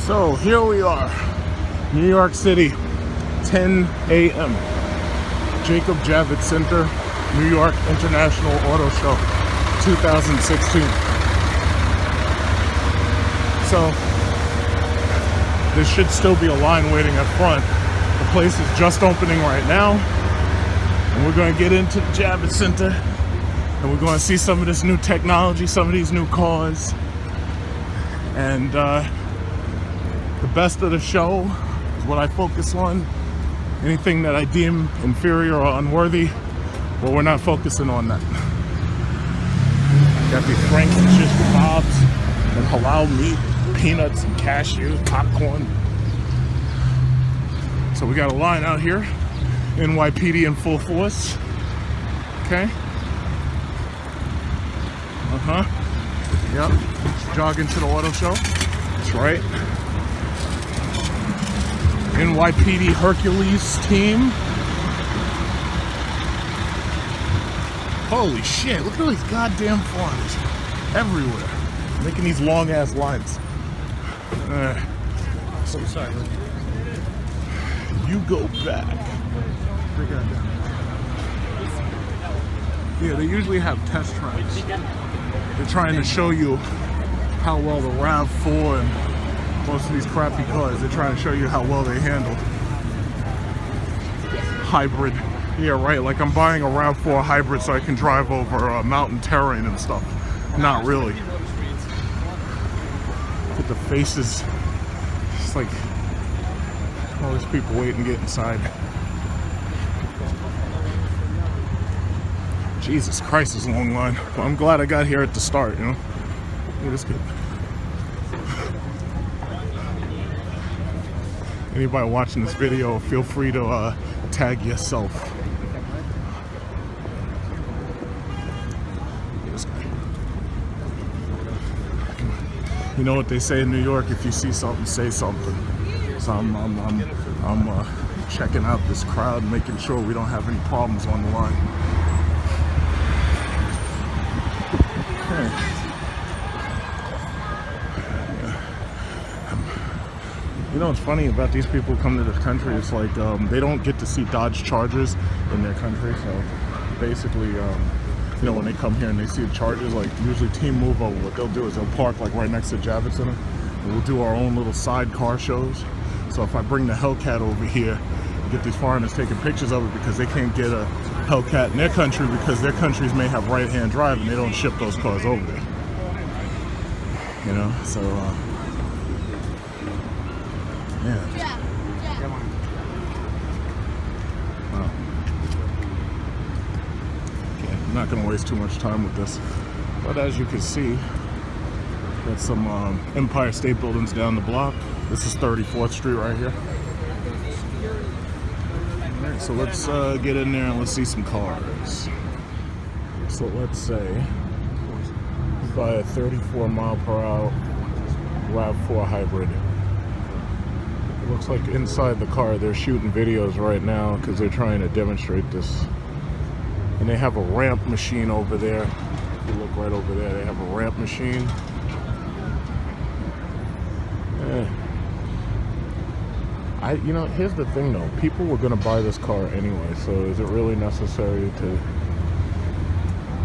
So here we are, New York City, 10 a.m. Jacob Javits Center, New York International Auto Show 2016. So there should still be a line waiting up front. The place is just opening right now, and we're going to get into the Javits Center, and we're going to see some of this new technology, some of these new cars, and the best of the show is what I focus on. Anything that I deem inferior or unworthy, well, we're not focusing on that. Got these Frank's and shish kebabs and halal meat, peanuts and cashews, popcorn. So we got a line out here, NYPD in full force. Okay. Yep. Jogging to the auto show. That's right. NYPD Hercules team. Holy shit, look at all these goddamn farms everywhere. Making these long ass lines. So sorry. You go back. Yeah, they usually have test tracks. They're trying to show you how well the RAV4 and most of these crappy cars, they're trying to show you how well they handle hybrid. Yeah, right, like I'm buying a RAV4 hybrid so I can drive over mountain terrain and stuff. Not really. Look at the faces. It's like all these people waiting to get inside. Jesus Christ, this is a long line. Well, I'm glad I got here at the start, you know? Look at this kid. Anybody watching this video, feel free to tag yourself. You know what they say in New York? If you see something, say something. So I'm checking out this crowd, making sure we don't have any problems on the line. Okay. You know what's funny about these people who come to this country? It's like they don't get to see Dodge Chargers in their country. So basically, you know, when they come here and they see the Chargers, like usually Team Movo, what they'll do is they'll park like right next to Javits Center, and we'll do our own little side car shows. So if I bring the Hellcat over here and get these foreigners taking pictures of it because they can't get a Hellcat in their country because their countries may have right-hand drive and they don't ship those cars over there. You know, so yeah. Wow. Okay, I'm not going to waste too much time with this. But as you can see, got some Empire State Buildings down the block. This is 34th Street right here. Alright, so let's get in there and let's see some cars. So let's say buy a 34 mile per hour RAV4 hybrid. It looks like inside the car they're shooting videos right now because they're trying to demonstrate this. And they have a ramp machine over there. If you look right over there, they have a ramp machine. You know, here's the thing though. People were gonna buy this car anyway, so is it really necessary to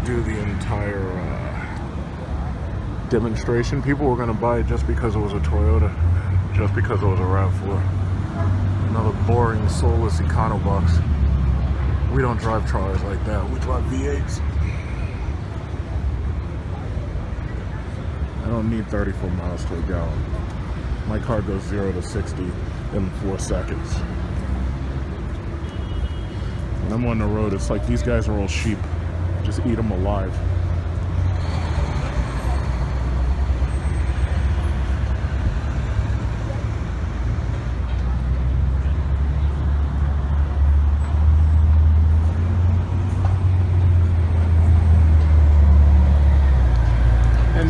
do the entire demonstration? People were gonna buy it just because it was a Toyota. Just because it was a RAV4. Another boring, soulless Econobox. We don't drive cars like that. We drive V8s. I don't need 34 miles to a gallon. My car goes 0 to 60 in 4 seconds. When I'm on the road, it's like these guys are all sheep. Just eat them alive.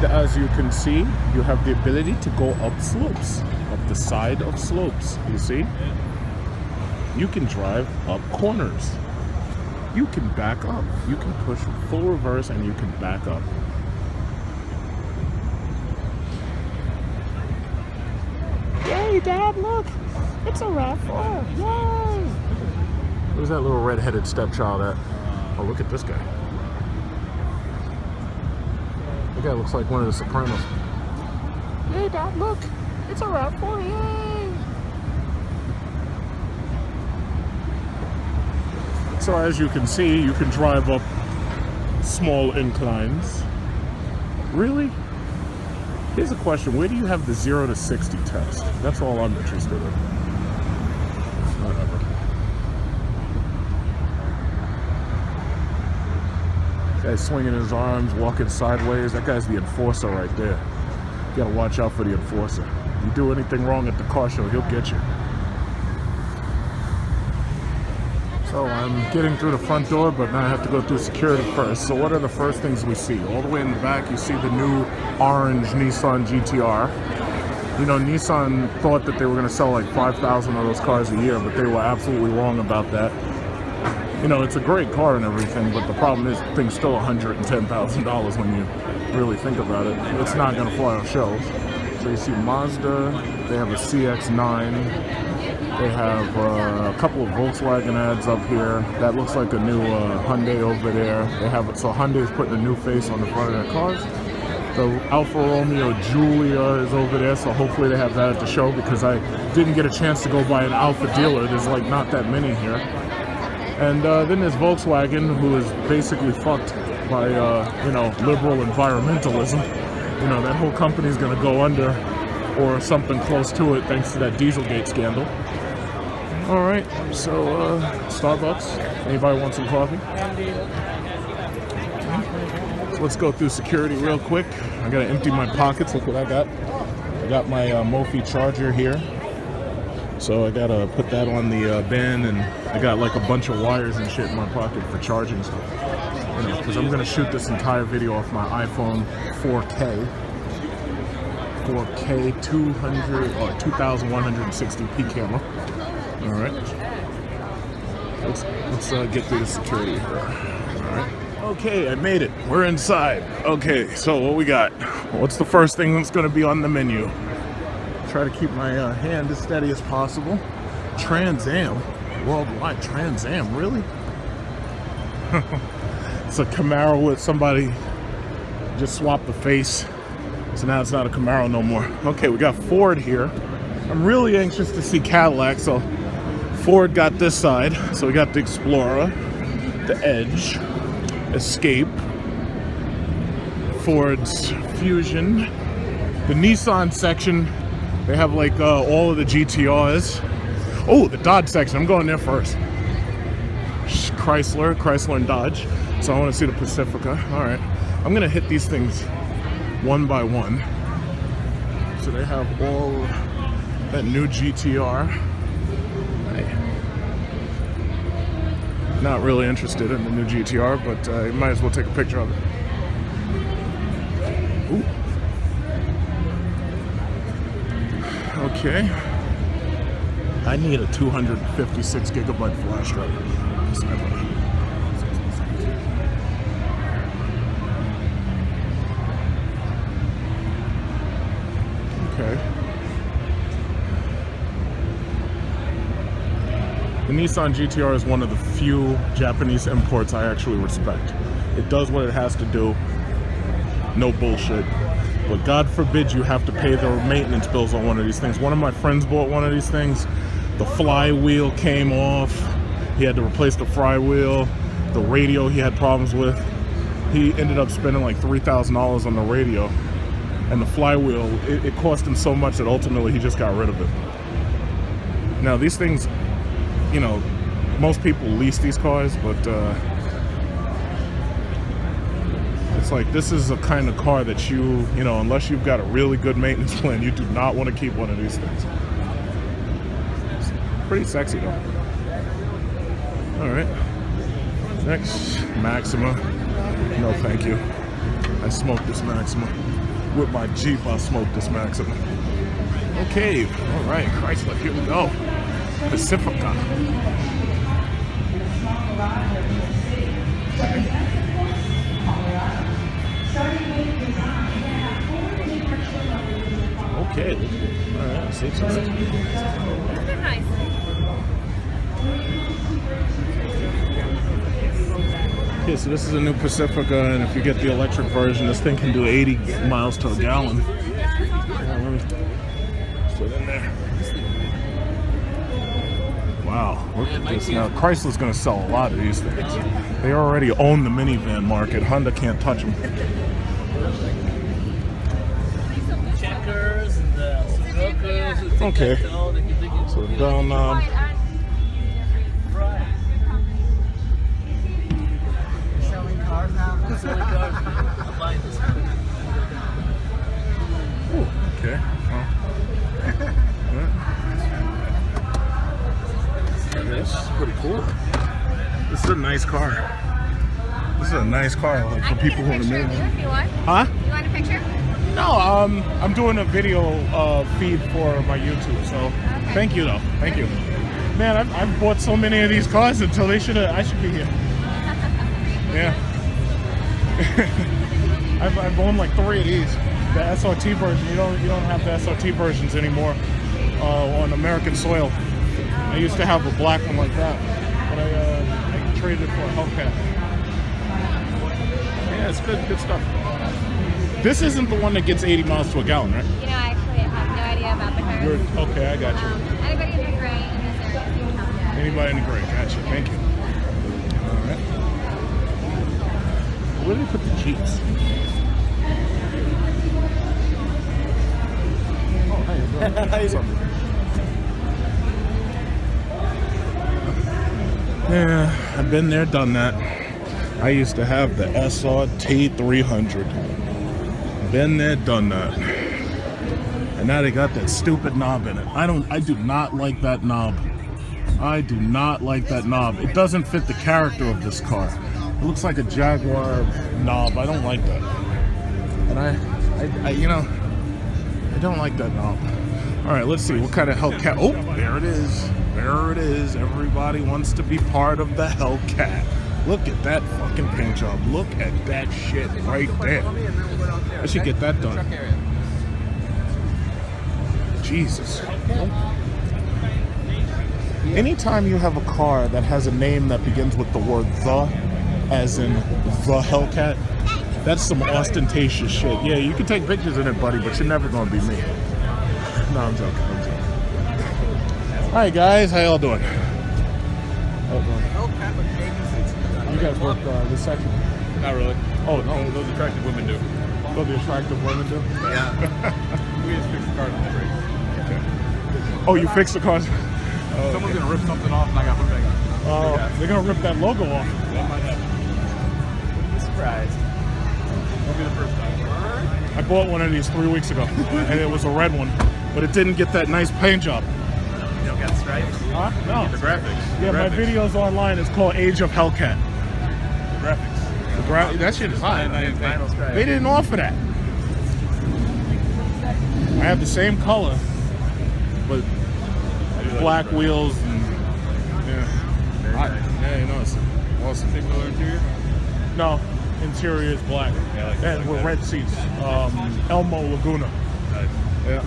As you can see, you have the ability to go up slopes, up the side of slopes, you see? You can drive up corners. You can back up. You can push full reverse and you can back up. Yay, Dad, look! It's a RAV4! Yay! Where's that little red-headed stepchild at? Oh, look at this guy. That guy looks like one of the Sopranos. Yay, Dad, look! It's a RAV4! Yay! So as you can see, you can drive up small inclines. Really? Here's a question. Where do you have the 0 to 60 test? That's all I'm interested in. Whatever. Guy's swinging his arms, walking sideways. That guy's the enforcer right there. You gotta watch out for the enforcer. You do anything wrong at the car show, he'll get you. So I'm getting through the front door, but now I have to go through security first. So what are the first things we see? All the way in the back, you see the new orange Nissan GTR. You know, Nissan thought that they were going to sell like 5,000 of those cars a year, but they were absolutely wrong about that. You know, it's a great car and everything, but the problem is the thing's still $110,000 when you really think about it. It's not going to fly on shelves. So you see Mazda, they have a CX-9. They have a couple of Volkswagen ads up here. That looks like a new Hyundai over there. They have so Hyundai's putting a new face on the front of their cars. The Alfa Romeo Giulia is over there, so hopefully they have that at the show because I didn't get a chance to go by an Alfa dealer. There's like not that many here. And then there's Volkswagen, who is basically fucked by you know, liberal environmentalism. You know, that whole company is going to go under or something close to it thanks to that Dieselgate scandal. All right, so Starbucks. Anybody want some coffee? So let's go through security real quick. I gotta empty my pockets. Look what I got. I got my MOPHIE charger here. So I gotta put that on the bin, and I got like a bunch of wires and shit in my pocket for charging stuff. You know, because I'm gonna shoot this entire video off my iPhone 4K. 4K 200 or 2160p camera. All right, let's get through the security here. All right. Okay, I made it. We're inside. Okay, so what we got? What's the first thing that's going to be on the menu? Try to keep my hand as steady as possible. Trans Am, worldwide Trans Am, really? It's a Camaro with somebody just swapped the face. So now it's not a Camaro no more. Okay, we got Ford here. I'm really anxious to see Cadillac, so Ford got this side. So we got the Explorer, the Edge, Escape, Ford's Fusion, the Nissan section. They have like all of the GTRs. Oh, the Dodge section, I'm going there first. Chrysler and Dodge. So I want to see the Pacifica. All right, I'm gonna hit these things one by one. So they have all that new GTR. Not really interested in the new GTR, but you might as well take a picture of it. Ooh. Okay. I need a 256 gigabyte flash drive. Okay. The Nissan GTR is one of the few Japanese imports I actually respect. It does what it has to do. No bullshit. But God forbid you have to pay the maintenance bills on one of these things. One of my friends bought one of these things. The flywheel came off. He had to replace the flywheel. The radio he had problems with. He ended up spending like $3,000 on the radio. And the flywheel, it cost him so much that ultimately he just got rid of it. Now these things, you know, most people lease these cars, but it's like this is a kind of car that you know, unless you've got a really good maintenance plan, you do not want to keep one of these things. It's pretty sexy though. All right, next, Maxima. No, thank you. I smoked this Maxima. With my Jeep, I smoked this Maxima. Okay, all right, Chrysler, here we go. Pacifica. Okay. okay. Alright, seats are nice. They're nice. Okay, so this is a new Pacifica, and if you get the electric version, this thing can do 80 miles to a gallon. Yeah, let me sit in there. Wow, look at this. Now, Chrysler's going to sell a lot of these things. They already own the minivan market. Honda can't touch them. Checkers and the Suzukas. Okay. So down Selling cars now. Selling cars. I'm buying this one. Ooh, okay. This is pretty cool. This is a nice car. This is a nice car, like for people who are in If you want. Huh? You want a picture? No, I'm doing a video feed for my YouTube, so thank you though. Thank you. Man, I've bought so many of these cars until I should be here. Yeah. I've owned like 3 of these. The SRT version. You don't have the SRT versions anymore on American soil. I used to have a black one like that, but I traded it for a Hellcat. Yeah, it's good stuff. This isn't the one that gets 80 miles to a gallon, right? You know, actually, I have no idea about the car. Okay, I got you. Anybody in the gray in this area, you can help me out. Anybody in the gray, gotcha. Thank you. All right. Where did they put the Jeeps? Oh, hey, what's up? Yeah, I've been there, done that. I used to have the SRT 300. Been there, done that. And now they got that stupid knob in it. I do not like that knob. I do not like that knob. It doesn't fit the character of this car. It looks like a Jaguar knob. I don't like that. And I don't like that knob. All right, let's see what kind of Hellcat. Oh, there it is. There it is. Everybody wants to be part of the Hellcat. Look at that fucking paint job. Look at that shit right there. I should get that done. Jesus. Anytime you have a car that has a name that begins with the word the, as in the Hellcat, that's some ostentatious shit. Yeah, you can take pictures in it, buddy, but you're never gonna be me. No, I'm joking. Alright guys, how y'all doing? You guys work this section? Not really. Oh, no. Those attractive women do. Oh, the attractive women do? Yeah. We just fix the cars on the break. Okay. Oh, you fixed the cars? Oh, Someone's going to rip something off and I got to put it back on. Oh, Yeah. they're going to rip that logo off. That might happen. Be surprised. Won't be the first time. I bought one of these 3 weeks ago, and it was a red one, but it didn't get that nice paint job. You don't got stripes? Huh? No. The graphics. Yeah, my video's online. It's called Age of Hellcat. Graphics. That shit is hot. Vinyl stripes. They didn't offer that. I have the same color, but black wheels and Very hot. nice. Yeah, you know, it's awesome. Same color interior? No, interior is black. Yeah, like And with red seats. Elmo Laguna. Nice. Yeah.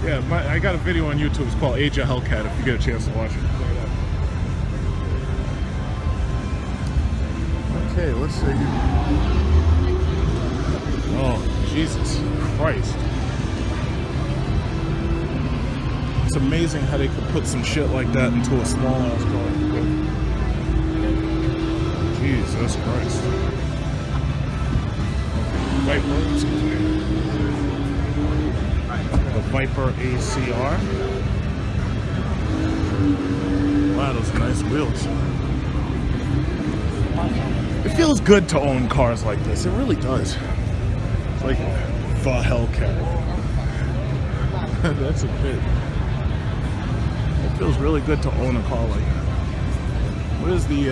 Yeah, I got a video on YouTube. It's called Age of Hellcat if you get a chance to watch it. Okay, let's see. Oh, Jesus Christ. It's amazing how they could put some shit like that into a small ass car. Jesus Christ. Viper, excuse me. The Viper ACR. Wow, those are nice wheels. It feels good to own cars like this. It really does. It's like the Hellcat. That's a bit. It feels really good to own a car like that. Where's the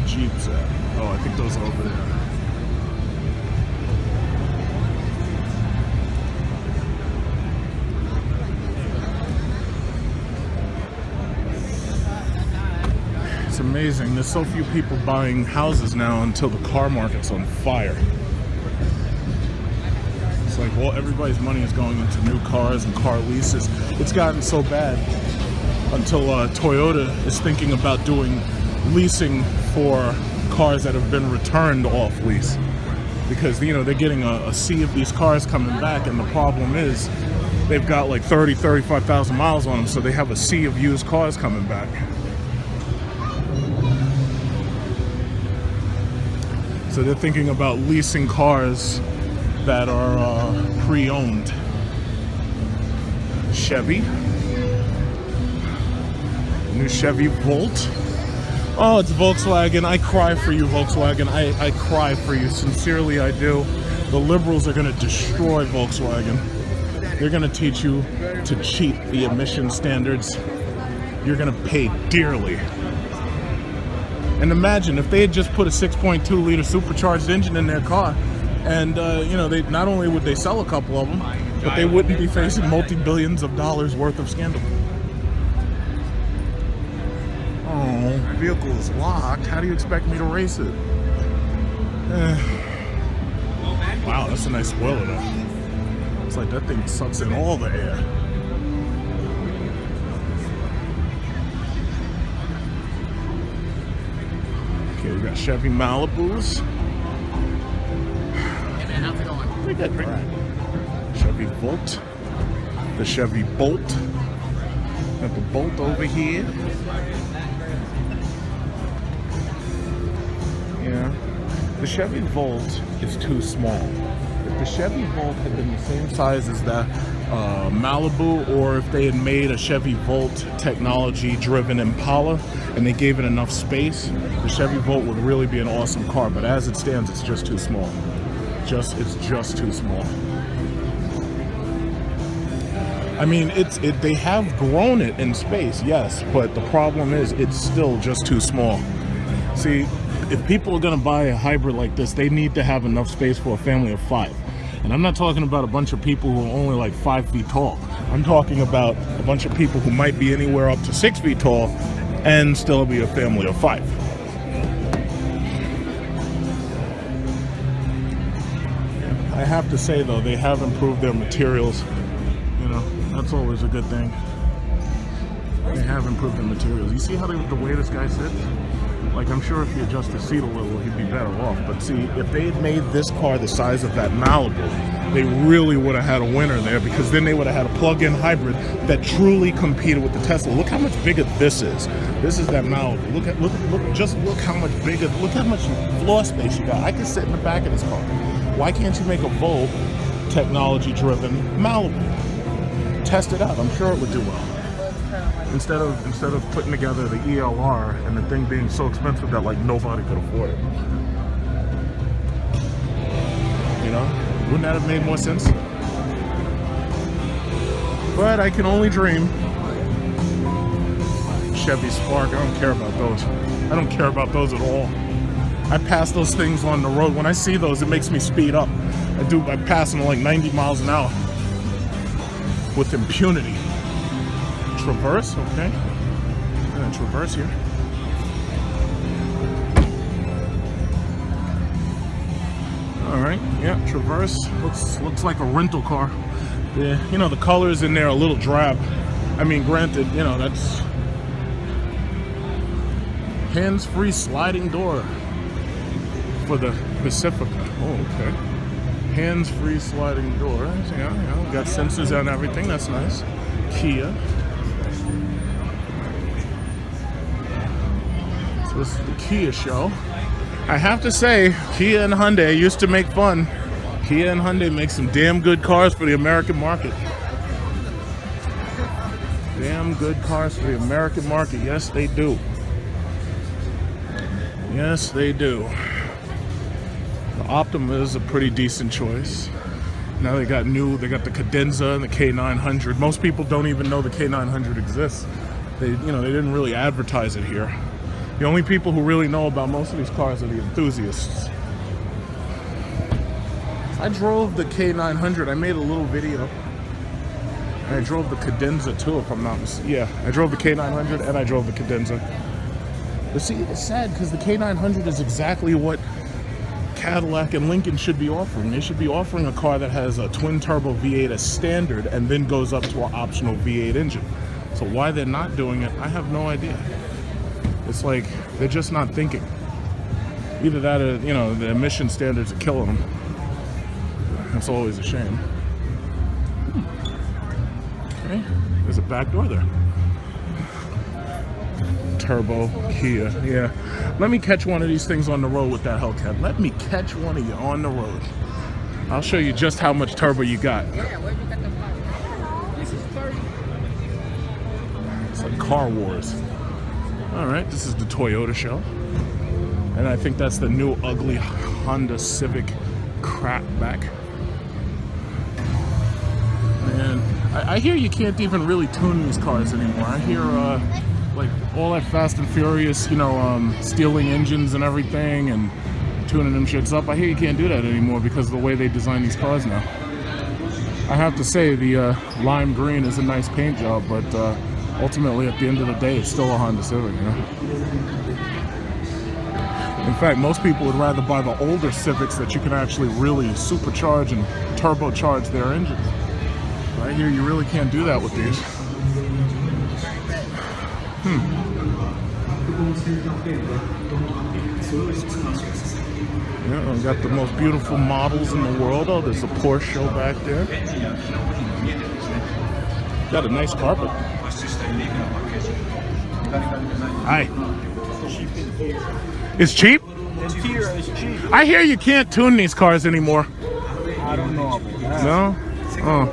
Jeeps at? Oh, I think those are over there. It's amazing. There's so few people buying houses now until the car market's on fire. So like, well, everybody's money is going into new cars and car leases. It's gotten so bad until Toyota is thinking about doing leasing for cars that have been returned off lease, because they're getting a sea of these cars coming back, and the problem is they've got like 35,000 miles on them, so they have a sea of used cars coming back. So they're thinking about leasing cars that are pre-owned. Chevy. New Chevy Volt. Oh, it's Volkswagen. I cry for you, Volkswagen. I cry for you. Sincerely, I do. The liberals are going to destroy Volkswagen. They're going to teach you to cheat the emission standards. You're going to pay dearly. And imagine if they had just put a 6.2 liter supercharged engine in their car, and they not only would they sell a couple of them, but they wouldn't be facing multi-billions of dollars worth of scandal. Oh, vehicle is locked. How do you expect me to race it? Wow, that's a nice spoiler though. It's like that thing sucks in all the air. Okay, we got Chevy Malibus. Hey man, how's it going? Pretty good, pretty good. Chevy Volt. The Chevy Bolt. Got the Bolt over here. Yeah. The Chevy Volt is too small. If the Chevy Volt had been the same size as that Malibu, or if they had made a Chevy Volt technology-driven Impala and they gave it enough space, the Chevy Volt would really be an awesome car. But as it stands, it's just too small. It's just too small. I mean, they have grown it in space, yes, but the problem is it's still just too small. See, if people are going to buy a hybrid like this, they need to have enough space for a family of 5. And I'm not talking about a bunch of people who are only like 5 feet tall. I'm talking about a bunch of people who might be anywhere up to 6 feet tall and still be a family of 5. I have to say though, they have improved their materials. That's always a good thing. They have improved their materials. You see how the way this guy sits? Like, I'm sure if he adjusts the seat a little, he'd be better off. But see, if they had made this car the size of that Malibu, they really would have had a winner there, because then they would have had a plug-in hybrid that truly competed with the Tesla. Look how much bigger this is. This is that Malibu. Look how much bigger. Look how much floor space you got. I could sit in the back of this car. Why can't you make a Volt technology-driven Malibu? Test it out. I'm sure it would do well. Instead of putting together the ELR and the thing being so expensive that like nobody could afford it. Wouldn't that have made more sense? But I can only dream. Chevy Spark, I don't care about those. I don't care about those at all. I pass those things on the road. When I see those, it makes me speed up. I pass them like 90 miles an hour with impunity. Traverse, okay. Traverse here. All right, yeah, Traverse looks like a rental car. Yeah, the colors in there are a little drab. I mean, granted, that's hands-free sliding door for the Pacifica. Oh, okay. Hands-free sliding door. Yeah, got sensors on everything. That's nice. Kia. So this is the Kia show. I have to say, Kia and Hyundai used to make fun. Kia and Hyundai make some damn good cars for the American market. Damn good cars for the American market. Yes, they do. Yes, they do. The Optima is a pretty decent choice. Now they got the Cadenza and the K900. Most people don't even know the K900 exists. They didn't really advertise it here. The only people who really know about most of these cars are the enthusiasts. I drove the K900. I made a little video. And I drove the Cadenza too, if I'm not mistaken. Yeah, I drove the K900 and I drove the Cadenza. But see, it's sad because the K900 is exactly what Cadillac and Lincoln should be offering. They should be offering a car that has a twin turbo V8 as standard and then goes up to an optional V8 engine. So why they're not doing it, I have no idea. It's like they're just not thinking. Either that or, you know, the emission standards are killing them. That's always a shame. Okay, there's a back door there. Turbo Kia, yeah. Let me catch one of these things on the road with that Hellcat. Let me catch one of you on the road. I'll show you just how much turbo you got. Yeah, where'd you get the fun? This is 30. It's like Car Wars. All right, this is the Toyota show. And I think that's the new ugly Honda Civic crap back. Man, I hear you can't even really tune these cars anymore. I hear like all that Fast and Furious, you know, stealing engines and everything and tuning them shits up. I hear you can't do that anymore because of the way they design these cars now. I have to say the lime green is a nice paint job, but ultimately at the end of the day it's still a Honda Civic, you know? In fact, most people would rather buy the older Civics that you can actually really supercharge and turbocharge their engines. But I hear you really can't do that with these. Yeah, I've got the most beautiful models in the world. Oh, there's a Porsche show back there. Got a nice carpet. Hi. It's cheap? Acura is cheap. I hear you can't tune these cars anymore. I don't know about that. No? Oh.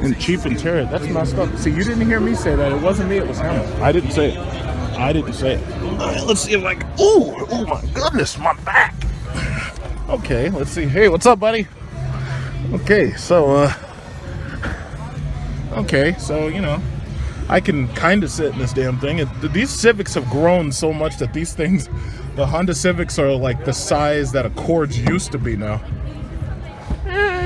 And cheap interior. That's messed up. See, you didn't hear me say that. It wasn't me, it was him. I didn't say it. I didn't say it. All right, let's see if I can. Ooh, oh my goodness, my back. Okay, let's see. Hey, what's up, buddy? Okay, so, you know, I can kind of sit in this damn thing. These Civics have grown so much that these things, the Honda Civics are like the size that Accords used to be now.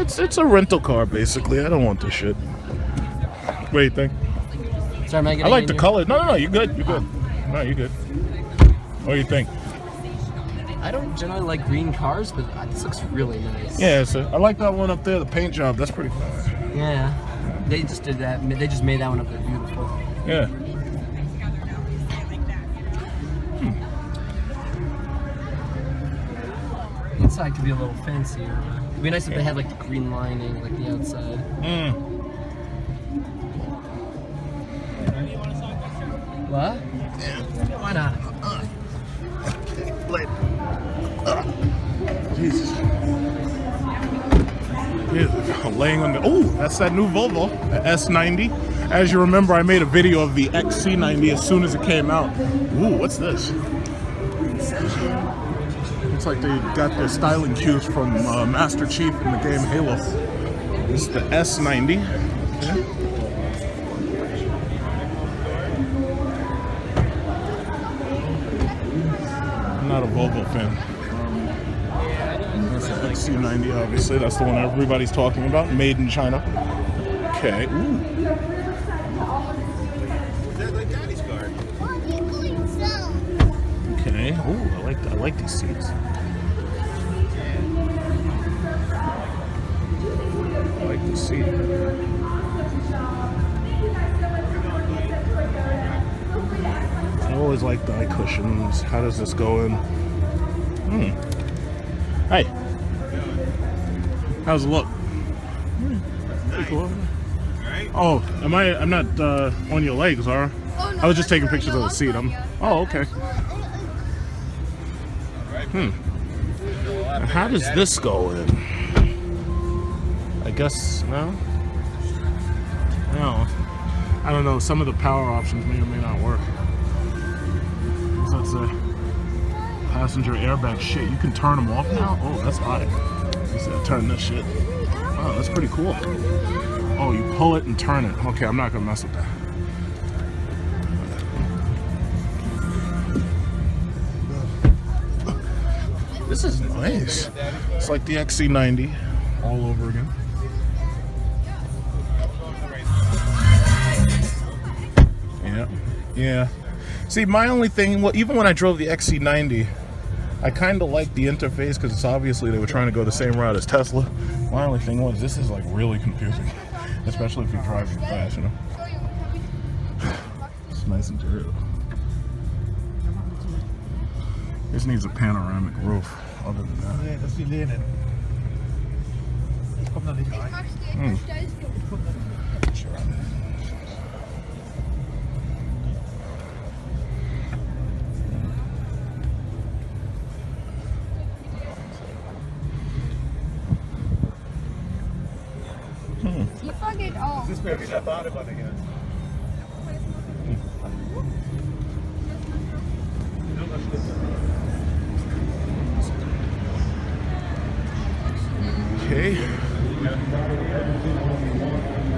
It's a rental car, basically. I don't want this shit. What do you think? Sorry, Megan. I like the color. No, you're good. You're good. No, you're good. What do you think? I don't generally like green cars, but this looks really nice. Yeah, I like that one up there, the paint job. That's pretty fun. Yeah. They just did that. They just made that one up there beautiful. Yeah. Inside could be a little fancier. It'd be nice if they had like the green lining, like the outside. What? Yeah. Why not? Jesus. Yeah, laying on the. Oh, that's that new Volvo, the S90. As you remember, I made a video of the XC90 as soon as it came out. Ooh, what's this? Looks like they got their styling cues from Master Chief in the game Halo. This is the S90. Okay. I'm not a Volvo fan. That's the XC90, obviously. That's the one everybody's talking about. Made in China. Okay. Ooh. Okay. Ooh, I like these seats. I like the seat. I always like the eye cushions. How does this go in? Hey. How's it look? Pretty cool. Oh, I'm not on your legs, are I? I was just taking pictures of the seat. Oh, okay. And how does this go in? I guess, no? No. I don't know. Some of the power options may or may not work. So that's a passenger airbag shit. You can turn them off now? Oh, that's odd. You said turn this shit. Oh, that's pretty cool. Oh, you pull it and turn it. Okay, I'm not gonna mess with that. This is nice. It's like the XC90 all over again. Yeah. See, my only thing, well, even when I drove the XC90, I kind of like the interface because it's obviously they were trying to go the same route as Tesla. My only thing was this is like really confusing, especially if you're driving fast, you know. It's nice interior. This needs a panoramic roof. Other than that. Nee, das ist wie Lehnen. Ich komme da nicht rein. You fuck it all. Das ist mir wieder Badewanne hier. Okay.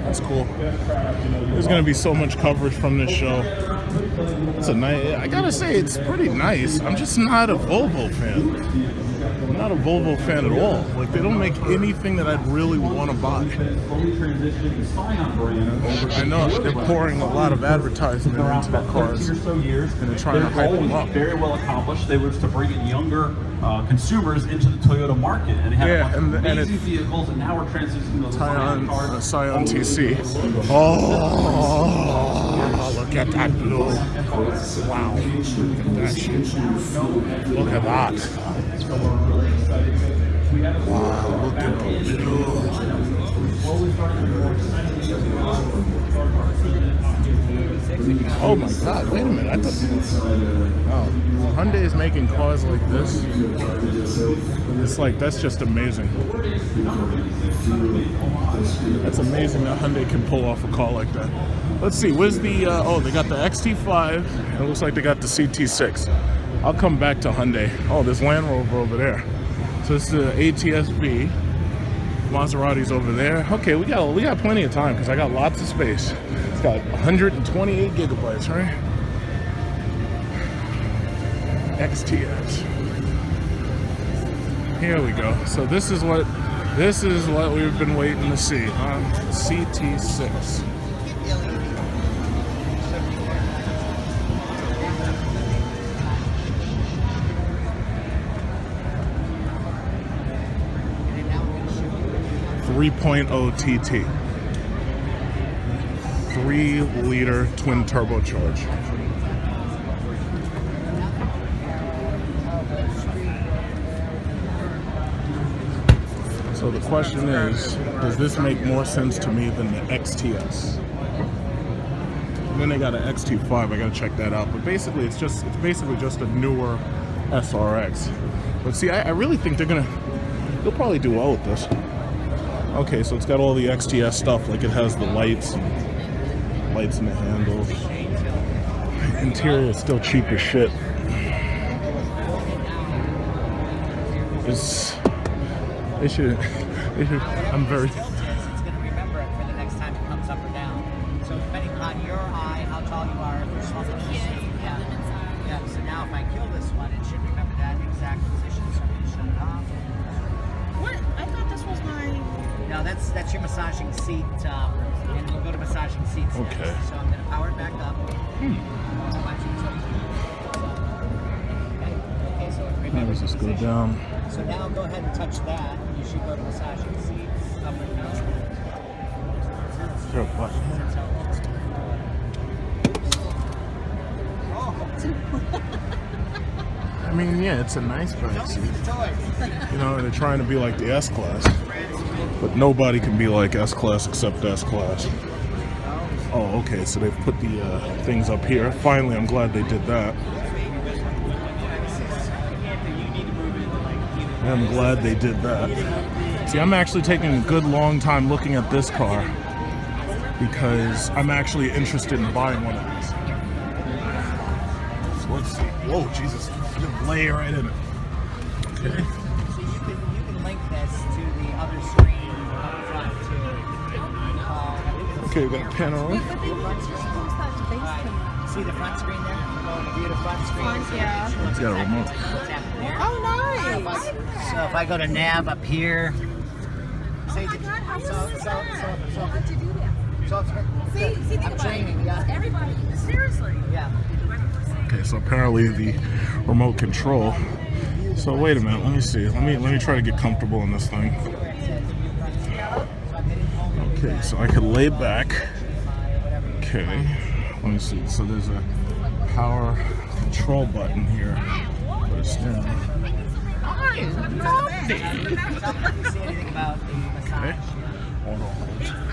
That's cool. There's gonna be so much coverage from this show. It's a nice. I gotta say, it's pretty nice. I'm just not a Volvo fan. I'm not a Volvo fan at all. Like, they don't make anything that I'd really want to buy. I know they're pouring a lot of advertisement into their cars, and they're trying to hype them up. Very well accomplished. They was to bring in younger consumers into the Toyota market, and they have Yeah, and amazing vehicles. And now we're transitioning those Scion, cars. Scion TC. Oh, look at that blue. Wow. Look at that shit. Look at that. Wow, look at the blue. Oh my god, wait a minute. I thought, wow. Hyundai is making cars like this. It's like, that's just amazing. That's amazing that Hyundai can pull off a car like that. Let's see, where's the, oh, they got the XT5. It looks like they got the CT6. I'll come back to Hyundai. Oh, there's Land Rover over there. So it's the ATS-V. Maserati's over there. Okay, we got plenty of time because I got lots of space. It's got 128 gigabytes, right? XTS. Here we go. So this is what we've been waiting to see, huh? CT6. 3.0 TT. 3-liter twin turbocharge. So the question is, does this make more sense to me than the XTS? And then they got an XT5, I gotta check that out. But basically it's basically just a newer SRX. But see, I really think they'll probably do well with this. Okay, so it's got all the XTS stuff, like it has the lights in the handles. Interior is still cheap as shit. I'm very... It's going to remember it for the next time it comes up or down. So depending on your eye, how tall you are, if you're supposed to yeah. So now if I kill this one, it should remember that exact position. So I'm going to shut it off. What? I thought this was my... No, that's your massaging seat, and we'll go to massaging seats next. Okay. So I'm going to power it back up. Okay, so it How does this go position. down? So now go ahead and touch that. You should go to massaging seats, up and down. Is there a button here? I mean, yeah, it's a nice back seat. You know, they're trying to be like the S-Class. But nobody can be like S-Class except S-Class. Oh, okay, so they've put the things up here. Finally, I'm glad they did that. I'm glad they did that. See, I'm actually taking a good long time looking at this car because I'm actually interested in buying one of these. So let's see. Whoa, Jesus. You lay right in it. Okay. So you can link this to the other screen up front too. Okay, we're gonna pan around. See the front screen there? View the front screen. Yeah. It's got a remote. What's happening there? Oh, nice. So if I go to nav up here, Oh my God, how so cool is that? To do that. See, think I'm about training, it. yeah. Everybody, seriously. Yeah. Okay, so apparently the remote control is So wait a minute, let me see. Let me try to get comfortable in this thing. Okay, so I can lay back. Okay, let me see. So there's a power control button here. Put it down. Okay. Hold on.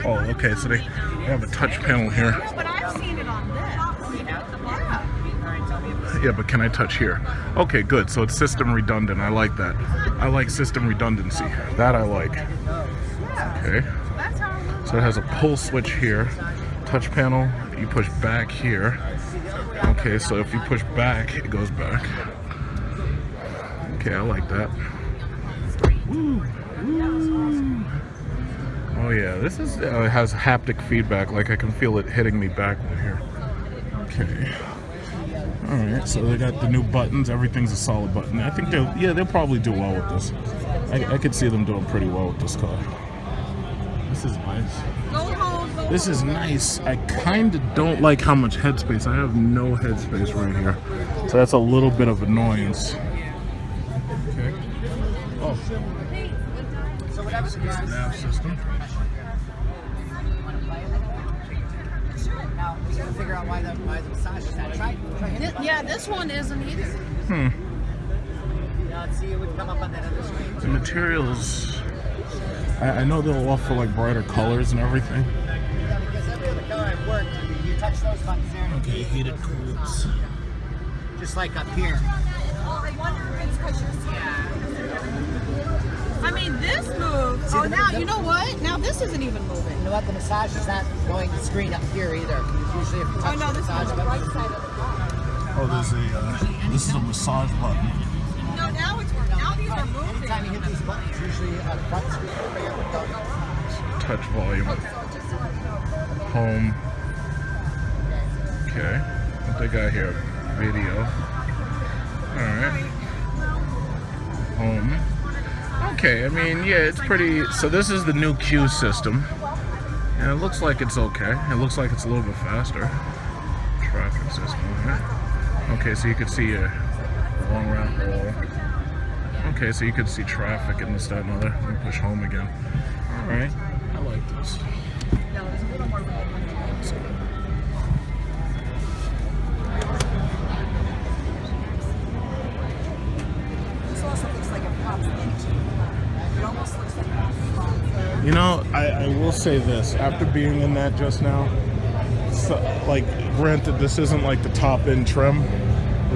Oh, okay. So they have a touch panel here. But I've seen it on this. Yeah, but can I touch here? Okay, good. So it's system redundant. I like that. I like system redundancy. That I like. Okay. So it has a pull switch here. Touch panel. You push back here. Okay, so if you push back, it goes back. Okay, I like that. Woo. Woo. Oh yeah, this is it has haptic feedback. Like I can feel it hitting me backward here. Okay. All right, so they got the new buttons. Everything's a solid button. I think they'll probably do well with this. I could see them doing pretty well with this car. This is nice. This is nice. I kind of don't like how much headspace. I have no headspace right here, so that's a little bit of annoyance. Okay. Oh. This is the nav system. Now we gotta figure out why the massage is not try Yeah, this one isn't either. Now let's see, it would come up on that other screen. The materials. I know they'll offer like brighter colors and everything. Yeah, because every other color I've worked, you touch those buttons there. Okay, heated cools. Just like up here. I wonder if it's because you're I mean, this moves. See, Oh, now, you know what? Now this isn't even moving. You know what? The massage is not going to screen up here either. Usually if you touch the massage button. Oh, there's this is a massage button. No, now it's working. Now these are moving. Anytime you hit these buttons, usually a front screen over here would go. Touch volume. Home. Okay. What they got here? Video. Alright. Home. Okay, I mean, yeah, it's pretty. So this is the new Q system. And it looks like it's okay. It looks like it's a little bit faster. Traffic system, right? Okay, so you can see a long round wall. Okay, so you can see traffic and this, that, and other. Let me push home again. Alright. I like this. This also looks like it pops into. It almost looks like it pops. You know, I will say this. After being in that just now, so, like, granted, this isn't like the top-end trim,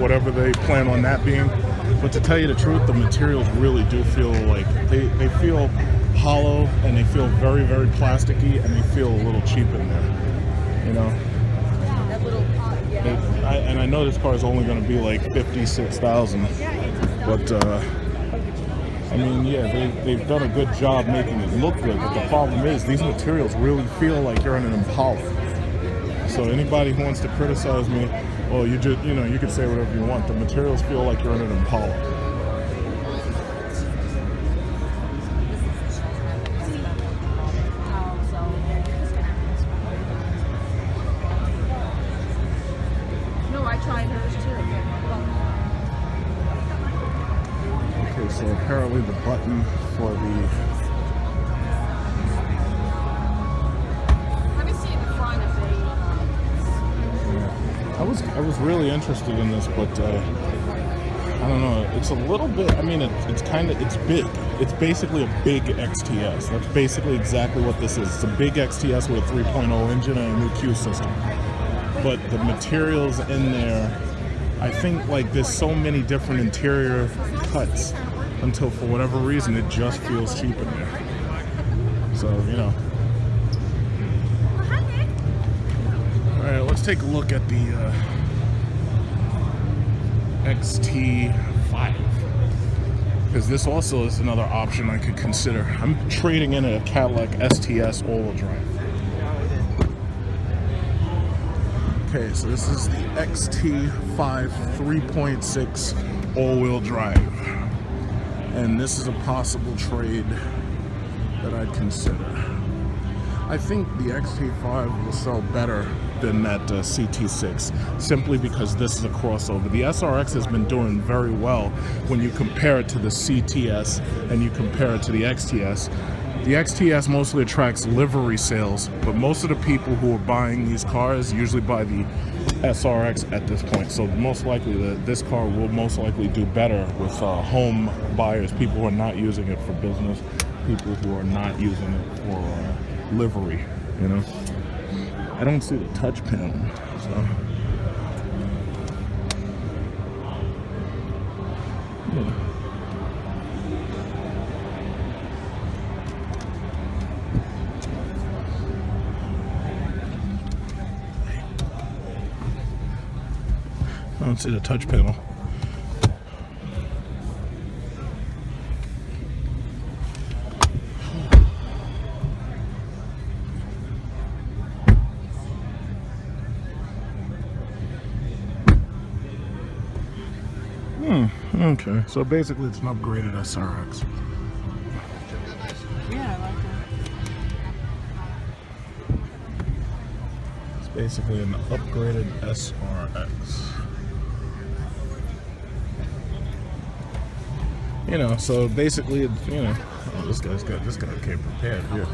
whatever they plan on that being. But to tell you the truth, the materials really do feel like they feel hollow and they feel very, very plasticky and they feel a little cheap in there. You know. That little pot, yeah. And I know this car is only going to be like $56,000, but I mean, yeah, they've done a good job making it look good. But the problem is, these materials really feel like you're in an Impala. So anybody who wants to criticize me, well, you can say whatever you want. The materials feel like you're in an Impala. No, I tried hers too. Okay, so apparently the button for the Let me see the front if they. I was really interested in this, but I don't know. It's a little bit. I mean, it's big. It's basically a big XTS. That's basically exactly what this is. It's a big XTS with a 3.0 engine and a new Q system. But the materials in there, I think like there's so many different interior cuts until for whatever reason it just feels cheap in there. So, you know. Alright, let's take a look at the XT5. Because this also is another option I could consider. I'm trading in a Cadillac STS all-wheel drive. Okay, so this is the XT5 3.6 all-wheel drive. And this is a possible trade that I'd consider. I think the XT5 will sell better than that CT6, simply because this is a crossover. The SRX has been doing very well when you compare it to the CTS and you compare it to the XTS. The XTS mostly attracts livery sales, but most of the people who are buying these cars usually buy the SRX at this point. So most likely this car will most likely do better with home buyers, people who are not using it for business, people who are not using it for livery, you know. I don't see the touch panel, so. Yeah. I don't see the touch panel. Okay, so basically it's an upgraded SRX. Yeah, I like that. It's basically an upgraded SRX. You know, so basically, you know, oh, this guy came prepared here.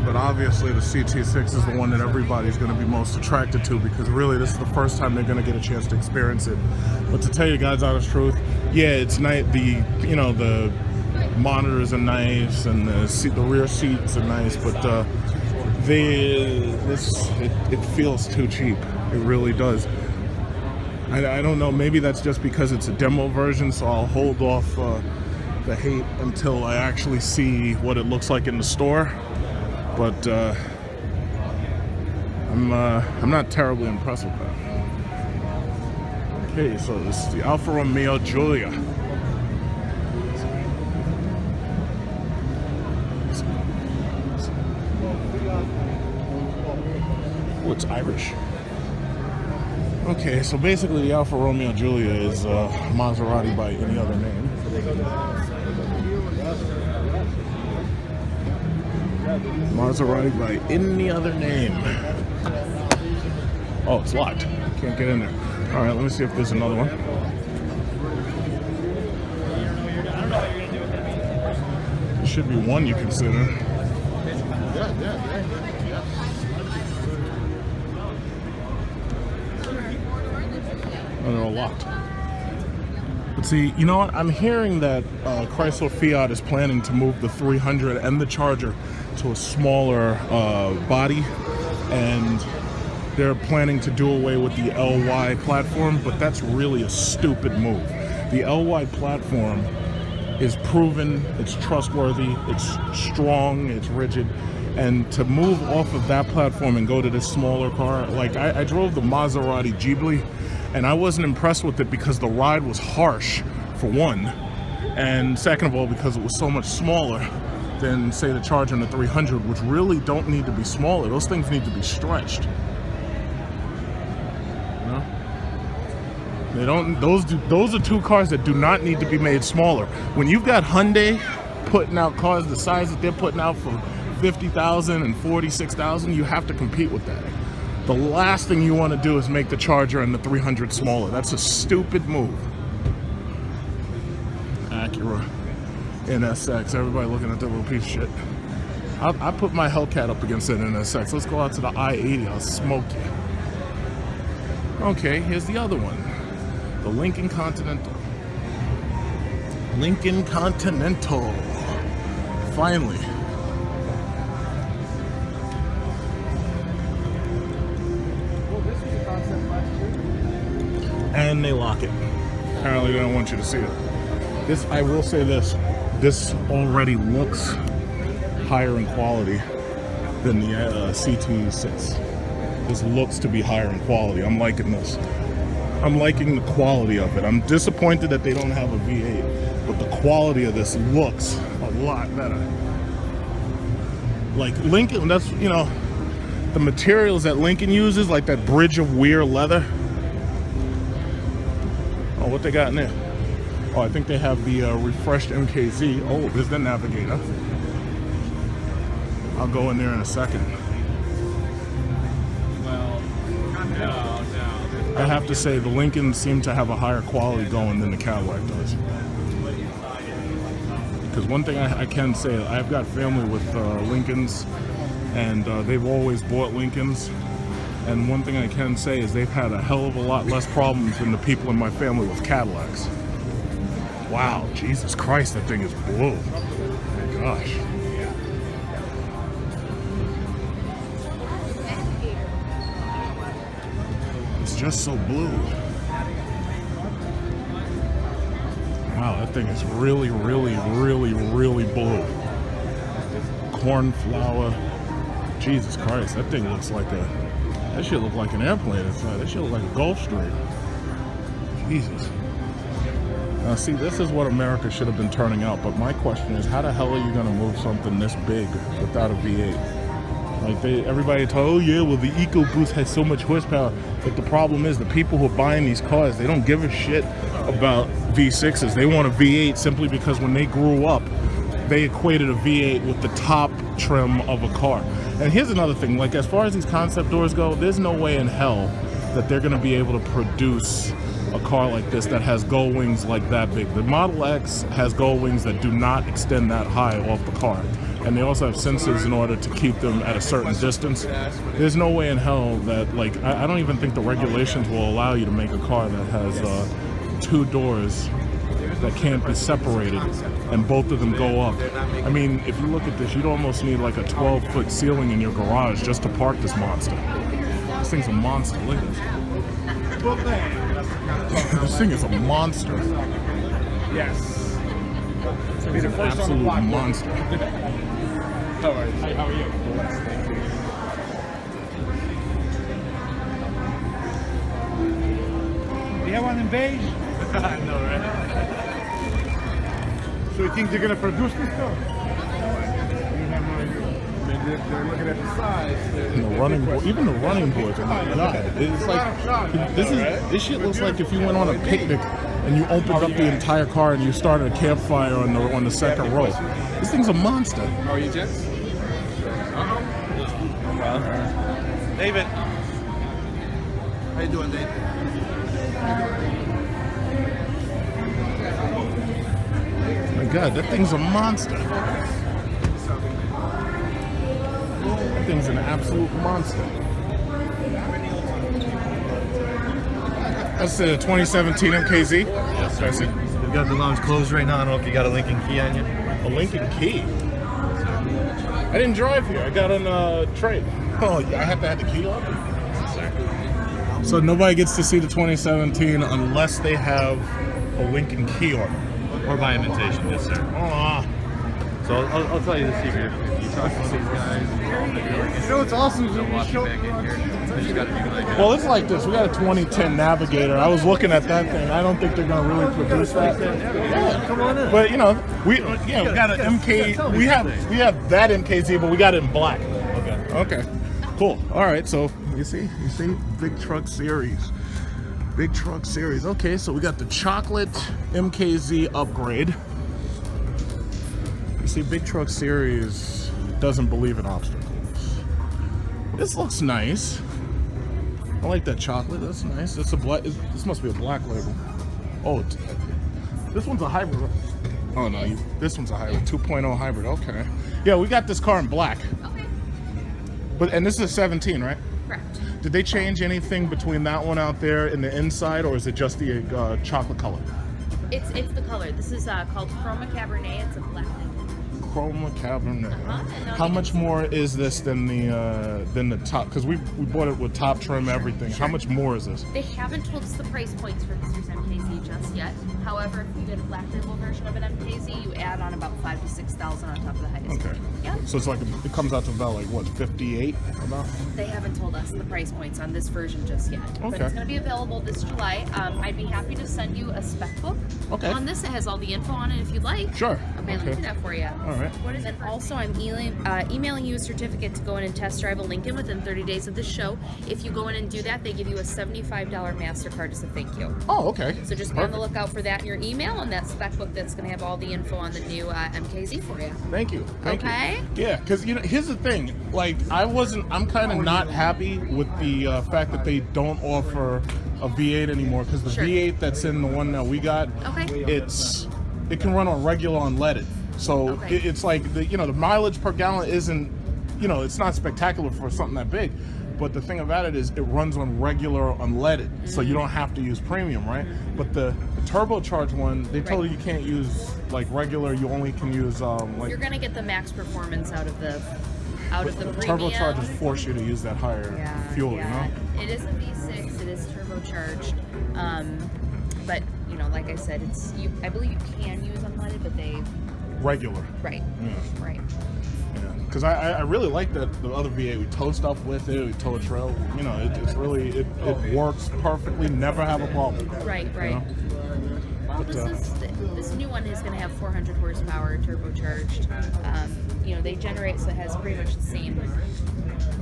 But obviously the CT6 is the one that everybody's going to be most attracted to, because really this is the first time they're going to get a chance to experience it. But to tell you guys honest truth, yeah, it's nice. The monitors are nice and the rear seats are nice, but it feels too cheap. It really does. I don't know. Maybe that's just because it's a demo version, so I'll hold off the hate until I actually see what it looks like in the store. But I'm not terribly impressed with that. Okay, so this is the Alfa Romeo Giulia. Oh, it's Irish. Okay, so basically the Alfa Romeo Giulia is Maserati by any other name. Maserati by any other name. Oh, it's locked. Can't get in there. All right, let me see if there's another one. There should be one you consider. Oh, they're all locked. But see, you know what? I'm hearing that Chrysler Fiat is planning to move the 300 and the Charger to a smaller body, and they're planning to do away with the LY platform, but that's really a stupid move. The LY platform is proven, it's trustworthy, it's strong, it's rigid, and to move off of that platform and go to this smaller car, like I drove the Maserati Ghibli, and I wasn't impressed with it because the ride was harsh, for one, and second of all, because it was so much smaller than, say, the Charger and the 300, which really don't need to be smaller. Those things need to be stretched. You know? They don't. Those are two cars that do not need to be made smaller. When you've got Hyundai putting out cars the size that they're putting out for 50,000 and 46,000, you have to compete with that. The last thing you want to do is make the Charger and the 300 smaller. That's a stupid move. Acura NSX. Everybody looking at that little piece of shit. I put my Hellcat up against that NSX. Let's go out to the I-80. I'll smoke you. Okay, here's the other one. The Lincoln Continental. Lincoln Continental. Finally. Well, this was a concept last year. And they lock it. Apparently they don't want you to see it. This, I will say this. This already looks higher in quality than the CT6. This looks to be higher in quality. I'm liking this. I'm liking the quality of it. I'm disappointed that they don't have a V8, but the quality of this looks a lot better. Like Lincoln, that's, you know, the materials that Lincoln uses, like that Bridge of Weir leather. Oh, what they got in there? Oh, I think they have the refreshed MKZ. Oh, there's the Navigator. I'll go in there in a second. Well, no. I have to say the Lincolns seem to have a higher quality going than the Cadillac does. Because one thing I can say, I've got family with Lincolns, and they've always bought Lincolns. And one thing I can say is they've had a hell of a lot less problems than the people in my family with Cadillacs. Wow, Jesus Christ, that thing is blue. Oh my gosh. It's just so blue. Wow, that thing is really, really, really, really blue. Cornflower. Jesus Christ, that thing looks like a... That shit look like an airplane inside. That shit look like a Gulfstream. Jesus. Now see, this is what America should have been turning out, but my question is, how the hell are you gonna move something this big without a V8? Like everybody told, oh yeah, well the EcoBoost has so much horsepower, but the problem is the people who are buying these cars, they don't give a shit about V6s. They want a V8 simply because when they grew up, they equated a V8 with the top trim of a car. And here's another thing, like as far as these concept doors go, there's no way in hell that they're gonna be able to produce a car like this that has gull wings like that big. The Model X has gull wings that do not extend that high off the car. And they also have sensors in order to keep them at a certain distance. There's no way in hell that, like, I don't even think the regulations will allow you to make a car that has two doors that can't be separated and both of them go up. I mean, if you look at this, you'd almost need like a 12-foot ceiling in your garage just to park this monster. This thing's a monster. Look at this. This thing is a monster. Yes. It's an absolute monster. How are you? Do you have one in beige? I know, right? So you think they're gonna produce this stuff? They're looking at the size. And the running board, even the running boards. Oh my god! It's like this shit looks like if you went on a picnic and you opened up the entire car and you started a campfire on the second row. This thing's a monster. How are you, gents? David. How you doing, David? My god, that thing's a monster. That thing's an absolute monster. That's the 2017 MKZ. Yes, sir. We've got the lounge closed right now. I don't know if you got a Lincoln Kia on you. A Lincoln Kia. I didn't drive here. I got on a trade. Oh, yeah, I have to have the key on. So nobody gets to see the 2017 unless they have a Lincoln Kia on. Or by invitation, yes, sir. So I'll tell you the secret. If you talk to one of these guys, You know what's awesome is they'll when walk you you show... back in here. They just got to be like that. Well, it's like this. We got a 2010 Navigator. I was looking at that thing. I don't think they're going to really produce that. Yeah, Come on in. but you know, we got an MK. We have that MKZ, but we got it in black. Okay. Cool. All right. So you see, big truck series. Big truck series. Okay, so we got the chocolate MKZ upgrade. You see, big truck series doesn't believe in obstacles. This looks nice. I like that chocolate. That's nice. It's a black. This must be a black label. Oh, this one's a hybrid. Oh no, this one's a hybrid. 2.0 hybrid. Okay. Yeah, we got this car in black. Okay. And this is a 17, right? Correct. Did they change anything between that one out there and the inside, or is it just the chocolate color? It's the color. This is called Chroma Cabernet. It's a black label. Chroma Cabernet. And How much more is this than the top? Because we bought it with top trim, everything. How much more is this? They haven't told us the price points for this year's MKZ just yet. However, if you get a black label version of an MKZ, you add on about $5,000 to $6,000 on top of the highest. Okay. Yeah. So it's like it comes out to about like what, 58 about? They haven't told us the price points on this version just yet. But Okay. it's going to be available this July. I'd be happy to send you a spec book on this. It has all the info on it if you'd like. Sure. I'll be able to do that for you. All right. What is it? And also, I'm emailing you a certificate to go in and test drive a Lincoln within 30 days of the show. If you go in and do that, they give you a $75 MasterCard as a thank you. Oh, okay. So just be on the lookout for that in your email and that spec book that's going to have all the info on the new MKZ for you. Thank you. Thank Okay. you. Yeah, because here's the thing. Like, I'm kind of not happy with the fact that they don't offer a V8 anymore. Because the V8 that's in the one that we got, it can run on regular unleaded. So it's like the mileage per gallon isn't, it's not spectacular for something that big. But the thing about it is it runs on regular unleaded, so you don't have to use premium, right? But the turbocharged one, they told you can't use like regular. You only can use like. You're gonna get the max performance out of the premium. Turbochargers force you to use that higher fuel, It is a V6. It is turbocharged, but like I said, I believe you can use unleaded, but they regular. Right. Yeah. Right. Because I really like that the other V8. We tow stuff with it. We tow a trail. It's really it works perfectly. Never have a problem. Right. Well, this new one is going to have 400 horsepower, turbocharged. They generate, so it has pretty much the same.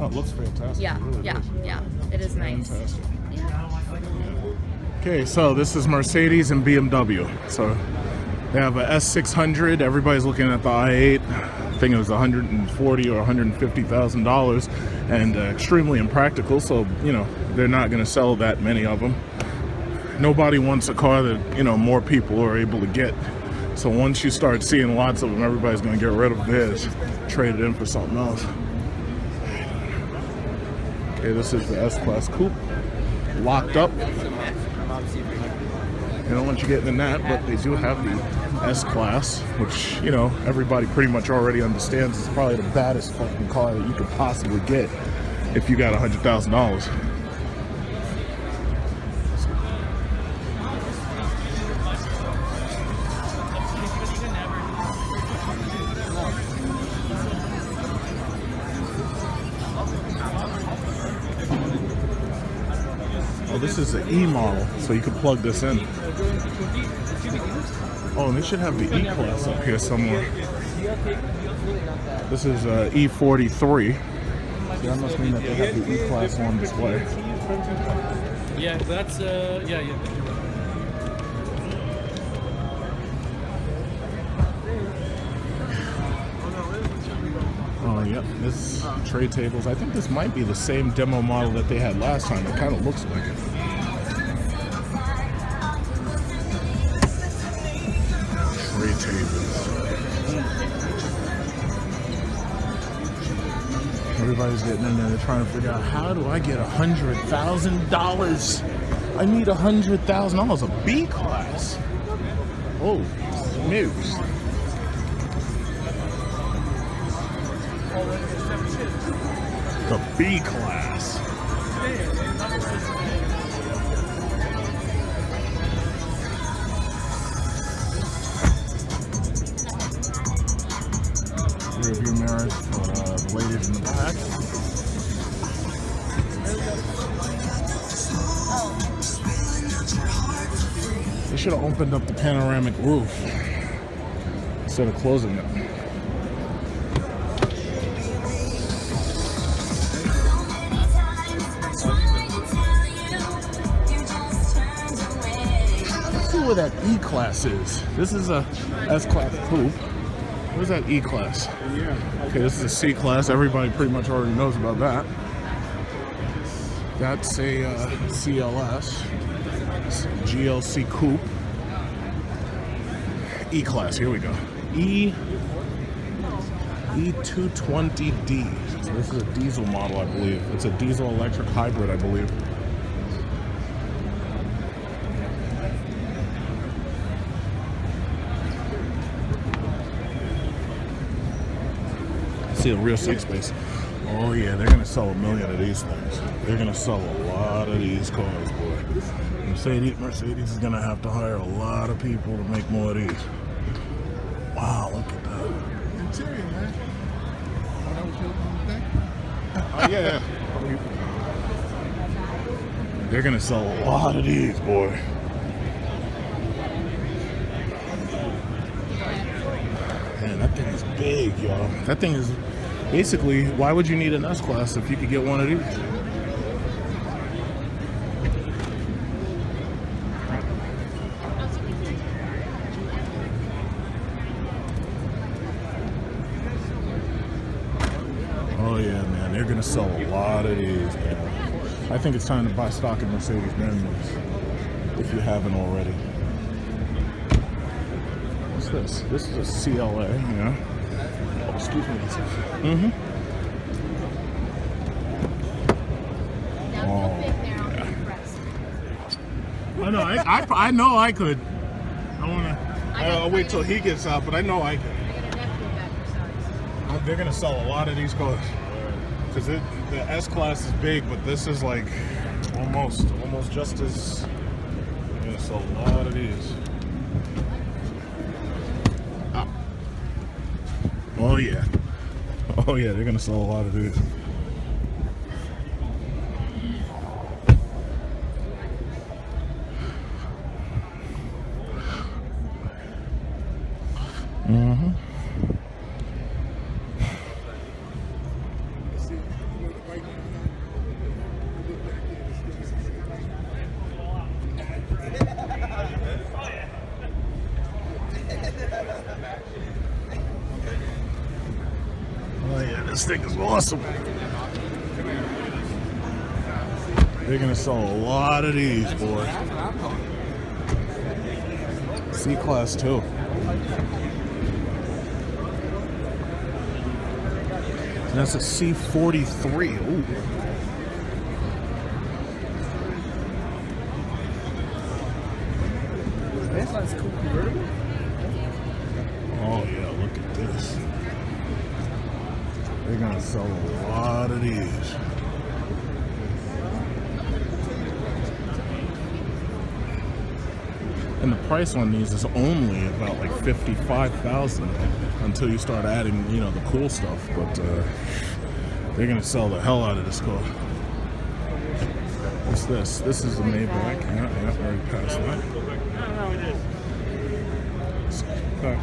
Oh, it looks fantastic. Yeah. It really does. Yeah. It is nice. Fantastic. Yeah. Okay, so this is Mercedes and BMW. So they have a S600. Everybody's looking at the i8. I think it was $140,000 or $150,000, and extremely impractical. So they're not going to sell that many of them. Nobody wants a car that more people are able to get. So once you start seeing lots of them, everybody's going to get rid of theirs, trade it in for something else. Okay, this is the S-Class Coupe, locked up. They don't want you getting in that, but they do have the S-Class, which, everybody pretty much already understands is probably the baddest fucking car that you could possibly get if you got $100,000. Oh, this is the E model, so you can plug this in. Oh, and they should have the E-Class up here somewhere. This is E43. So that must mean that they have the E-Class on display. Yeah, that's yeah. Oh, yep. This tray tables. I think this might be the same demo model that they had last time. It kind of looks like it. Tray tables. Everybody's getting in there. They're trying to figure out, how do I get $100,000? I need $100,000. A B class. Oh, news. The B class. Rear view mirrors for the ladies in the back. They should have opened up the panoramic roof instead of closing it. Where that E-Class is. This is a S-Class coupe. Where's that E-Class? Okay, this is a C-Class. Everybody pretty much already knows about that. That's a CLS. GLC coupe. E-Class, here we go. E220D. So this is a diesel model, I believe. It's a diesel electric hybrid, I believe. See a real safe space. Oh yeah, they're gonna sell 1 million of these things. They're gonna sell a lot of these cars, boy. Mercedes is gonna have to hire a lot of people to make more of these. Wow, look at that. Interior, man. Oh, that was your thing? Oh yeah. They're gonna sell a lot of these, boy. Man, that thing is big, y'all. That thing is basically, why would you need an S-Class if you could get one of these? Oh yeah, man, they're gonna sell a lot of these, man. I think it's time to buy stock in Mercedes-Benz if you haven't already. What's this? This is a CLA, yeah. Oh, excuse me. Mm-hmm. Oh, yeah. I know. I know I could. I wanna. I'll wait till he gets out, but I know I could. They're gonna sell a lot of these cars because the S-Class is big, but this is like almost just as. They're gonna sell a lot of these. Oh yeah. Oh yeah, they're gonna sell a lot of these. Mm-hmm. Oh yeah, this thing is awesome. They're gonna sell a lot of these, boy. C-Class too. And that's a C43. Ooh. That's cool convertible. Oh yeah, look at this. They're gonna sell a lot of these. And the price on these is only about like $55,000 until you start adding, you know, the cool stuff. But they're gonna sell the hell out of this car. What's this? This is a Maybach. Yeah, already passed that. Okay.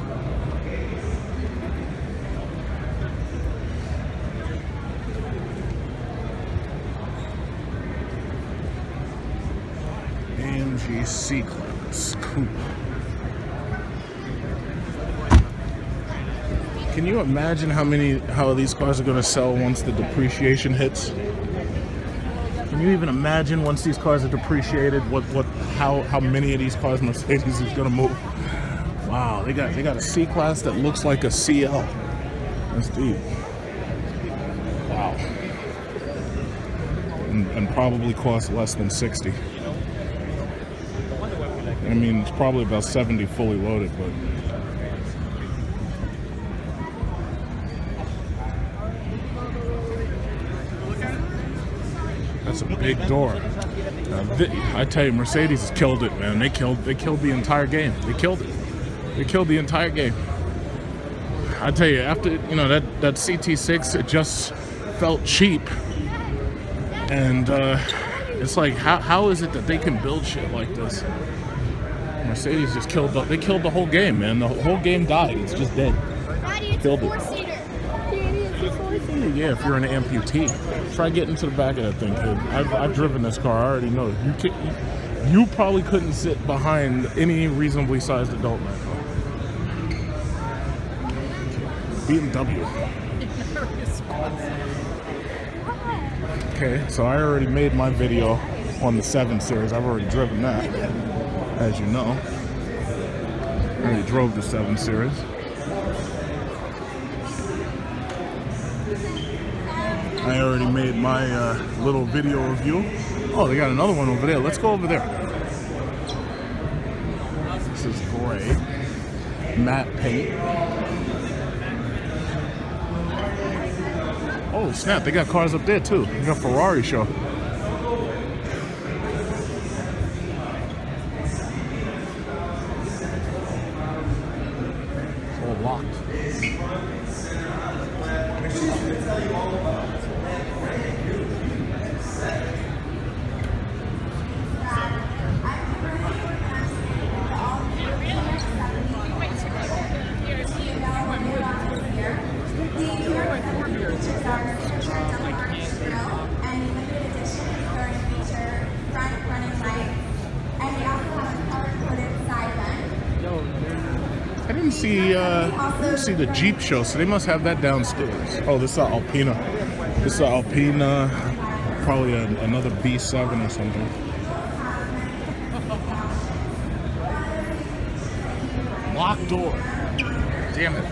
AMG C-Class Coupe. Can you imagine how these cars are going to sell once the depreciation hits? Can you even imagine once these cars are depreciated how many of these cars Mercedes is going to move? Wow, they got a C-Class that looks like a CL. That's deep. Wow. And probably costs less than 60. I mean, it's probably about 70 fully loaded, but that's a big door. I tell you, Mercedes has killed it, man. They killed the entire game. They killed it. They killed the entire game. I tell you, after that CT6, it just felt cheap, and it's like, how is it that they can build shit like this? Mercedes just killed the whole game, man. The whole game died. It's just dead. Killed it. Yeah, if you're an amputee, try getting to the back of that thing, kid. I've driven this car. I already know. You probably couldn't sit behind any reasonably sized adult in that car. BMW. Okay, so I already made my video on the 7 Series. I've already driven that, as you know. I already drove the 7 Series. I already made my little video review. Oh, they got another one over there. Let's go over there. This is gray. Matte paint. Oh snap, they got cars up there too. They got Ferrari show. It's all locked. I didn't see the Jeep show, so they must have that downstairs. Oh, this is Alpina. This is Alpina, probably another B7 or something. Locked door. Damn it.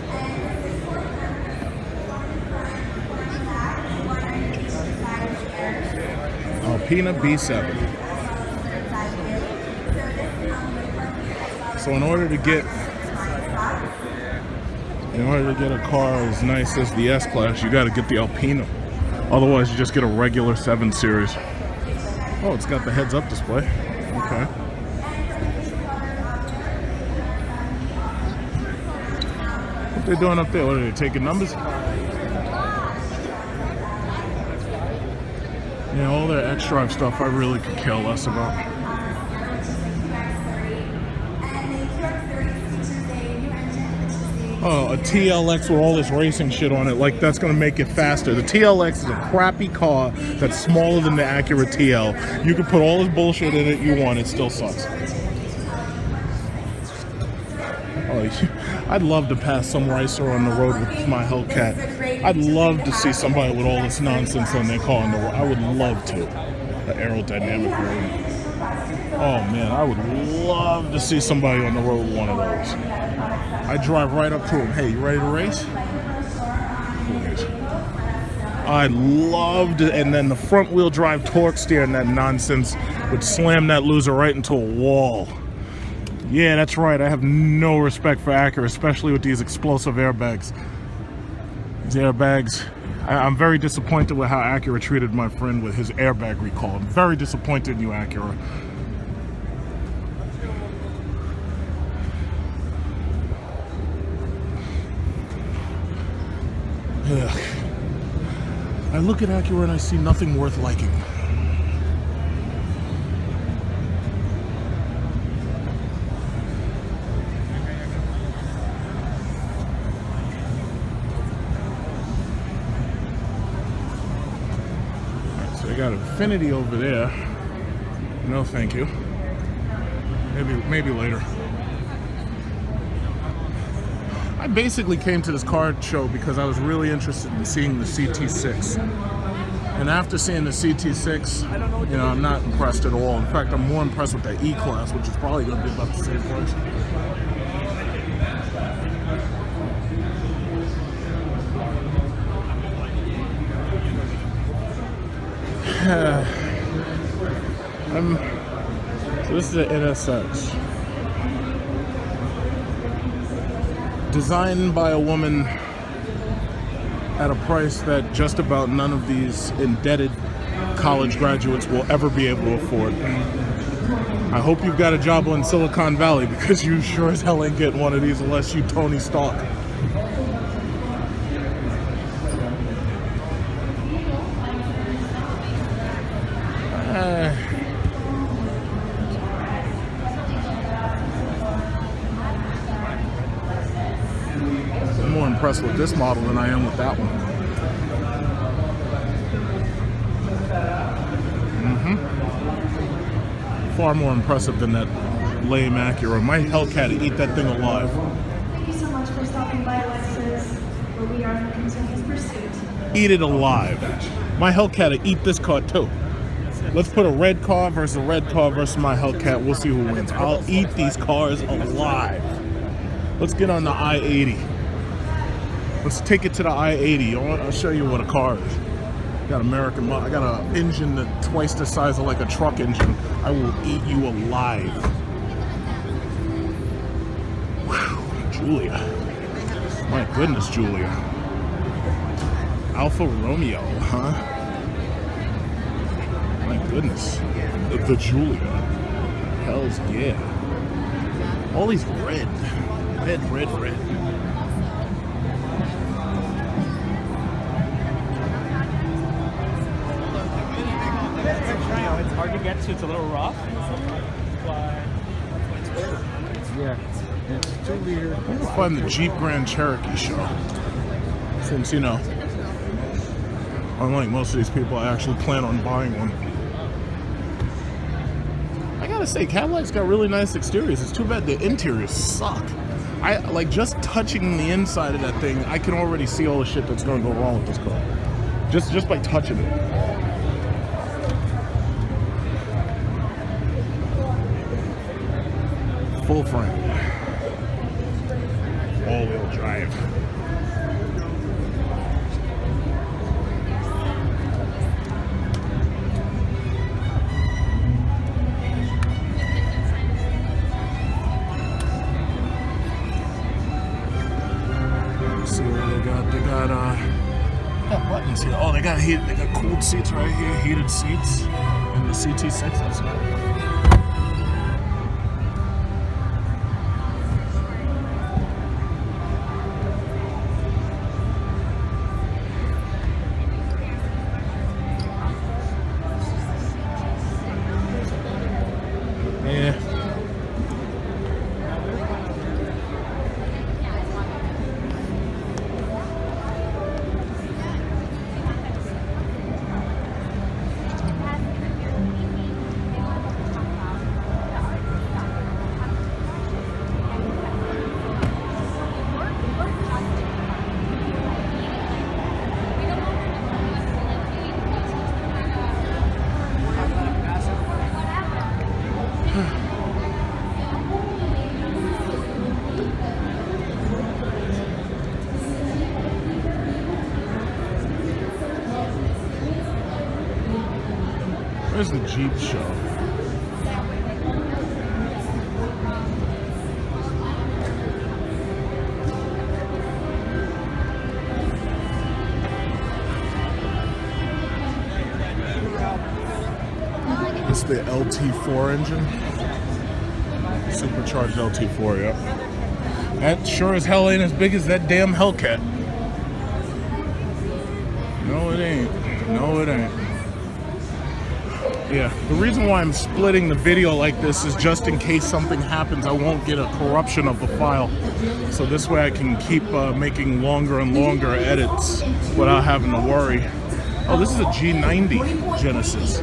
Alpina B7. So in order to get a car as nice as the S-Class, you got to get the Alpina. Otherwise, you just get a regular 7 Series. Oh, it's got the heads-up display. Okay. What they doing up there? What are they taking numbers? Yeah, all their X-Drive stuff I really could care less about. Oh, a TLX with all this racing shit on it, like that's gonna make it faster. The TLX is a crappy car that's smaller than the Acura TL. You can put all this bullshit in it you want, it still sucks. Oh, I'd love to pass some racer on the road with my Hellcat. I'd love to see somebody with all this nonsense on their car on the road. I would love to. The aerodynamic road. Oh man, I would love to see somebody on the road with one of those. I drive right up to him. Hey, you ready to race? I'd love to, and then the front wheel drive torque steer and that nonsense would slam that loser right into a wall. Yeah, that's right. I have no respect for Acura, especially with these explosive airbags. These airbags, I'm very disappointed with how Acura treated my friend with his airbag recall. I'm very disappointed in you, Acura. Ugh. I look at Acura and I see nothing worth liking. Alright, so I got Infiniti over there. No, thank you. Maybe later. I basically came to this car show because I was really interested in seeing the CT6. And after seeing the CT6, you know, I'm not impressed at all. In fact, I'm more impressed with the E-Class, which is probably going to be about the same price. So this is an NSX. Designed by a woman at a price that just about none of these indebted college graduates will ever be able to afford. I hope you've got a job in Silicon Valley, because you sure as hell ain't getting one of these unless you Tony Stark. I'm more impressed with this model than I am with that one. Far more impressive than that lame Acura. My Hellcat would eat that thing alive. Thank you so much for stopping by, Alexis, where we are in continuous pursuit. Eat it alive. My Hellcat would eat this car too. Let's put a red car versus my Hellcat. We'll see who wins. I'll eat these cars alive. Let's get on the I-80. Let's take it to the I-80. I'll show you what a car is. Got American. I got an engine that's twice the size of like a truck engine. I will eat you alive. Whew, Julia. My goodness, Julia. Alfa Romeo, huh? My goodness. The Julia. Hells yeah. All these red. Red. It's hard to get to. It's a little rough. Yeah. It's 2 liter. I'm gonna find the Jeep Grand Cherokee show. Since, you know, unlike most of these people, I actually plan on buying one. I gotta say, Cadillac's got really nice exteriors. It's too bad the interiors suck. I like just touching the inside of that thing, I can already see all the shit that's gonna go wrong with this car. Just by touching it. Full frame. All-wheel drive. Let's see what they got. They got buttons here. Oh, they got cooled seats right here, heated seats, and the CT6s. Where's the Jeep show? It's the LT4 engine. Supercharged LT4, yep. That sure as hell ain't as big as that damn Hellcat. No, it ain't. No, it ain't. Yeah, the reason why I'm splitting the video like this is just in case something happens, I won't get a corruption of the file. So this way I can keep making longer and longer edits without having to worry. Oh, this is a G90 Genesis.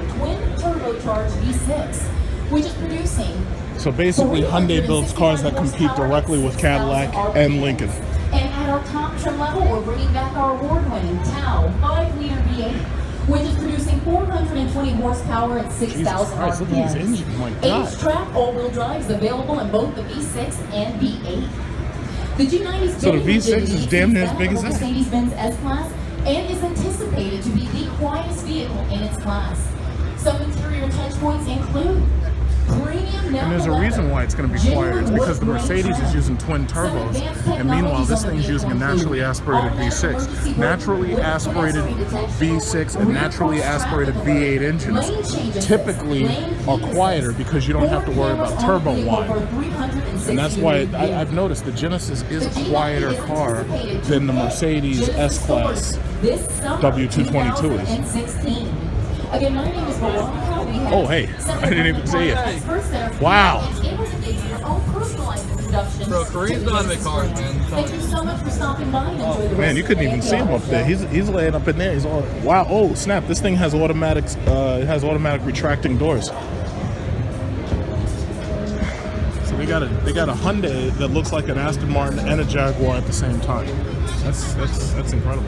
Turbocharged V6, which is producing. So basically, Hyundai builds cars that compete directly with Cadillac and Lincoln. And at our top trim level, we're bringing back our award-winning TAO 5-liter V8, which is producing 420 horsepower at 6,000 RPM. H-Track all-wheel drive is available in both the V6 and V8. The G90's so the V6 is damn near as big as that. Mercedes-Benz S-Class and is anticipated to be the quietest vehicle in its class. Some interior touch points include premium. And there's a reason why it's going to be quiet. It's because the Mercedes is using twin turbos, and meanwhile this thing's using a naturally aspirated V6. Naturally aspirated V6 and naturally aspirated V8 engines typically are quieter because you don't have to worry about turbo whine. And that's why I've noticed the Genesis is a quieter car than the Mercedes S-Class W222 is. Again, my name is Veronica. Oh, hey, I didn't even see it. Wow. Bro, Korea's not in the cars, man. Thank you so much for stopping by and enjoy the Man, you couldn't even see him up there. He's laying up in there. He's all, wow. Oh, snap. This thing has automatic, it has automatic retracting doors. So they got a Hyundai that looks like an Aston Martin and a Jaguar at the same time. That's incredible.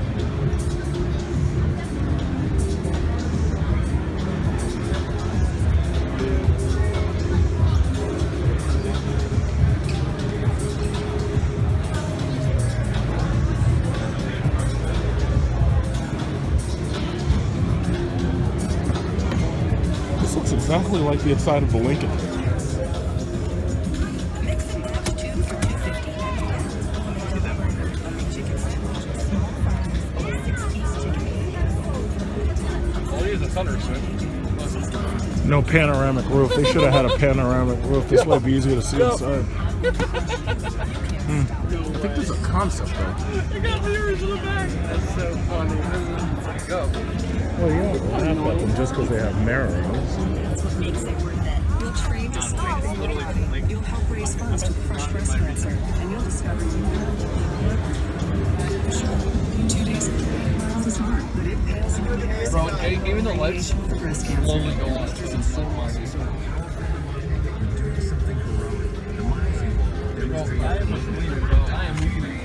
exactly like the inside of a Lincoln. No panoramic roof. They should have had a panoramic roof. This way it'd be easier to see inside. I think there's a concept though. I got the original bag. That's so funny. Go. Well, yeah, laugh at them just because they have mirrors. That's what makes it worth it. You'll train to strengthen your body. You'll help raise funds to crush breast cancer, and you'll discover you have 2 days. Miles is hard, but it pales in comparison. Bro, even the lights slowly go on. It's so much. I am leaving.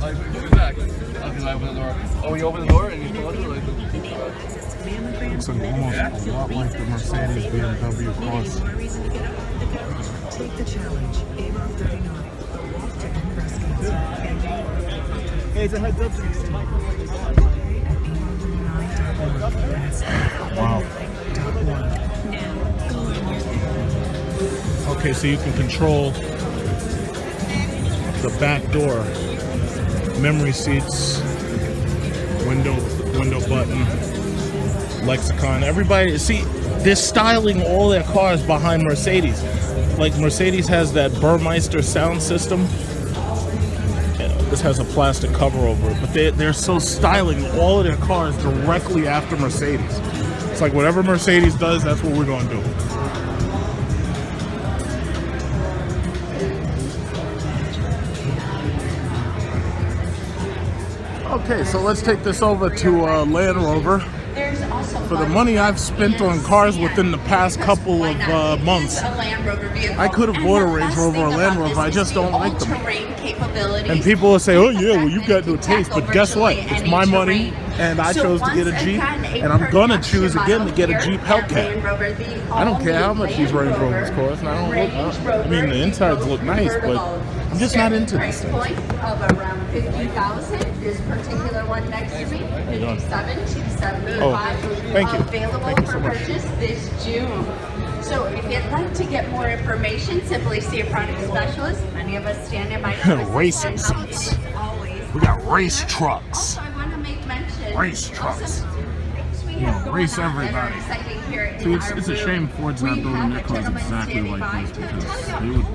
Like, look back. I open the door. Oh, you open the door and you close it? Like, Looks like almost a lot like the Mercedes BMW Cross. Take the challenge. April 39. Walk to end breast cancer. hey, it's a heads up. Wow. Okay, so you can control the back door, memory seats, window button, lexicon. Everybody, see, they're styling all their cars behind Mercedes. Like Mercedes has that Burmeister sound system. This has a plastic cover over it, but they're so styling all of their cars directly after Mercedes. It's like whatever Mercedes does, that's what we're going to do. Okay, so let's take this over to Land Rover. For the money I've spent on cars within the past couple of months, I could have bought a Range Rover or a Land Rover. I just don't like them. And people will say, oh yeah, well you've got no taste, but guess what? It's my money, and I chose to get a Jeep, and I'm gonna choose again to get a Jeep Hellcat. I don't care how much these Range Rovers cost, and I mean the insides look nice, but I'm just not into these things. Of around 50,000. This particular one next to me, 57,275. Oh, thank you. Available Thank you so for much. purchase this June. So if you'd like to get more information, simply see a product specialist. Many of us stand in my Racing seats. We got race trucks. Also, I want to make mention. Race trucks. Race everybody. See, it's a shame Ford's not building their cars exactly like this, because they would.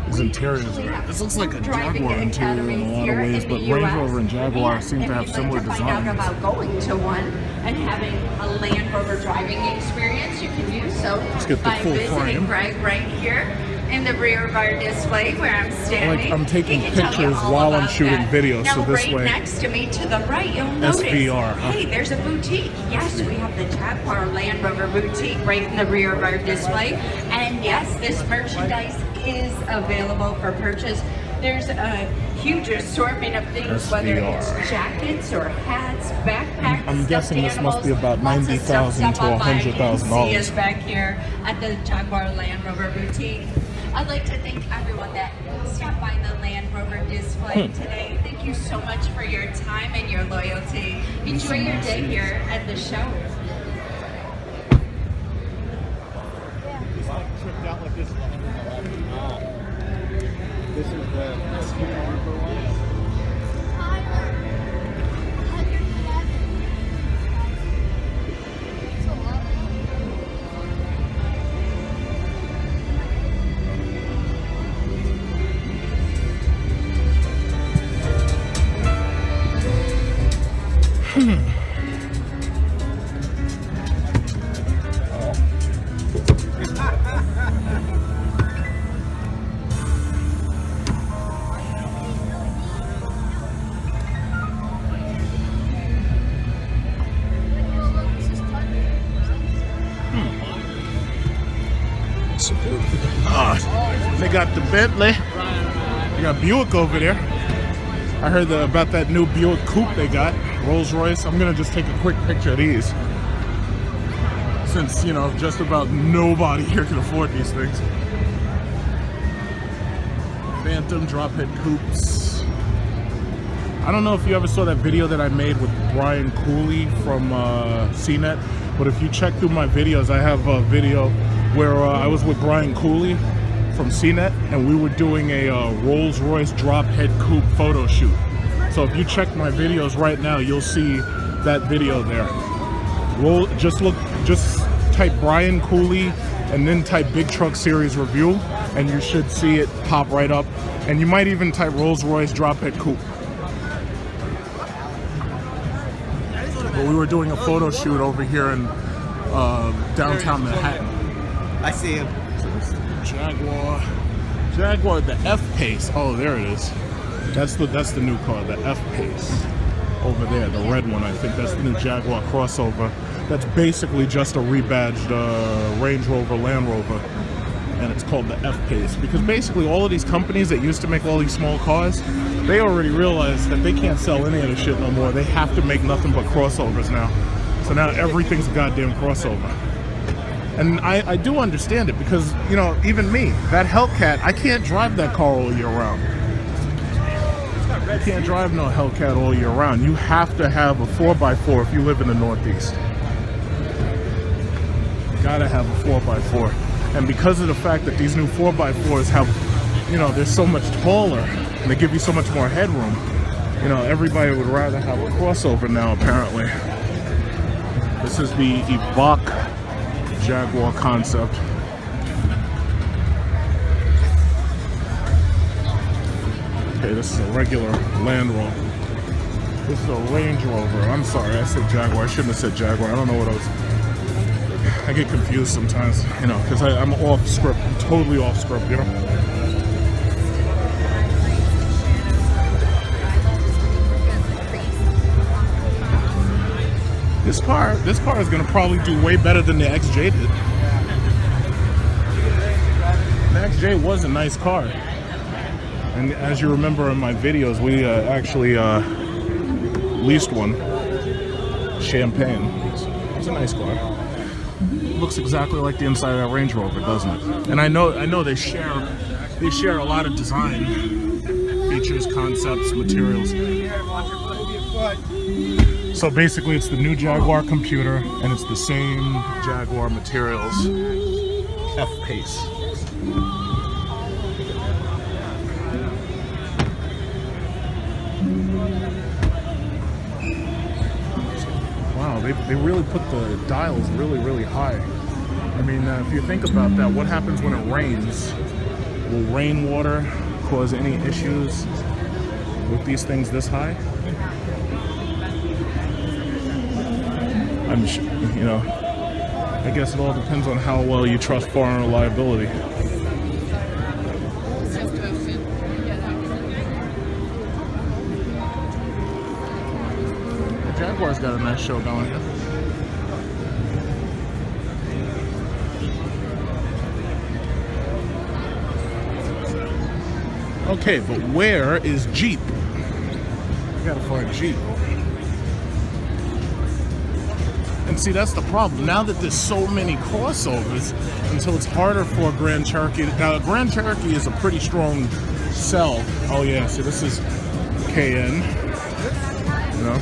His interior is great. This looks like a Jaguar interior in a lot of ways, but Range Rover and Jaguar seem to have similar designs. About going to one and having a Land Rover driving experience, you can do so by visiting Greg right here in the rear of our display where I'm standing. Like I'm taking pictures while I'm shooting videos, now, so this right way. Next to me to the right, you'll notice. SVR. Hey, there's a boutique. Yes, we have the Jaguar Land Rover boutique right in the rear of our display. And yes, this merchandise is available for purchase. There's a huge assortment of things, whether it's jackets or hats, backpacks. I'm guessing this must be about $90,000 to $100,000. See us back here at the Jaguar Land Rover boutique. I'd like to thank everyone that stopped by the Land Rover display today. Thank you so much for your time and your loyalty. Enjoy your day here at the show. Tripped out like this. This is the They got the Bentley. They got Buick over there. I heard about that new Buick coupe they got. Rolls Royce. I'm gonna just take a quick picture of these, since you know just about nobody here can afford these things. Phantom drop head coupes. I don't know if you ever saw that video that I made with Brian Cooley from CNET, But if you check through my videos, I have a video where I was with Brian Cooley from CNET, and we were doing a Rolls-Royce drop head coupe photo shoot. So if you check my videos right now, you'll see that video there. Just type Brian Cooley and then type Big Truck Series Review, and you should see it pop right up. And you might even type Rolls-Royce drop head coupe. But we were doing a photo shoot over here in downtown Manhattan. I see him. So this is the Jaguar, the F-Pace. Oh, there it is. That's the new car, the F-Pace. Over there, the red one. I think that's the new Jaguar crossover. That's basically just a rebadged Range Rover, Land Rover, and it's called the F-Pace. Because basically all of these companies that used to make all these small cars, they already realized that they can't sell any of this shit no more. They have to make nothing but crossovers now. So now everything's a goddamn crossover. And I do understand it because, you know, even me, that Hellcat, I can't drive that car all year round. You can't drive no Hellcat all year round. You have to have a 4x4 if you live in the Northeast. Gotta have a 4x4. And because of the fact that these new 4x4s have, you know, they're so much taller and they give you so much more headroom, you know, everybody would rather have a crossover now, apparently. This is the Evoque Jaguar concept. Okay, this is a regular Land Rover. This is a Range Rover. I'm sorry, I said Jaguar. I shouldn't have said Jaguar. I don't know what I get confused sometimes, you know, because I'm off script. I'm totally off script, you know. This car is gonna probably do way better than the XJ did. The XJ was a nice car. And as you remember in my videos, we actually leased one, Champagne. It's a nice car. Looks exactly like the inside of that Range Rover, doesn't it? And I know they share a lot of design features, concepts, materials. So basically, it's the new Jaguar computer, and it's the same Jaguar materials. F-Pace. Wow, they really put the dials really high. I mean, if you think about that, what happens when it rains? Will rainwater cause any issues with these things this high? You know, I guess it all depends on how well you trust foreign reliability. The Jaguar's got a nice show going here. Okay, but where is Jeep? I gotta find Jeep. And see, that's the problem. Now that there's so many crossovers, until it's harder for a Grand Cherokee. Now, a Grand Cherokee is a pretty strong sell. Oh yeah, see, this is KN. You know?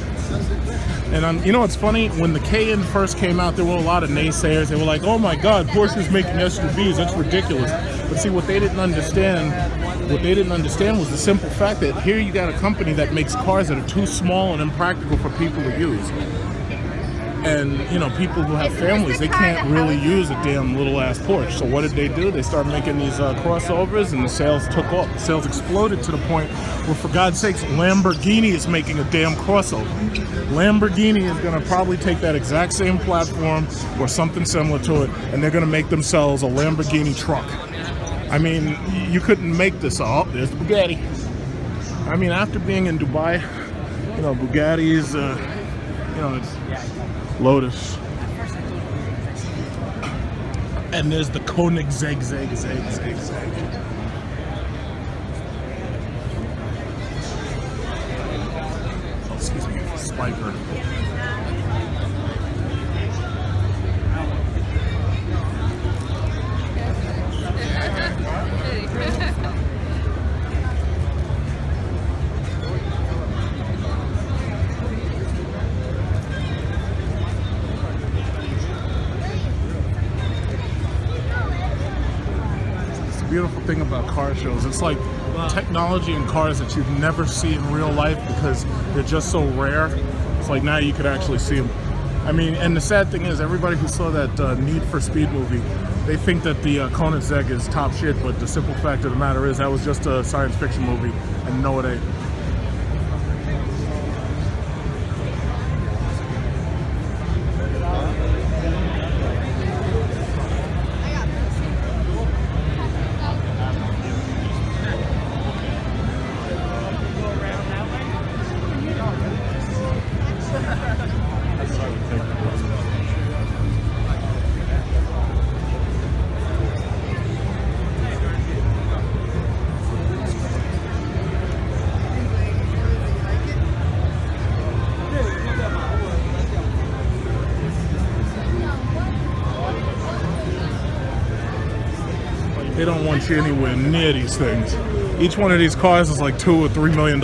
And you know what's funny? When the KN first came out, there were a lot of naysayers. They were like, oh my God, Porsche's making SUVs, that's ridiculous. But see, what they didn't understand was the simple fact that here you got a company that makes cars that are too small and impractical for people to use. And, you know, people who have families, they can't really use a damn little ass Porsche. So what did they do? They started making these crossovers, and the sales took off. The sales exploded to the point where, for God's sakes, Lamborghini is making a damn crossover. Lamborghini is going to probably take that exact same platform or something similar to it, and they're going to make themselves a Lamborghini truck. I mean, you couldn't make this up. There's Bugatti. I mean, after being in Dubai, you know, Bugattis, you know, it's Lotus. And there's the Koenigsegg, Zeg. Oh, excuse me, Spiker. thing about car shows. It's like technology in cars that you'd never see in real life because they're just so rare. It's like now you could actually see them. I mean, and the sad thing is, everybody who saw that Need for Speed movie, they think that the Koenigsegg is top shit, but the simple fact of the matter is that was just a science fiction movie, and no, it ain't. They don't want you anywhere near these things. Each one of these cars is like $2 or $3 million.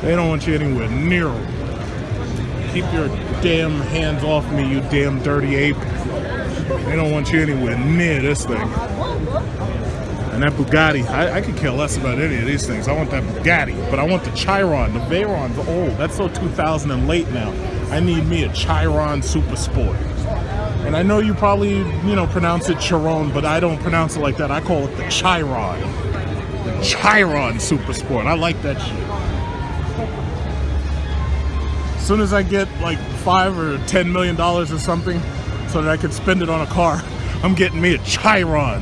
They don't want you anywhere near them. Keep your damn hands off me, you damn dirty ape. They don't want you anywhere near this thing. And that Bugatti, I could care less about any of these things. I want that Bugatti, but I want the Chiron. The Veyron's old. That's so 2000 and late now. I need me a Chiron Super Sport. And I know you probably, you know, pronounce it Chiron, but I don't pronounce it like that. I call it the Chiron. The Chiron Super Sport. I like that shit. As soon as I get like $5 or $10 million or something so that I can spend it on a car, I'm getting me a Chiron.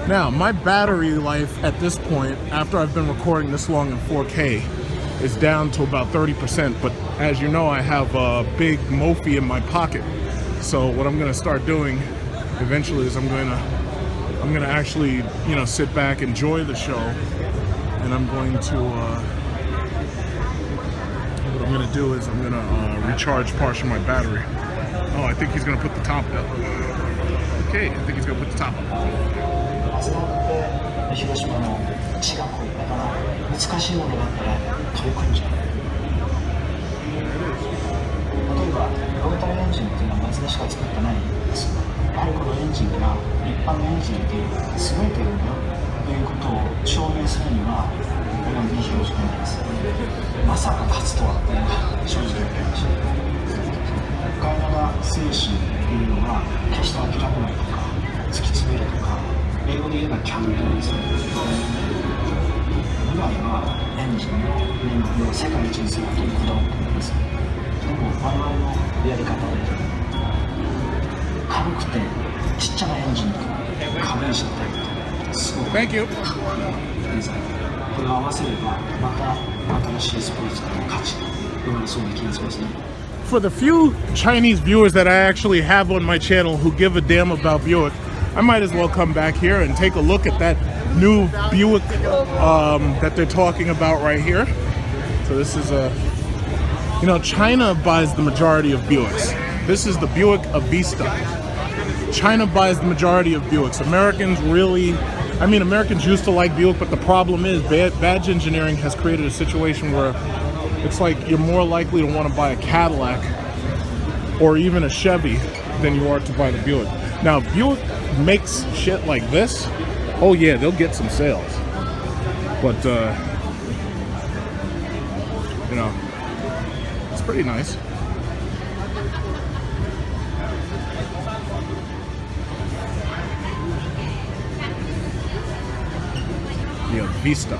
Now, my battery life at this point, after I've been recording this long in 4K, is down to about 30%, but as you know, I have a big MOPHIE in my pocket. So what I'm gonna start doing eventually is I'm gonna actually, you know, sit back, enjoy the show, and I'm going to what I'm gonna do is I'm gonna recharge partial of my battery. Oh, I think he's gonna put the top up. Okay, I think he's gonna put the top up. 難しいものがあったら取り組んじゃう。例えばローターエンジンっていうのはマツダしか作ってないんです。やはりこのエンジンが一般のエンジンって優れているんだよということを証明するにはこの24時間です。まさか勝つとはっていうのが正直な話。ガイナが精神っていうのが決して諦めないとか突き詰めるとか英語で言えばキャンプですね。未来はエンジンの燃費を世界一にすることにこだわっています。でも我々のやり方で軽くてちっちゃなエンジンと軽い車体とすごく Thank you. これを合わせればまた新しいスポーツカーの価値生まれそうな気がしますね。For the few Chinese viewers that I actually have on my channel who give a damn about Buick, I might as well come back here and take a look at that new Buick that they're talking about right here. So this is you know, China buys the majority of Buicks. This is the Buick Avista. China buys the majority of Buicks. Americans really, I mean, Americans used to like Buick, but the problem is badge engineering has created a situation where it's like you're more likely to want to buy a Cadillac or even a Chevy than you are to buy the Buick. Now, if Buick makes shit like this, oh yeah, they'll get some sales. But, you know, it's pretty nice. The Avista.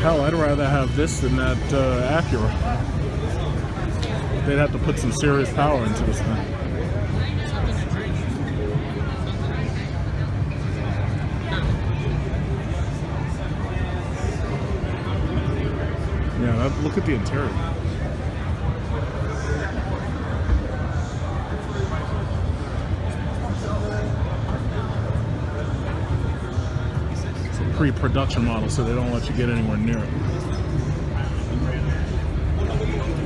Hell, I'd rather have this than that Acura. They'd have to put some serious power into this thing. Yeah, look at the interior. Pre-production model, so they don't let you get anywhere near it.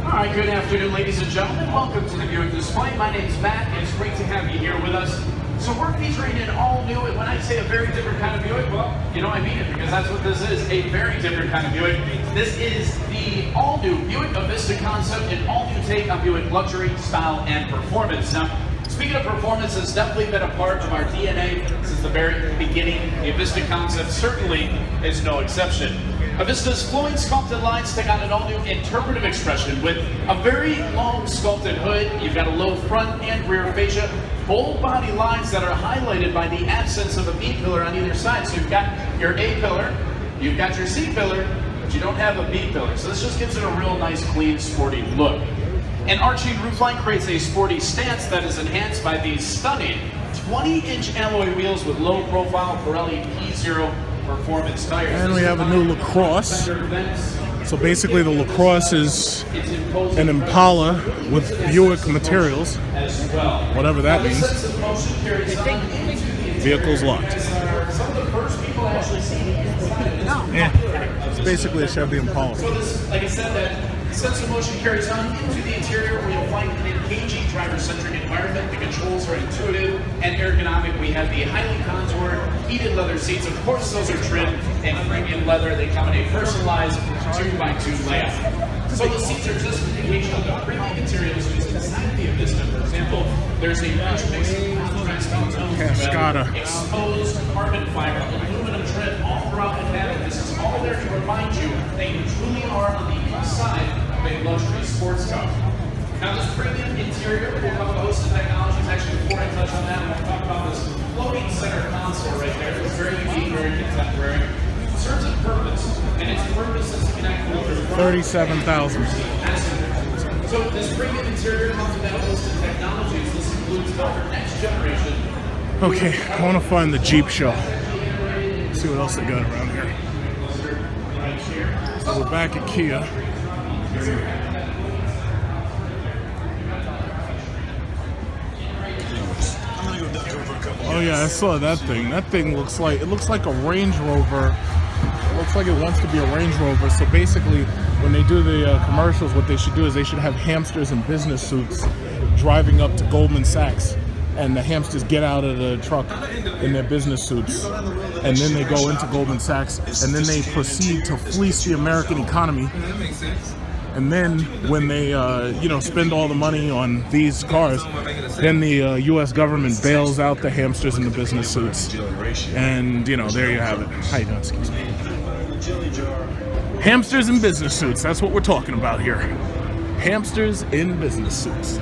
All right, good afternoon, ladies and gentlemen. Welcome to the Buick display. My name's Matt. It's great to have you here with us. So we're featuring an all-new, and when I say a very different kind of Buick, well, you know I mean it, because that's what this is, a very different kind of Buick. This is the all-new Buick Vista concept, an all-new take on Buick luxury, style, and performance. Now, speaking of performance, it's definitely been a part of our DNA since the very beginning. The Vista concept certainly is no exception. Vista's flowing sculpted lines take on an all-new interpretive expression with a very long sculpted hood. You've got a low front and rear fascia, bold body lines that are highlighted by the absence of a B pillar on either side. So you've got your A pillar, you've got your C pillar, but you don't have a B pillar. So this just gives it a real nice, clean, sporty look. An arching roofline creates a sporty stance that is enhanced by these stunning 20-inch alloy wheels with low-profile Pirelli P0 performance tires. And we have a new LaCrosse. So basically the LaCrosse is an Impala with Buick materials, whatever that means. Vehicle's locked. Yeah, it's basically a Chevy Impala. So this, like I said, that sense of motion carries on into the interior where you'll find an engaging driver-centric environment. The controls are intuitive and ergonomic. We have the highly contoured, heated leather seats. Of course, those are trimmed in premium leather. They come in a personalized 2x2 layout. So the seats are just an indication of the premium materials used inside the Vista. For example, there's a rich mix of contrast tones, exposed carbon fiber, aluminum trim all throughout the cabin. This is all there to remind you that you truly are on the inside of a luxury sports car. Now this premium interior will come with a host of technologies. Actually, before I touch on that, I want to talk about this floating center console right there. It's very unique, very contemporary. It serves a purpose, and its purpose is to connect with 37,000. So this premium interior comes with a host of technologies. This includes our next generation. Okay, I want to find the Jeep show. See what else they got around here. So we're back at Kia. Oh yeah, I saw that thing. That thing looks like a Range Rover. It looks like it wants to be a Range Rover. So basically, when they do the commercials, what they should do is they should have hamsters in business suits driving up to Goldman Sachs, and the hamsters get out of the truck in their business suits, and then they go into Goldman Sachs, and then they proceed to fleece the American economy. And then when they, spend all the money on these cars, then the U.S. government bails out the hamsters in the business suits. And, there you have it. How you doing? Excuse me. Hamsters in business suits. That's what we're talking about here. Hamsters in business suits.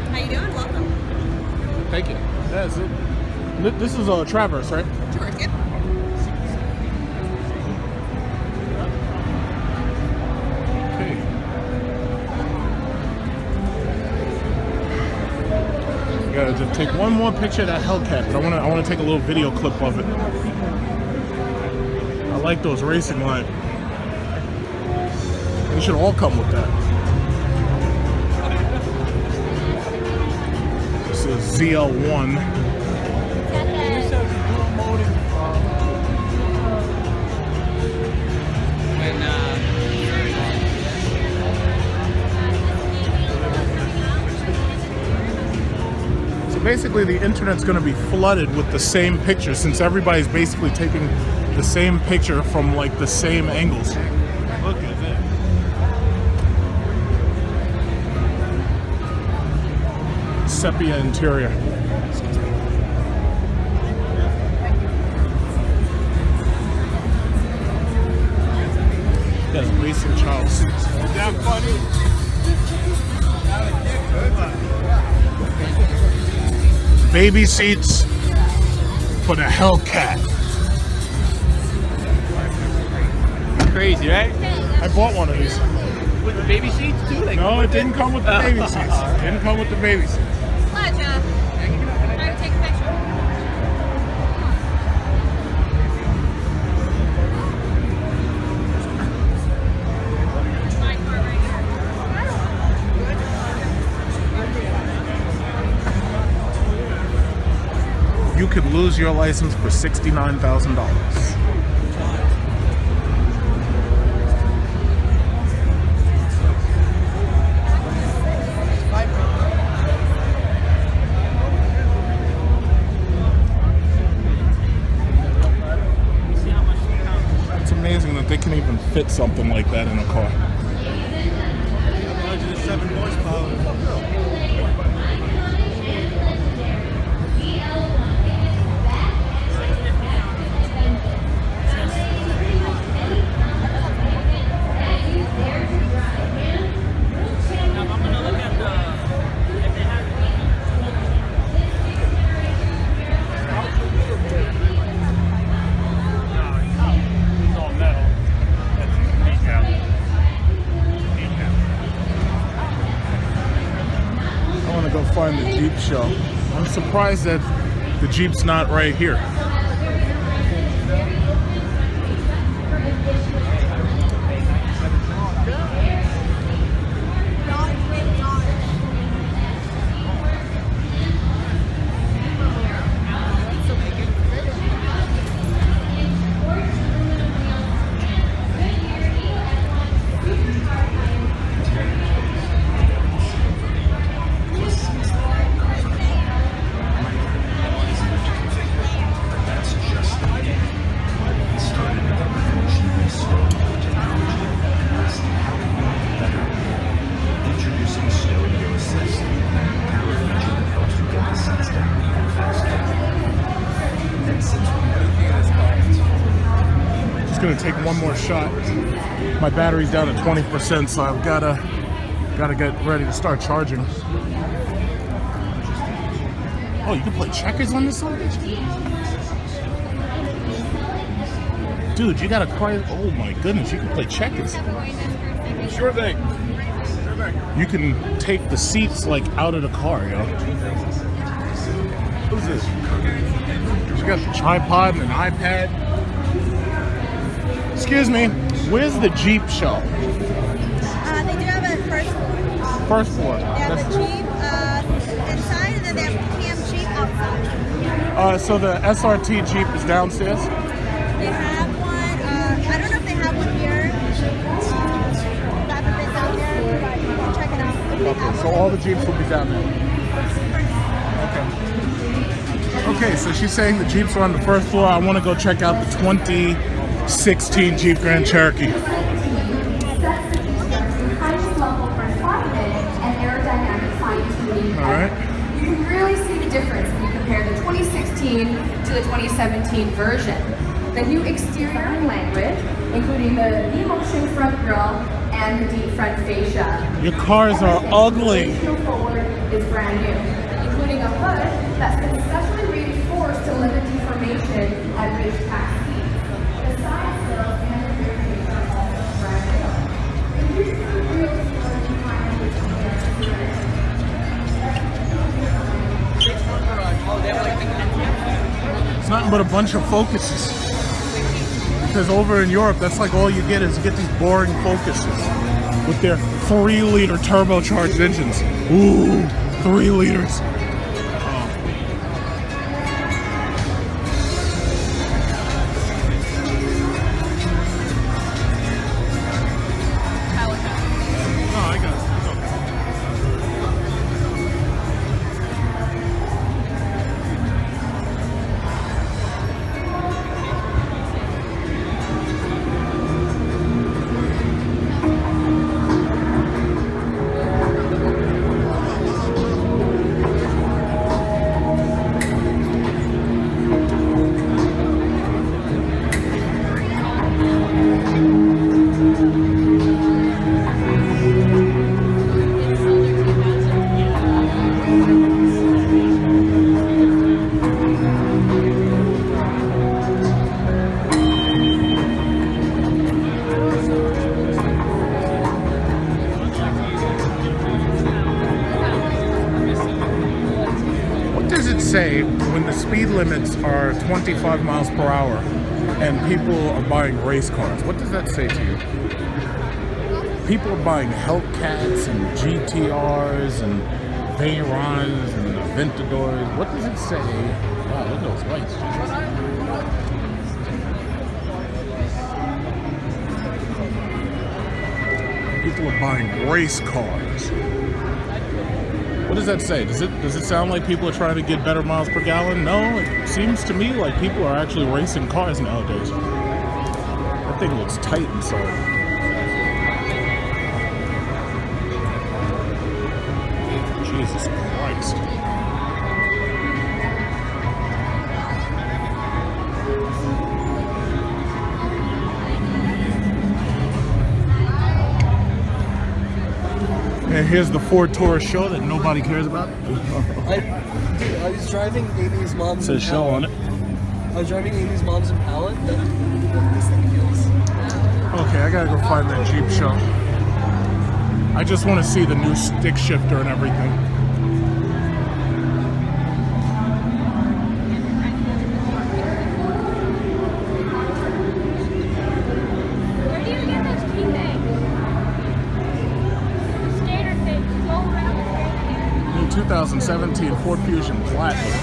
How you doing? Welcome. Thank you. That's it. This is a Traverse, right? Sure, yeah. Okay. Gotta just take one more picture of that Hellcat, but I want to take a little video clip of it. I like those racing lines. They should all come with that. This is ZL1. So basically the internet's going to be flooded with the same picture, since everybody's basically taking the same picture from like the same angles. Look at that. Sepia interior. Got a racing child seat. Is that funny? Baby seats for the Hellcat. Crazy, right? I bought one of these. With the baby seats too? Like, no, it didn't come with the baby seats. It didn't come with the baby seats. Pleasure. I would take a picture. My car right here. You could lose your license for $69,000. that they can even fit something like that in a car. 7 horsepower. Find the Jeep show. I'm surprised that the Jeep's not right here. Gonna take one more shot. My battery's down to 20%, so I've gotta get ready to start charging. Oh, you can play checkers on this one? Dude, you gotta cry. Oh my goodness, you can play checkers. Sure thing. You can take the seats like out of the car, yo. Who's this? You got the tripod and an iPad. Excuse me, where's the Jeep show? They do have a first floor. First floor. They have a Jeep inside, and then they have Cam Jeep outside. So the SRT Jeep is downstairs? They have one, I don't know if they have one here. I haven't been down there, but we'll check it out. Okay, so all the Jeeps will be down there. Okay. Okay, so she's saying the Jeeps are on the first floor. I want to go check out the 2016 Jeep Grand Cherokee. Alright. You can really see the difference when you compare the 2016 to the 2017 version. The new exterior language, including the V-motion front grille and the deep front fascia. Your cars are ugly. The forward is brand new, including a hood that's been specially reinforced to limit deformation at racetrack speeds. The side sills and the rear fascia are also brand new. The new real storage behind the It's nothing but a bunch of Focuses. Because over in Europe, that's like all you get is you get these boring Focuses with their 3-liter turbocharged engines. Ooh, 3 liters. Say when the speed limits are 25 miles per hour and people are buying race cars? What does that say to you? People are buying Hellcats and GTRs and Veyrons and Aventadors. What does it say? Wow, look at those lights. People are buying race cars. What does that say? Does it sound like people are trying to get better miles per gallon? No, it seems to me like people are actually racing cars nowadays. That thing looks tight inside. Jesus Christ. And here's the Ford Taurus show that nobody cares about. I was driving Amy's mom's. It says show on it. I was driving Amy's mom's Impala. This thing feels. Okay, I gotta go find that Jeep show. I just want to see the new stick shifter and everything. Where do you get those key things? Skater things. Go around the New 2017 Ford Fusion Platinum.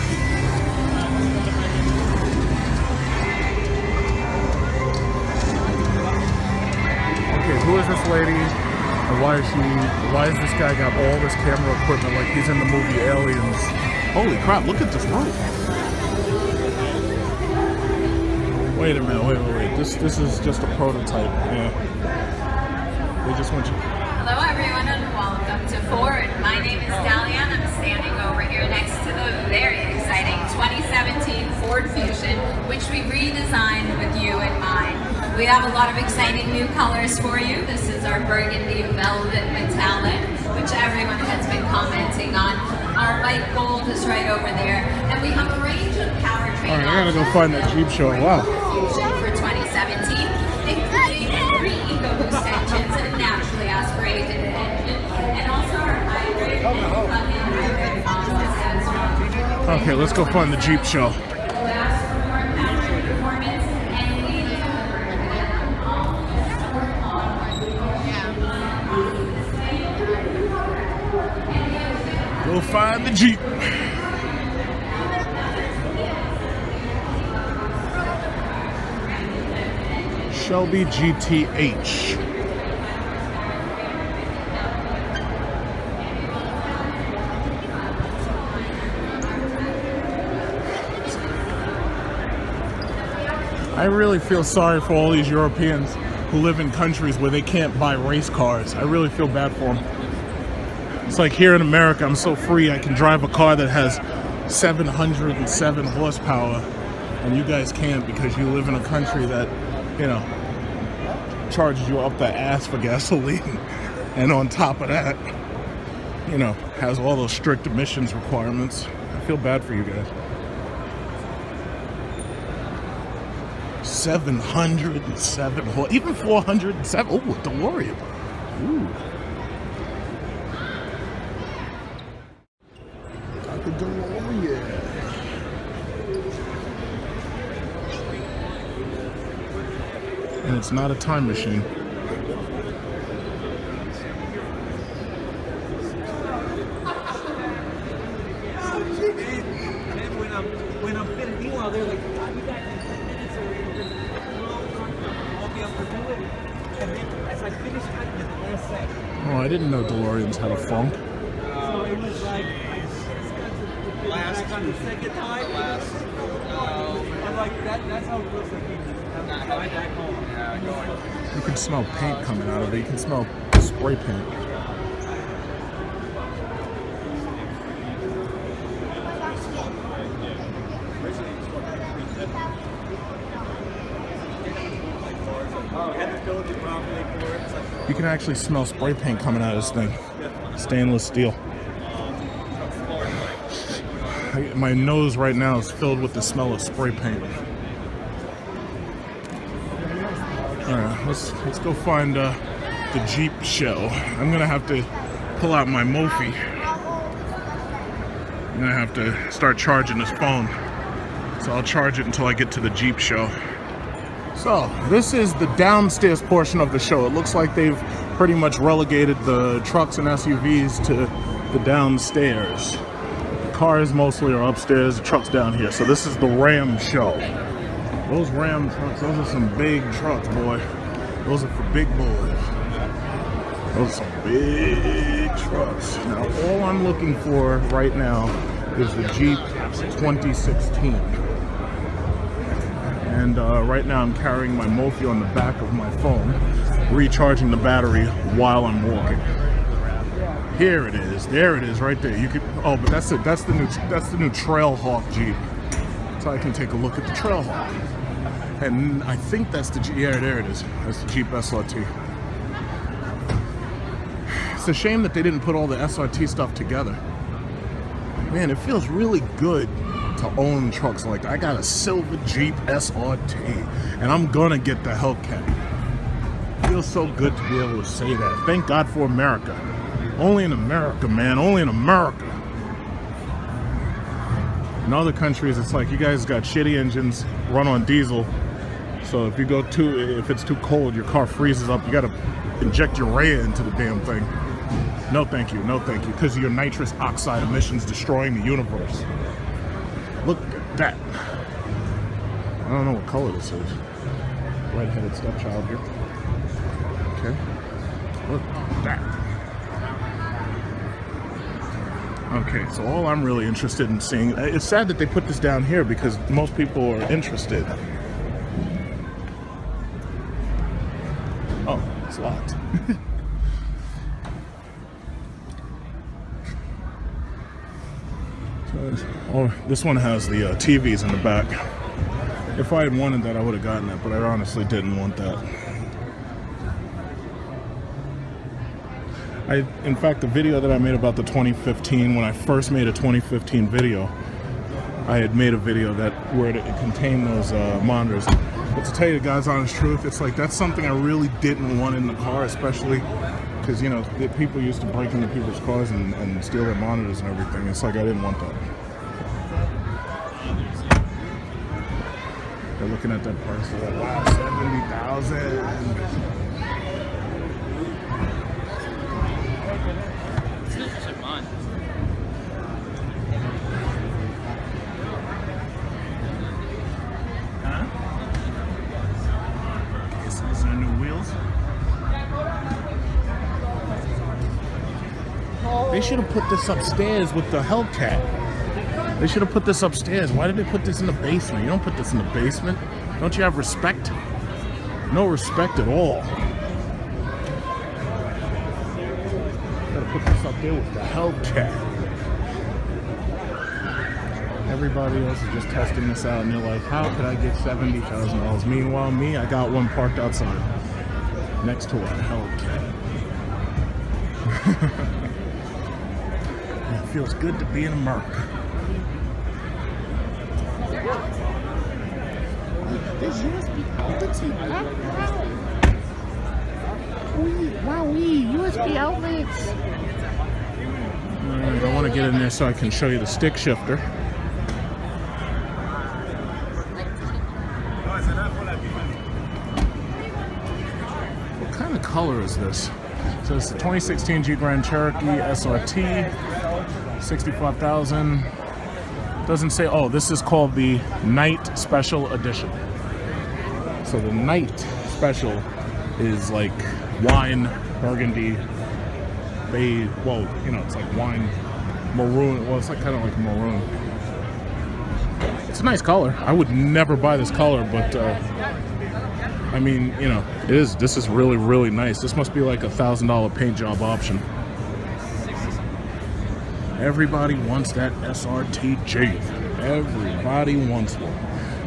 Who is this lady? And why is this guy got all this camera equipment like he's in the movie Aliens? Holy crap, look at this roof. Wait a minute, wait. This is just a prototype. Yeah. They just want you. Hello everyone and welcome to Ford. My name is Dahlia and I'm standing over here next to the very exciting 2017 Ford Fusion, which we redesigned with you in mind. We have a lot of exciting new colors for you. This is our burgundy velvet metallic, which everyone has been commenting on. Our white gold is right over there. And we have a range of powertrain Alright, I gotta go find that Jeep show. Wow. Fusion for 2017, including 3 EcoBoost engines and a naturally aspirated engine, and also our hybrid and plug-in hybrid options as well. Okay, let's go find the Jeep show. Go find the Jeep. Shelby GTH. I really feel sorry for all these Europeans who live in countries where they can't buy race cars. I really feel bad for them. It's like here in America, I'm so free, I can drive a car that has 707 horsepower, and you guys can't because you live in a country that, you know, charges you up the ass for gasoline. And on top of that, you know, has all those strict emissions requirements. I feel bad for you guys. 707, even 407. Oh, a DeLorean. Ooh. Got the DeLorean. And it's not a time machine. When I'm finished, meanwhile they're like, God, you guys have 10 minutes or I'll be able to do it. And then as I finished cutting it the last second. Oh, I didn't know DeLoreans had a funk. So it was like, last on the second time. I'm like, that's how it feels like being back home. Yeah, going. You can smell paint coming out of it. You can smell spray paint. You can actually smell spray paint coming out of this thing. Stainless steel. My nose right now is filled with the smell of spray paint. Alright, let's go find the Jeep show. I'm gonna have to pull out my MOPHIE. I'm gonna have to start charging this phone. So I'll charge it until I get to the Jeep show. So, this is the downstairs portion of the show. It looks like they've pretty much relegated the trucks and SUVs to the downstairs. The cars mostly are upstairs, the trucks down here. So this is the Ram show. Those Ram trucks, those are some big trucks, boy. Those are for big boys. Those are some big trucks. Now, all I'm looking for right now is the Jeep 2016. And right now I'm carrying my MOPHIE on the back of my phone, recharging the battery while I'm walking. Here it is. There it is, right there. You could. Oh, but that's it. That's the new Trailhawk Jeep. So I can take a look at the Trailhawk. And I think that's the Jeep. Yeah, there it is. That's the Jeep SRT. It's a shame that they didn't put all the SRT stuff together. Man, it feels really good to own trucks like that. I got a silver Jeep SRT, and I'm gonna get the Hellcat. It feels so good to be able to say that. Thank God for America. Only in America, man. Only in America. In other countries, it's like you guys got shitty engines, run on diesel. So if it's too cold, your car freezes up. You gotta inject urea into the damn thing. No thank you, no thank you, because of your nitrous oxide emissions destroying the universe. Look at that. I don't know what color this is. Red-headed stepchild here. Okay. Look at that. Okay, so all I'm really interested in seeing, it's sad that they put this down here because most people are interested. Oh, it's locked. Oh, this one has the TVs in the back. If I had wanted that, I would have gotten it, but I honestly didn't want that. In fact, the video that I made about the 2015, when I first made a 2015 video, I had made a video where it contained those monitors. But to tell you the God's honest truth, it's like that's something I really didn't want in the car, especially because, you know, people used to break into people's cars and steal their monitors and everything. It's like I didn't want that. They're looking at that price. They're like, wow, $70,000. Huh? Okay, so these are new wheels. They should have put this upstairs with the Hellcat. They should have put this upstairs. Why did they put this in the basement? You don't put this in the basement. Don't you have respect? No respect at all. Gotta put this up there with the Hellcat. Everybody else is just testing this out and they're like, how could I get $70,000? Meanwhile, me, I got one parked outside next to a Hellcat. It feels good to be in America. There's USB outlets in the back. Wow, USB outlets. Alright, I want to get in there so I can show you the stick shifter. What kind of color is this? So it's the 2016 Jeep Grand Cherokee SRT, 65,000. Doesn't say, oh, this is called the Night Special Edition. So the Night Special is like wine, burgundy, beige, well, you know, it's like wine, maroon, well, it's like kind of like maroon. It's a nice color. I would never buy this color, but I mean, you know, this is really, really nice. This must be like $1,000 paint job option. Everybody wants that SRT Jeep. Everybody wants one.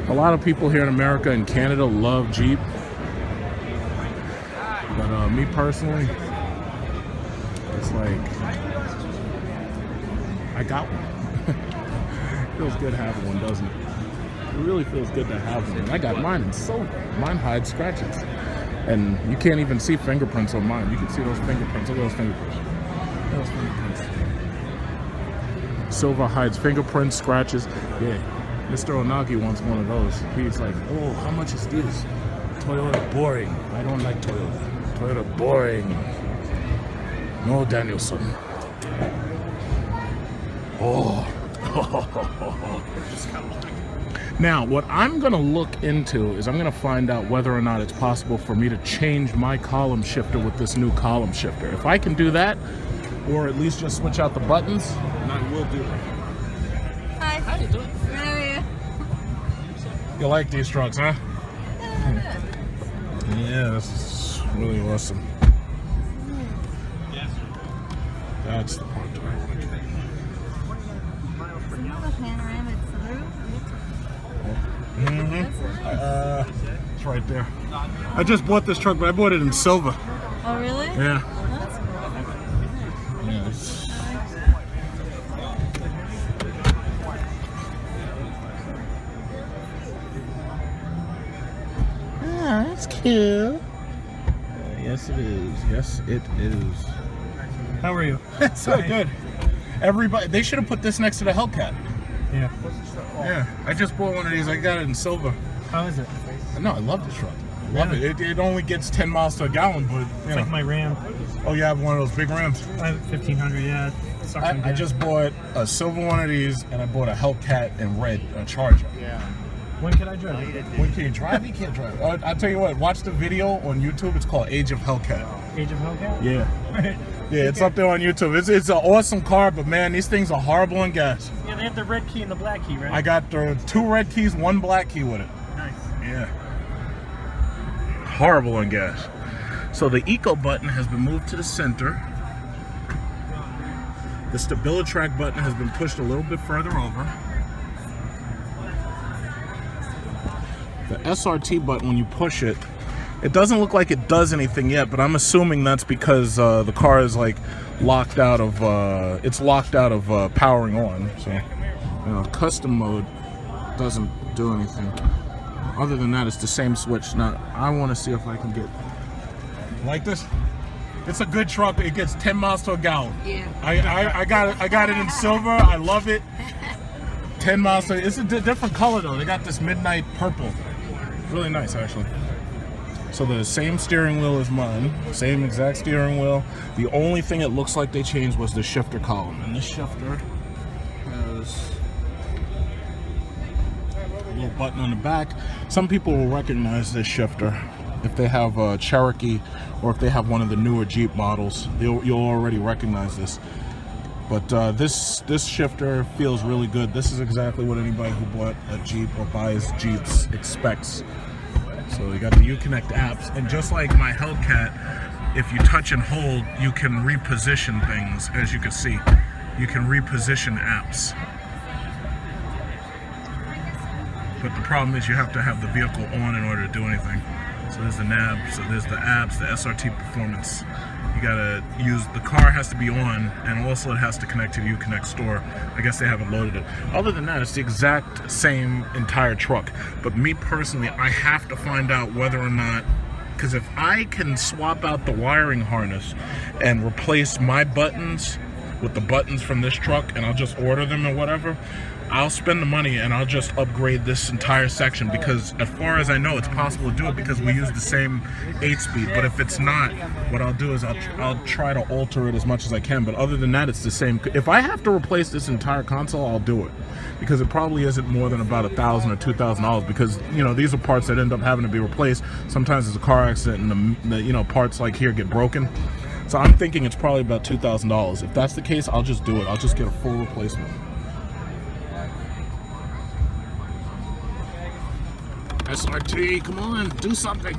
A lot of people here in America and Canada love Jeep. But me personally, it's like, I got one. It feels good having one, doesn't it? It really feels good to have one. I got mine in silver. Mine hides scratches. And you can't even see fingerprints on mine. You can see those fingerprints. Look at those fingerprints. Look at those fingerprints. Silver hides fingerprints, scratches. Yeah, Mr. Onagi wants one of those. He's like, oh, how much is this? Toyota boring. I don't like Toyota. Toyota boring. No, Danielson. Oh. Now, what I'm going to look into is I'm going to find out whether or not it's possible for me to change my column shifter with this new column shifter. If I can do that, or at least just switch out the buttons, and I will do that. Hi. How you doing? How are you? You like these trucks, huh? Yeah, this is really awesome. That's the part that I like. It's right there. I just bought this truck, but I bought it in silver. Oh, really? Yeah. That's cool. Yes. Ah, that's cute. Yes, it is. Yes, it is. How are you? So good. Everybody, they should have put this next to the Hellcat. Yeah. Yeah, I just bought one of these. I got it in silver. How is it? No, I love this truck. I love it. It only gets 10 miles to a gallon, but It's like my Ram. Oh, you have one of those big Rams? I have 1500, yeah. I just bought a silver one of these, and I bought a Hellcat in red, a Charger. Yeah. When can I drive it? When can you drive? You can't drive. I'll tell you what, watch the video on YouTube. It's called Age of Hellcat. Age of Hellcat? Yeah. Yeah, it's up there on YouTube. It's an awesome car, but man, these things are horrible on gas. Yeah, they have the red key and the black key, right? I got the 2 red keys, 1 black key with it. Nice. Yeah. Horrible on gas. So the eco button has been moved to the center. The StabiliTrak button has been pushed a little bit further over. The SRT button, when you push it, it doesn't look like it does anything yet, but I'm assuming that's because the car is like locked out of powering on. So, you know, custom mode doesn't do anything. Other than that, it's the same switch. Now, I want to see if I can get like this. It's a good truck. It gets 10 miles to a gallon. Yeah. I got it in silver. I love it. 10 miles to. It's a different color though. They got this midnight purple. Really nice, actually. So the same steering wheel as mine, same exact steering wheel. The only thing it looks like they changed was the shifter column. And this shifter has a little button on the back. Some people will recognize this shifter if they have a Cherokee or if they have one of the newer Jeep models. You'll already recognize this. But this shifter feels really good. This is exactly what anybody who bought a Jeep or buys Jeeps expects. So you got the Uconnect apps, and just like my Hellcat, if you touch and hold, you can reposition things. As you can see, you can reposition apps. But the problem is you have to have the vehicle on in order to do anything. So there's the nav, so there's the apps, the SRT performance. You gotta use, the car has to be on, and also it has to connect to the Uconnect store. I guess they haven't loaded it. Other than that, it's the exact same entire truck. But me personally, I have to find out whether or not, because if I can swap out the wiring harness and replace my buttons with the buttons from this truck, and I'll just order them or whatever, I'll spend the money and I'll just upgrade this entire section, because as far as I know, it's possible to do it because we use the same 8-speed. But if it's not, what I'll do is I'll try to alter it as much as I can. But other than that, it's the same. If I have to replace this entire console, I'll do it, because it probably isn't more than about $1,000 or $2,000, because, you know, these are parts that end up having to be replaced. Sometimes there's a car accident and the you know, parts like here get broken. So I'm thinking it's probably about $2,000. If that's the case, I'll just do it. I'll just get a full replacement. SRT, come on, do something.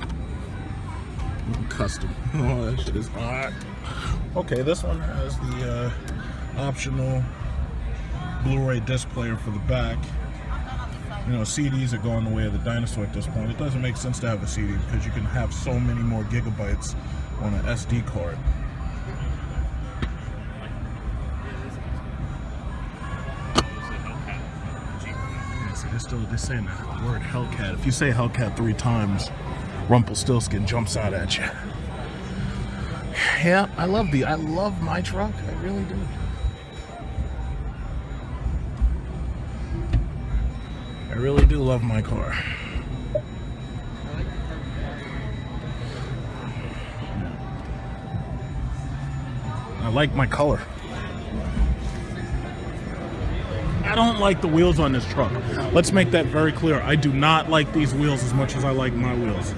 Custom. Oh, that shit is hot. Okay, this one has the optional Blu-ray disc player for the back. You know, CDs are going the way of the dinosaur at this point. It doesn't make sense to have a CD because you can have so many more gigabytes on an SD card. They're saying the word Hellcat. If you say Hellcat 3 times, Rumpelstiltskin jumps out at you. Yeah, I love my truck. I really do. I really do love my car. I like my color. I don't like the wheels on this truck. Let's make that very clear. I do not like these wheels as much as I like my wheels.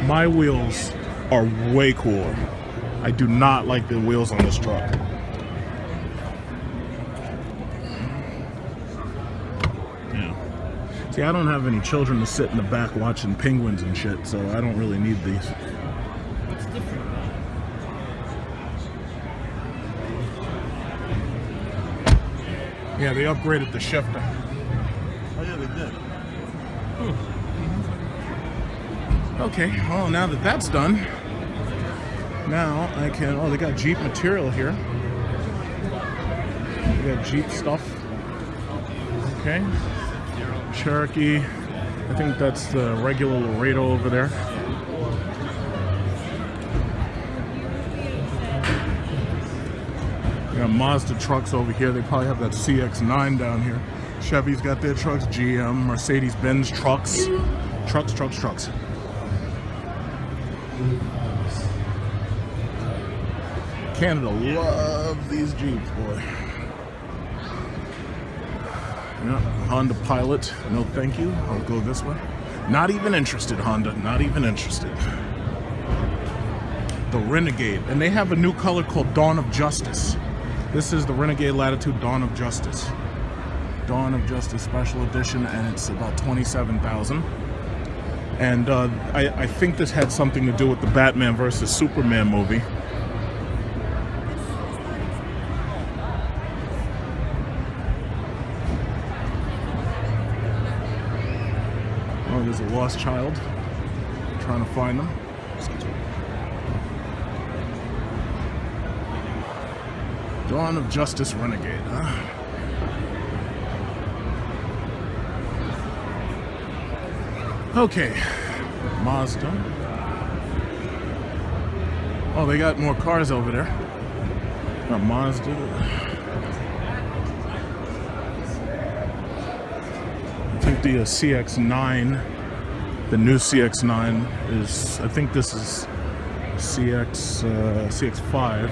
My wheels are way cooler. I do not like the wheels on this truck. Yeah. See, I don't have any children to sit in the back watching penguins and shit, so I don't really need these. It's different. Yeah, they upgraded the shifter. Oh yeah, they did. Okay, well, now that that's done, now I can, oh, they got Jeep material here. They got Jeep stuff. Okay. Cherokee. I think that's the regular Laredo over there. We got Mazda trucks over here. They probably have that CX-9 down here. Chevy's got their trucks. GM, Mercedes-Benz trucks. Trucks. Canada love these Jeeps, boy. Yeah, Honda Pilot, no thank you. I'll go this way. Not even interested, Honda, not even interested. The Renegade, and they have a new color called Dawn of Justice. This is the Renegade Latitude Dawn of Justice. Dawn of Justice Special Edition, and it's about $27,000. And I think this had something to do with the Batman versus Superman movie. Oh, there's a lost child. I'm trying to find them. Dawn of Justice Renegade, huh? Okay, Mazda. Oh, they got more cars over there. Got Mazda. I think the CX-9, the new CX-9 is, I think this is CX-5.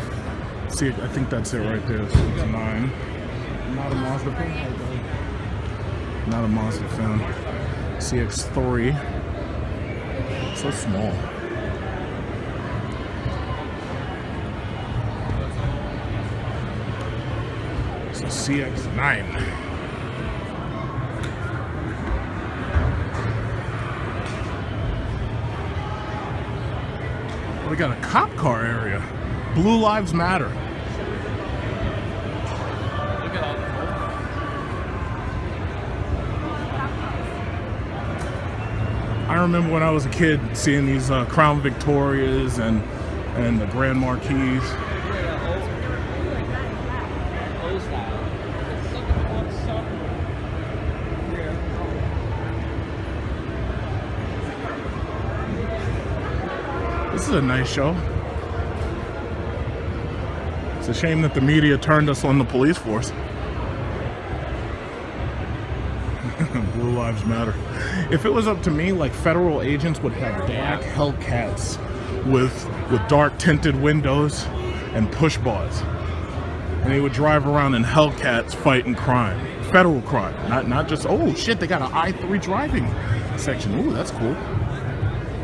I think that's it right there, CX-9. Not a Mazda fan. Not a Mazda fan. CX-3, so small. So CX-9. Oh, we got a cop car area. Blue Lives Matter. I remember when I was a kid seeing these Crown Victorias and the Grand Marquis. This is a nice show. It's a shame that the media turned us on the police force. Blue Lives Matter. If it was up to me, like, federal agents would have black Hellcats with dark tinted windows and push bars, and they would drive around in Hellcats fighting crime, federal crime, not just, oh shit, they got an I3 driving section. Ooh, that's cool.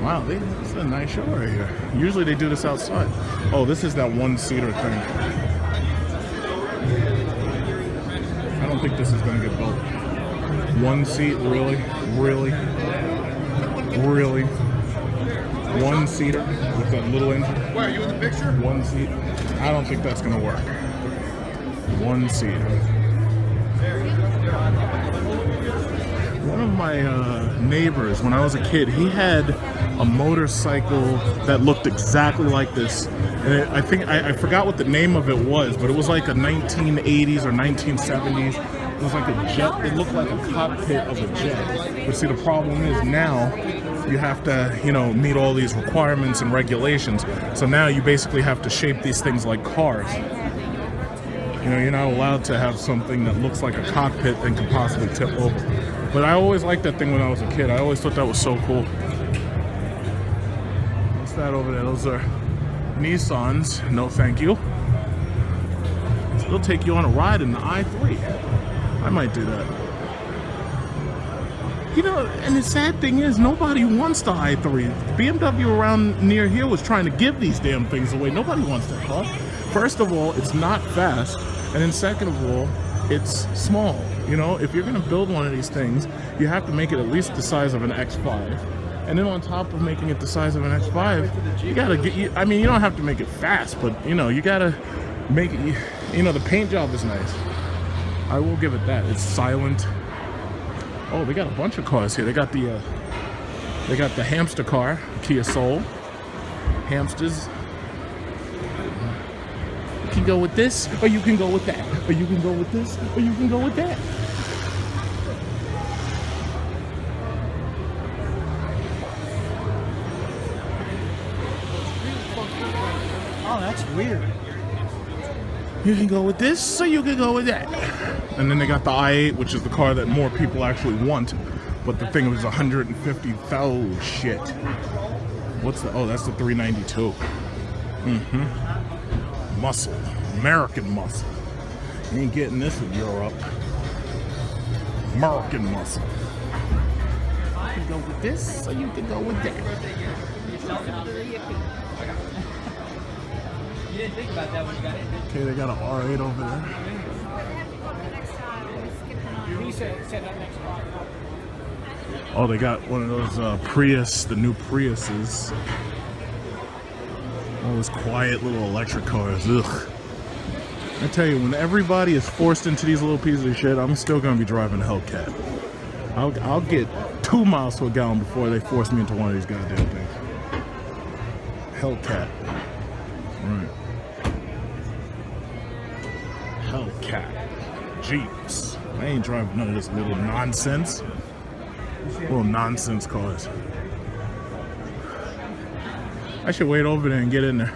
Wow, this is a nice show right here. Usually they do this outside. Oh, this is that one-seater thing. I don't think this is gonna get built. One seat, really? One seater with that little engine. Where are you in the picture? One seat. I don't think that's gonna work. One seater. One of my neighbors, when I was a kid, he had a motorcycle that looked exactly like this. And I think I forgot what the name of it was, but it was like a 1980s or 1970s. It was like a jet. It looked like a cockpit of a jet. But see, the problem is now you have to, meet all these requirements and regulations. So now you basically have to shape these things like cars. You're not allowed to have something that looks like a cockpit and could possibly tip over. But I always liked that thing when I was a kid. I always thought that was so cool. What's that over there? Those are Nissans. No, thank you. They'll take you on a ride in the i3. I might do that. And the sad thing is, nobody wants the i3. BMW around near here was trying to give these damn things away. Nobody wants that car. First of all, it's not fast. And then second of all, it's small. You know, if you're gonna build one of these things, you have to make it at least the size of an X5. And then on top of making it the size of an X5, you gotta get, I mean, you don't have to make it fast, but you know, you gotta make it, you know, the paint job is nice. I will give it that. It's silent. Oh, they got a bunch of cars here. They got the hamster car, Kia Soul. Hamsters. You can go with this, or you can go with that, or you can go with this, or you can go with that. Oh, that's weird. You can go with this, or you can go with that. And then they got the i8, which is the car that more people actually want, but the thing was 150,000 shit. What's the? Oh, that's the 392. Muscle, American muscle. You ain't getting this in Europe. American muscle. You can go with this, or you can go with that. You didn't think about that when you got in. Okay, they got an R8 over there. Oh, they got one of those Prius, the new Priuses. All those quiet little electric cars. Ugh. I tell you, when everybody is forced into these little pieces of shit, I'm still gonna be driving a Hellcat. I'll get 2 miles to a gallon before they force me into one of these goddamn things. Hellcat. Right. Hellcat. Jeeps. I ain't driving none of this little nonsense. Little nonsense cars. I should wait over there and get in there.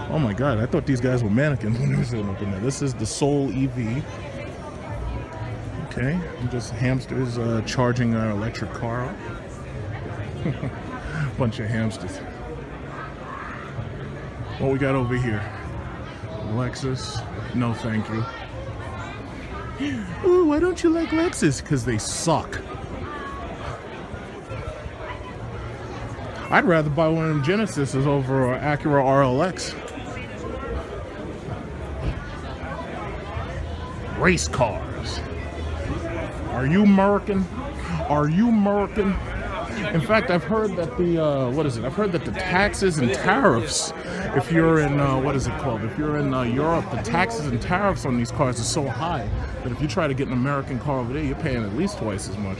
Oh my god, I thought these guys were mannequins when they were sitting up in there. This is the Soul EV. Okay, just hamsters charging our electric car up. Bunch of hamsters. What we got over here? Lexus. No, thank you. Ooh, why don't you like Lexus? Because they suck. I'd rather buy one of them Genesises over an Acura RLX. Race cars. Are you American? Are you American? In fact, I've heard that the, what is it? I've heard that the taxes and tariffs, if you're in, what is it called? If you're in Europe, the taxes and tariffs on these cars are so high that if you try to get an American car over there, you're paying at least twice as much.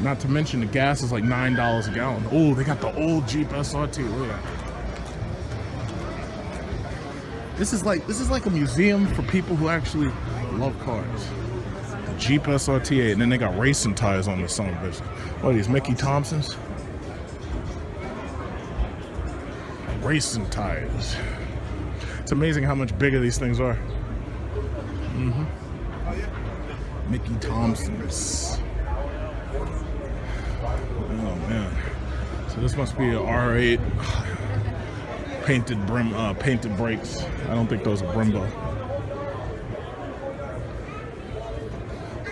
Not to mention the gas is like $9 a gallon. Oh, they got the old Jeep SRT. Look at that. This is like a museum for people who actually love cars. The Jeep SRT8, and then they got racing tires on this son of a bitch. What are these, Mickey Thompsons? Racing tires. It's amazing how much bigger these things are. Mickey Thompsons. Oh man. So this must be an R8 painted painted brakes. I don't think those are Brembo.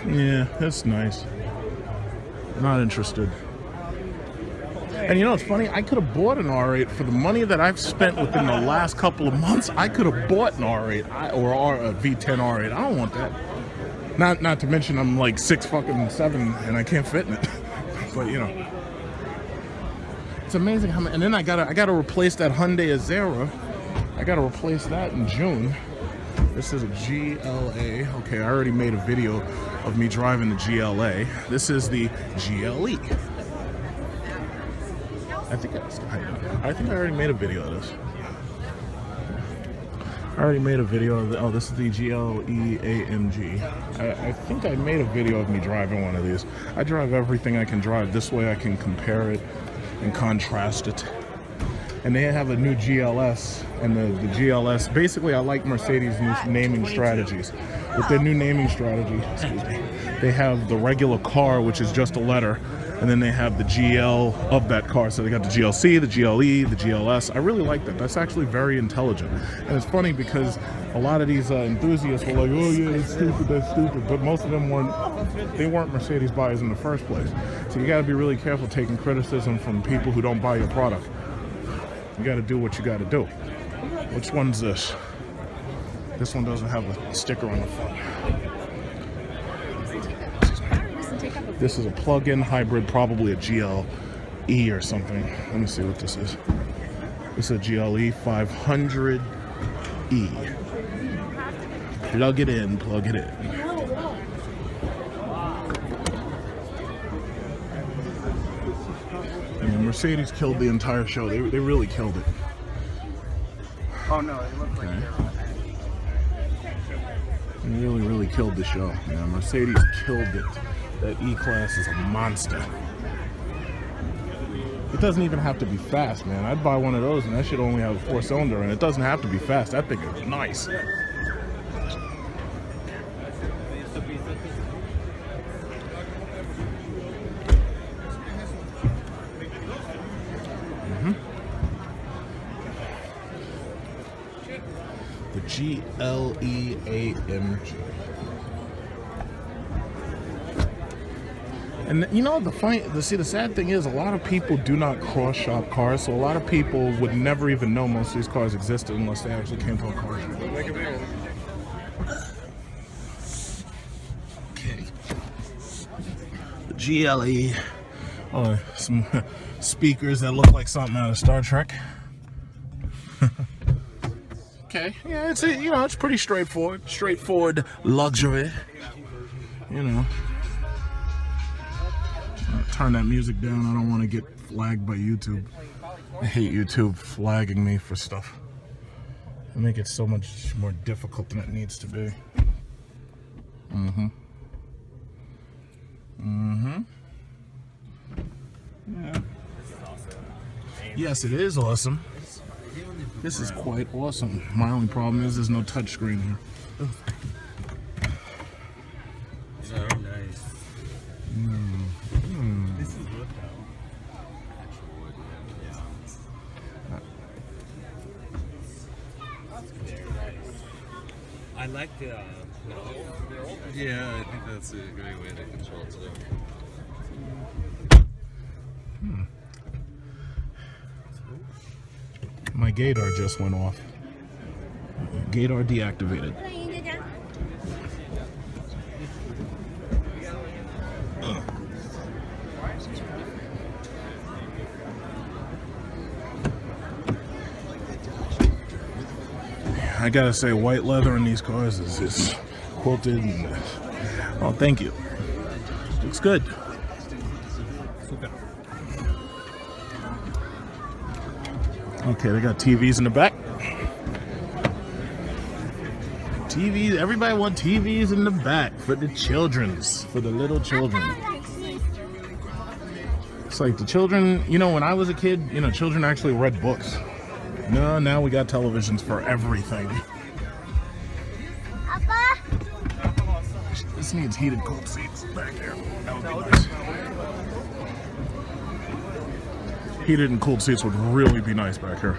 Yeah, that's nice. Not interested. And you know, it's funny, I could have bought an R8 for the money that I've spent within the last couple of months. I could have bought an R8 or a V10 R8. I don't want that. Not to mention I'm like 6'7" and I can't fit in it. But you know, it's amazing how many. And then I gotta replace that Hyundai Azera. I gotta replace that in June. This is a GLA. Okay, I already made a video of me driving the GLA. This is the GLE. I think I already made a video of this. I already made a video of the, oh, this is the GLE AMG. I think I made a video of me driving one of these. I drive everything I can drive. This way I can compare it and contrast it. And they have a new GLS, and the GLS, basically I like Mercedes' new naming strategies. With their new naming strategy, excuse me, they have the regular car, which is just a letter, and then they have the GL of that car. So they got the GLC, the GLE, the GLS. I really like that. That's actually very intelligent. And it's funny because a lot of these enthusiasts were like, oh yeah, that's stupid. But most of them weren't Mercedes buyers in the first place. So you gotta be really careful taking criticism from people who don't buy your product. You gotta do what you gotta do. Which one's this? This one doesn't have a sticker on the front. This is a plug-in hybrid, probably a GLE or something. Let me see what this is. This is a GLE 500E. Plug it in, plug it in. And Mercedes killed the entire show. They really killed it. Oh no, it looked like They really killed the show. Yeah, Mercedes killed it. That E-Class is a monster. It doesn't even have to be fast, man. I'd buy one of those and that should only have a 4-cylinder, and it doesn't have to be fast. That thing is nice. The GLE AMG. And you know, the sad thing is, a lot of people do not cross shop cars, so a lot of people would never even know most of these cars existed unless they actually came to a car show. Okay. The GLE. Oh, some speakers that look like something out of Star Trek. Okay, yeah, it's pretty straightforward luxury, you know. Turn that music down. I don't want to get flagged by YouTube. I hate YouTube flagging me for stuff. They make it so much more difficult than it needs to be. Yeah. Yes, it is awesome. This is quite awesome. My only problem is there's no touchscreen here. So nice. This is wood though. Actual wood. Yeah. Very nice. I like the yeah, I think that's a great way to control it too. My gator just went off. Gator deactivated. I gotta say, white leather in these cars is quilted and oh, thank you. Looks good. Okay, they got TVs in the back. TVs, everybody want TVs in the back for the children's, for the little children. It's like the children, you know, when I was a kid, you know, children actually read books. No, now we got televisions for everything. This needs heated cold seats back there. That would be nice. Heated and cooled seats would really be nice back here.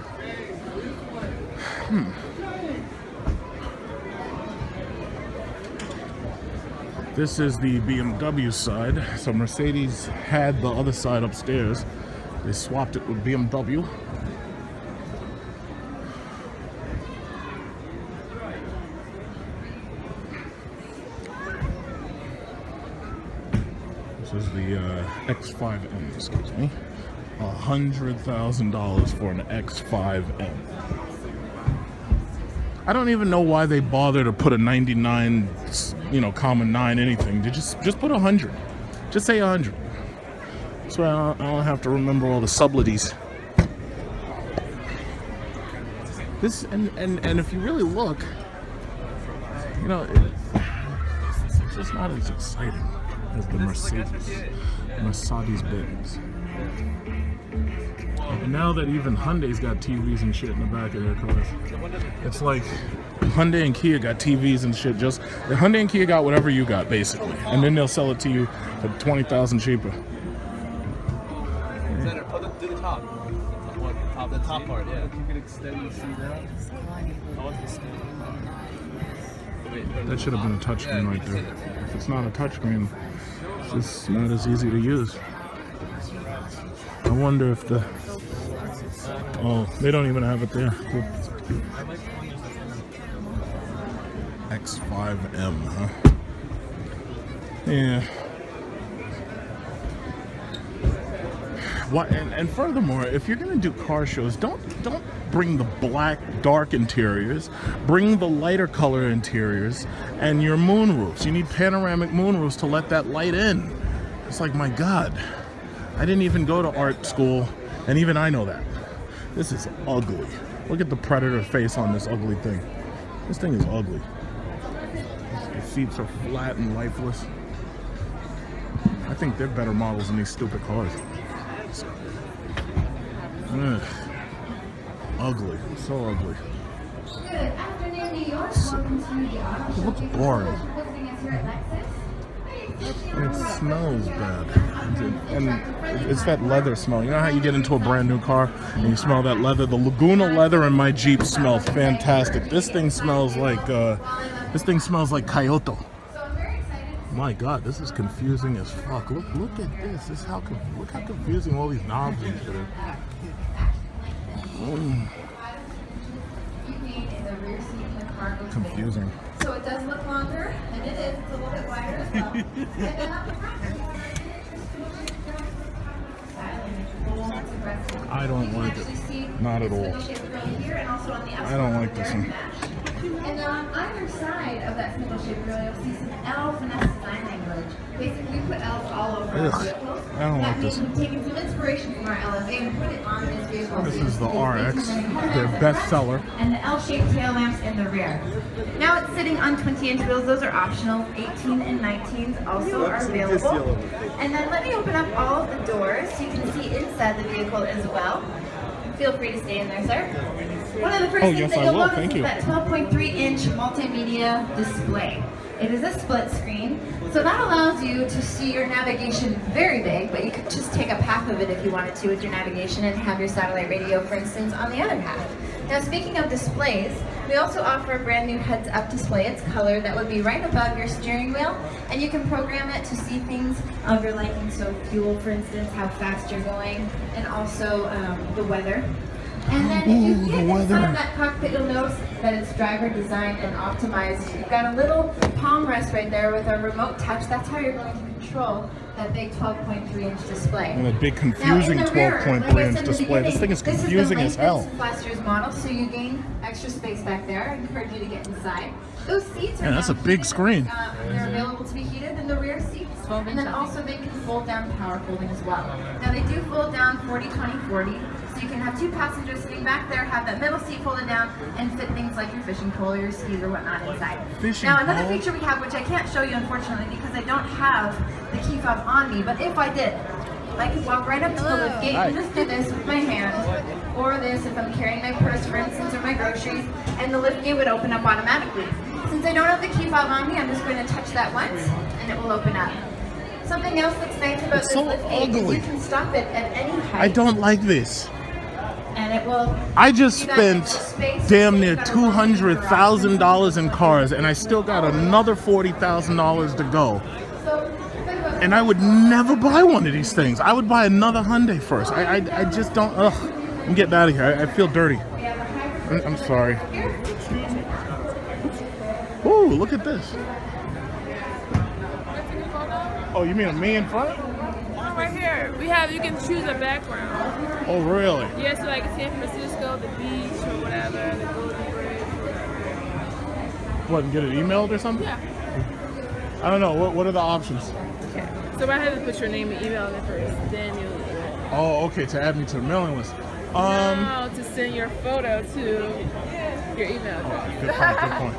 This is the BMW side. So Mercedes had the other side upstairs. They swapped it with BMW. This is the X5M, excuse me. $100,000 for an X5M. I don't even know why they bother to put a 99, you know, common 9 anything. They just put 100. Just say 100. So I don't have to remember all the subtleties. This and if you really look, you know, it's just not as exciting as the Mercedes-Benz. And now that even Hyundai's got TVs and shit in the back of their cars, it's like Hyundai and Kia got TVs and shit. Just the Hyundai and Kia got whatever you got basically, and then they'll sell it to you for $20,000 cheaper. Do the top. The top part, yeah. You can extend the seat out. I want the screen. That should have been a touchscreen right there. If it's not a touchscreen, it's just not as easy to use. I wonder if the... Oh, they don't even have it there. Cool. X5M, huh? Yeah. What? And furthermore, if you're gonna do car shows, don't bring the black dark interiors. Bring the lighter color interiors and your moonroofs. You need panoramic moonroofs to let that light in. It's like, my God, I didn't even go to art school, and even I know that. This is ugly. Look at the Predator face on this ugly thing. This thing is ugly. The seats are flat and lifeless. I think they're better models than these stupid cars. Ugh. Ugly. So ugly. Good afternoon, New York. Welcome to the auto show. It looks boring. Visiting us here at Lexus. And it smells bad. And it's that leather smell. You know how you get into a brand new car and you smell that leather? The Laguna leather in my Jeep smells fantastic. This thing smells like Kyoto. My God, this is confusing as fuck. Look at this. Look how confusing all these knobs and shit are. Confusing. So it does look longer, and it is. It's a little bit wider as well. And then up front. I don't like it. Not at all. I don't like this one. And on either side of that spindle shaped grill, you'll see some L finesse design language. Basically, we put L's all over our vehicles. I don't like this. We've taken some inspiration from our LFA and put it on this vehicle. This is the RX, their bestseller. And the L-shaped tail lamps in the rear. Now it's sitting on 20-inch wheels. Those are optional. 18 and 19s also are available. And then let me open up all of the doors so you can see inside the vehicle as well. Feel free to stay in there, sir. One of the first things that you'll notice is that 12.3-inch multimedia display. It is a split screen, so that allows you to see your navigation very big, but you could just take up half of it if you wanted to with your navigation and have your satellite radio, for instance, on the other half. Now, speaking of displays, we also offer a brand new heads-up display. It's colored. That would be right above your steering wheel, and you can program it to see things of your liking, so fuel, for instance, how fast you're going, and also the weather. And then if you get inside that cockpit, you'll notice that it's driver designed and optimized. You've got a little palm rest right there with a remote touch. That's how you're going to control that big 12.3-inch display. And a big confusing 12.3-inch display. This thing is confusing as hell. This is last year's model, so you gain extra space back there. I encourage you to get inside. Those seats are that's a big screen. They're available to be heated in the rear seats. And then also they can fold down power folding as well. Now they do fold down 40, 20, 40. So you can have two passengers sitting back there, have that middle seat folded down, and fit things like your fishing pole or your skis or whatnot inside. Now another feature we have, which I can't show you unfortunately because I don't have the key fob on me, but if I did, I could walk right up to the lift gate and just do this with my hand, or this if I'm carrying my purse, for instance, or my groceries, and the lift gate would open up automatically. Since I don't have the key fob on me, I'm just going to touch that once, and it will open up. Something else that's nice about this lift gate is you can stop it at any height. I don't like this. And it will. I just spent damn near $200,000 in cars, and I still got another $40,000 to go. And I would never buy one of these things. I would buy another Hyundai first. I just don't. Ugh. I'm getting out of here. I feel dirty. I'm sorry. Ooh, look at this. Oh, you mean me in front? Right here. We have, you can choose a background. Oh, really? Yeah, so like San Francisco, the beach, or whatever, the Golden Bridge. What, and get it emailed or something? Yeah. I don't know. What are the options? Okay. So I have to put your name and email in it first, then you. Oh, okay, to add me to the mailing list. No, to send your photo to your email address. Good point.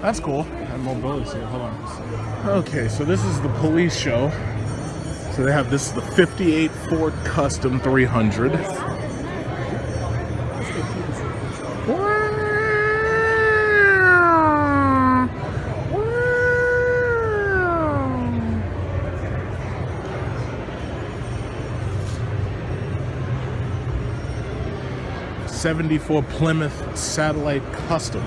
That's cool. That mobility seat. Hold on. Okay, so this is the police show. So they have this, the 58 Ford Custom 300. '74 Plymouth Satellite Custom.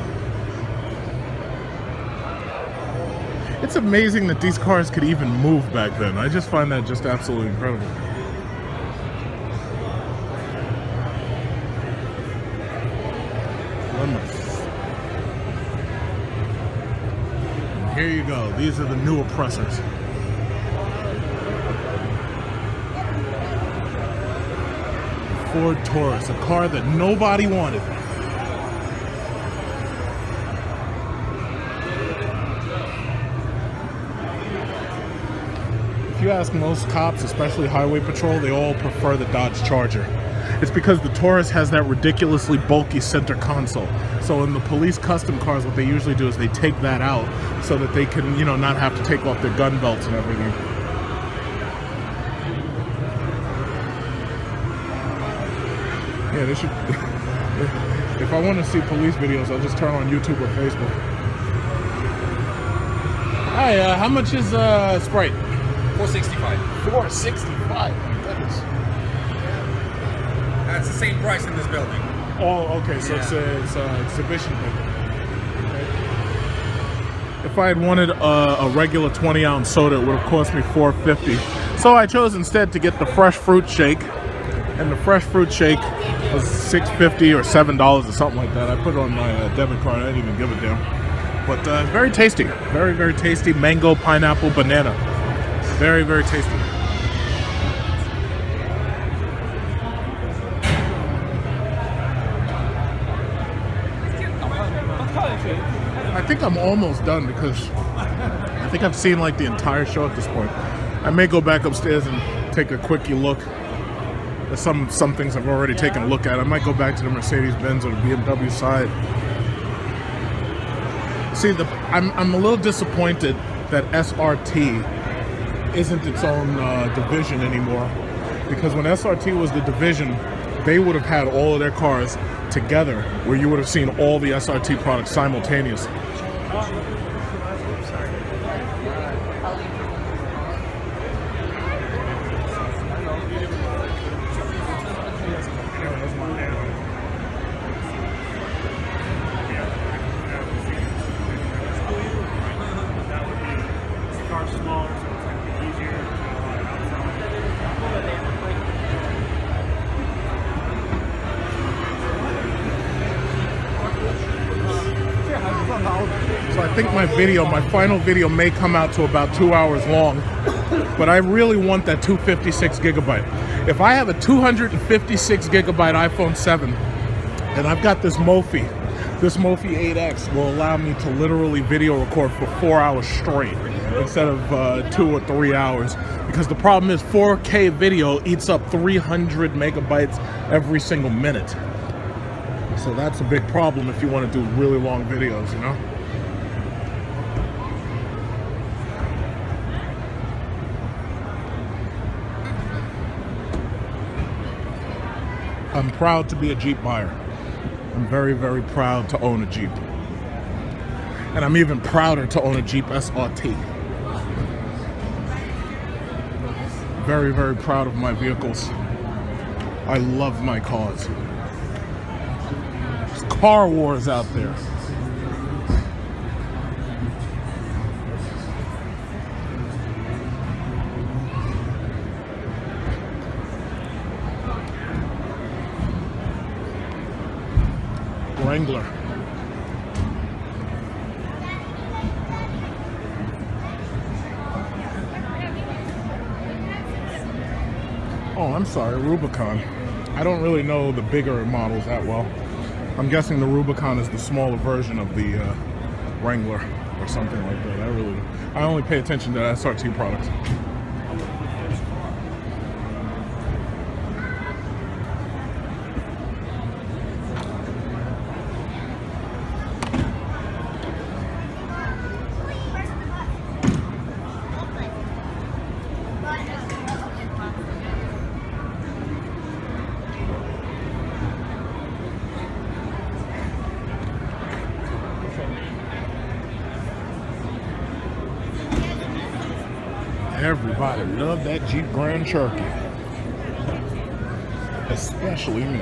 It's amazing that these cars could even move back then. I just find that just absolutely incredible. Plymouth. And here you go. These are the new oppressors. Ford Taurus, a car that nobody wanted. If you ask most cops, especially highway patrol, they all prefer the Dodge Charger. It's because the Taurus has that ridiculously bulky center console. So in the police custom cars, what they usually do is they take that out so that they can, you know, not have to take off their gun belts and everything. Yeah, they should. If I want to see police videos, I'll just turn on YouTube or Facebook. Hi, how much is Sprite? $4.65. $4.65. My goodness. That's the same price in this building. Oh, okay. So it's an exhibition building. Okay. If I had wanted a regular 20-ounce soda, it would have cost me $4.50. So I chose instead to get the fresh fruit shake, and the fresh fruit shake was $6.50 or $7 or something like that. I put it on my debit card. I didn't even give a damn. But very tasty. Very, very tasty. Mango, pineapple, banana. Very, very tasty. I think I'm almost done because I think I've seen like the entire show at this point. I may go back upstairs and take a quickie look. There's some things I've already taken a look at. I might go back to the Mercedes-Benz or the BMW side. See, I'm a little disappointed that SRT isn't its own division anymore, because when SRT was the division, they would have had all of their cars together, where you would have seen all the SRT products simultaneously. So I think my final video may come out to about 2 hours long, but I really want that 256 gigabyte. If I have a 256 gigabyte iPhone 7 and I've got this MOPHIE 8X will allow me to literally video record for 4 hours straight instead of 2 or 3 hours, because the problem is 4K video eats up 300 megabytes every single minute. So that's a big problem if you want to do really long videos, you know? I'm proud to be a Jeep buyer. I'm very, very proud to own a Jeep. And I'm even prouder to own a Jeep SRT. Very, very proud of my vehicles. I love my cars. There's car wars out there. Wrangler. Oh, I'm sorry, Rubicon. I don't really know the bigger models that well. I'm guessing the Rubicon is the smaller version of the Wrangler or something like that. I only pay attention to SRT products. Everybody loved that Jeep Grand Cherokee. Especially me.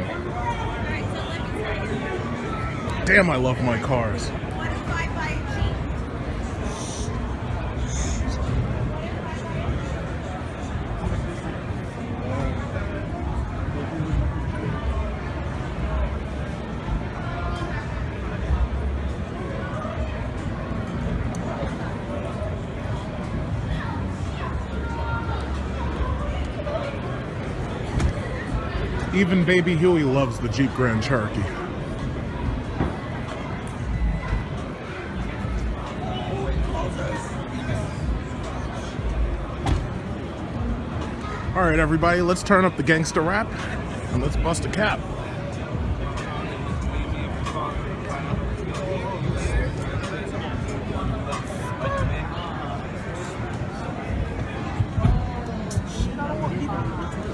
Damn, I love my cars. Even baby Huey loves the Jeep Grand Cherokee. All right, everybody, let's turn up the gangster rap and let's bust a cap.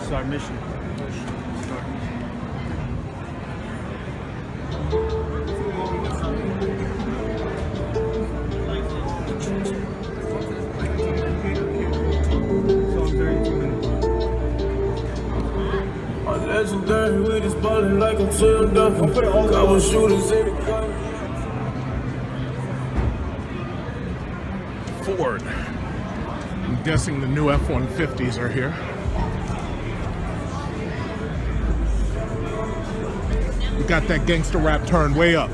It's our mission. Legendary with his ballin' like I'm Tim Duncan. Couple shooters in the car. Ford. I'm guessing the new F-150s are here. We got that gangster rap turned way up.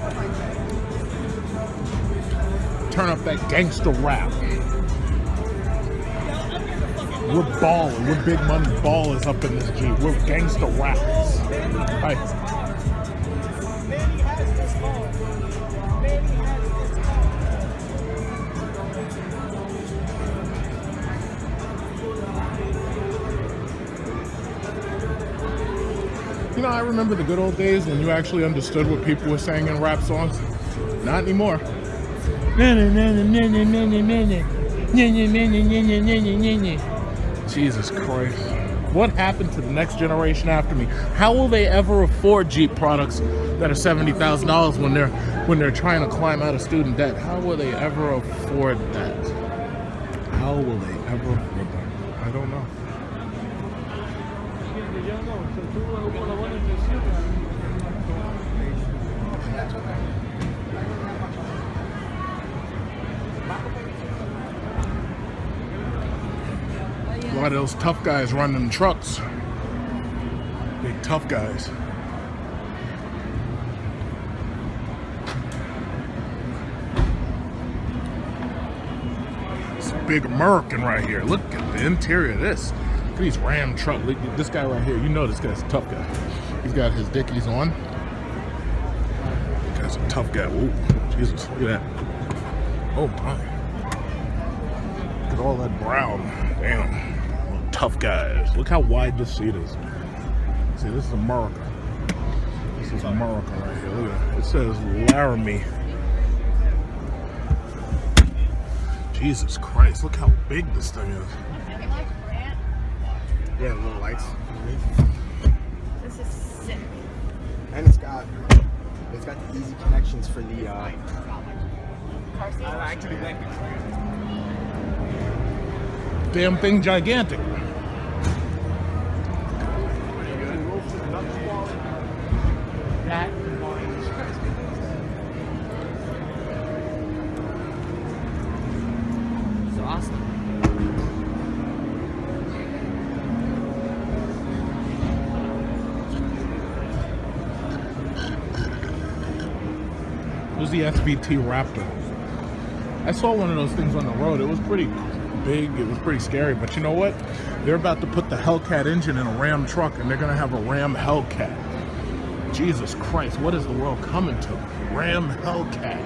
Turn up that gangster rap. We're balling. We're big money ballers up in this Jeep. We're gangster rappers. Hi. You know, I remember the good old days when you actually understood what people were saying in rap songs. Not anymore. Jesus Christ. What happened to the next generation after me? How will they ever afford Jeep products that are $70,000 when they're trying to climb out of student debt? How will they ever afford that? How will they ever afford that? I don't know. A lot of those tough guys running trucks. Big tough guys. It's a big American right here. Look at the interior of this. Look at these Ram trucks. This guy right here, you know this guy's a tough guy. He's got his dickies on. This guy's a tough guy. Whoa, Jesus, look at that. Oh my. Look at all that brown. Damn. Tough guys. Look how wide this seat is. See, this is America. This is America right here. Look at it. It says Laramie. Jesus Christ, look how big this thing is. Yeah, little lights. This is sick. And it's got the easy connections for the Car seat? I actually like it. Damn thing gigantic. That It's awesome. It was the SVT Raptor. I saw one of those things on the road. It was pretty big. It was pretty scary. But you know what? They're about to put the Hellcat engine in a Ram truck, and they're going to have a Ram Hellcat. Jesus Christ, what is the world coming to? Ram Hellcat.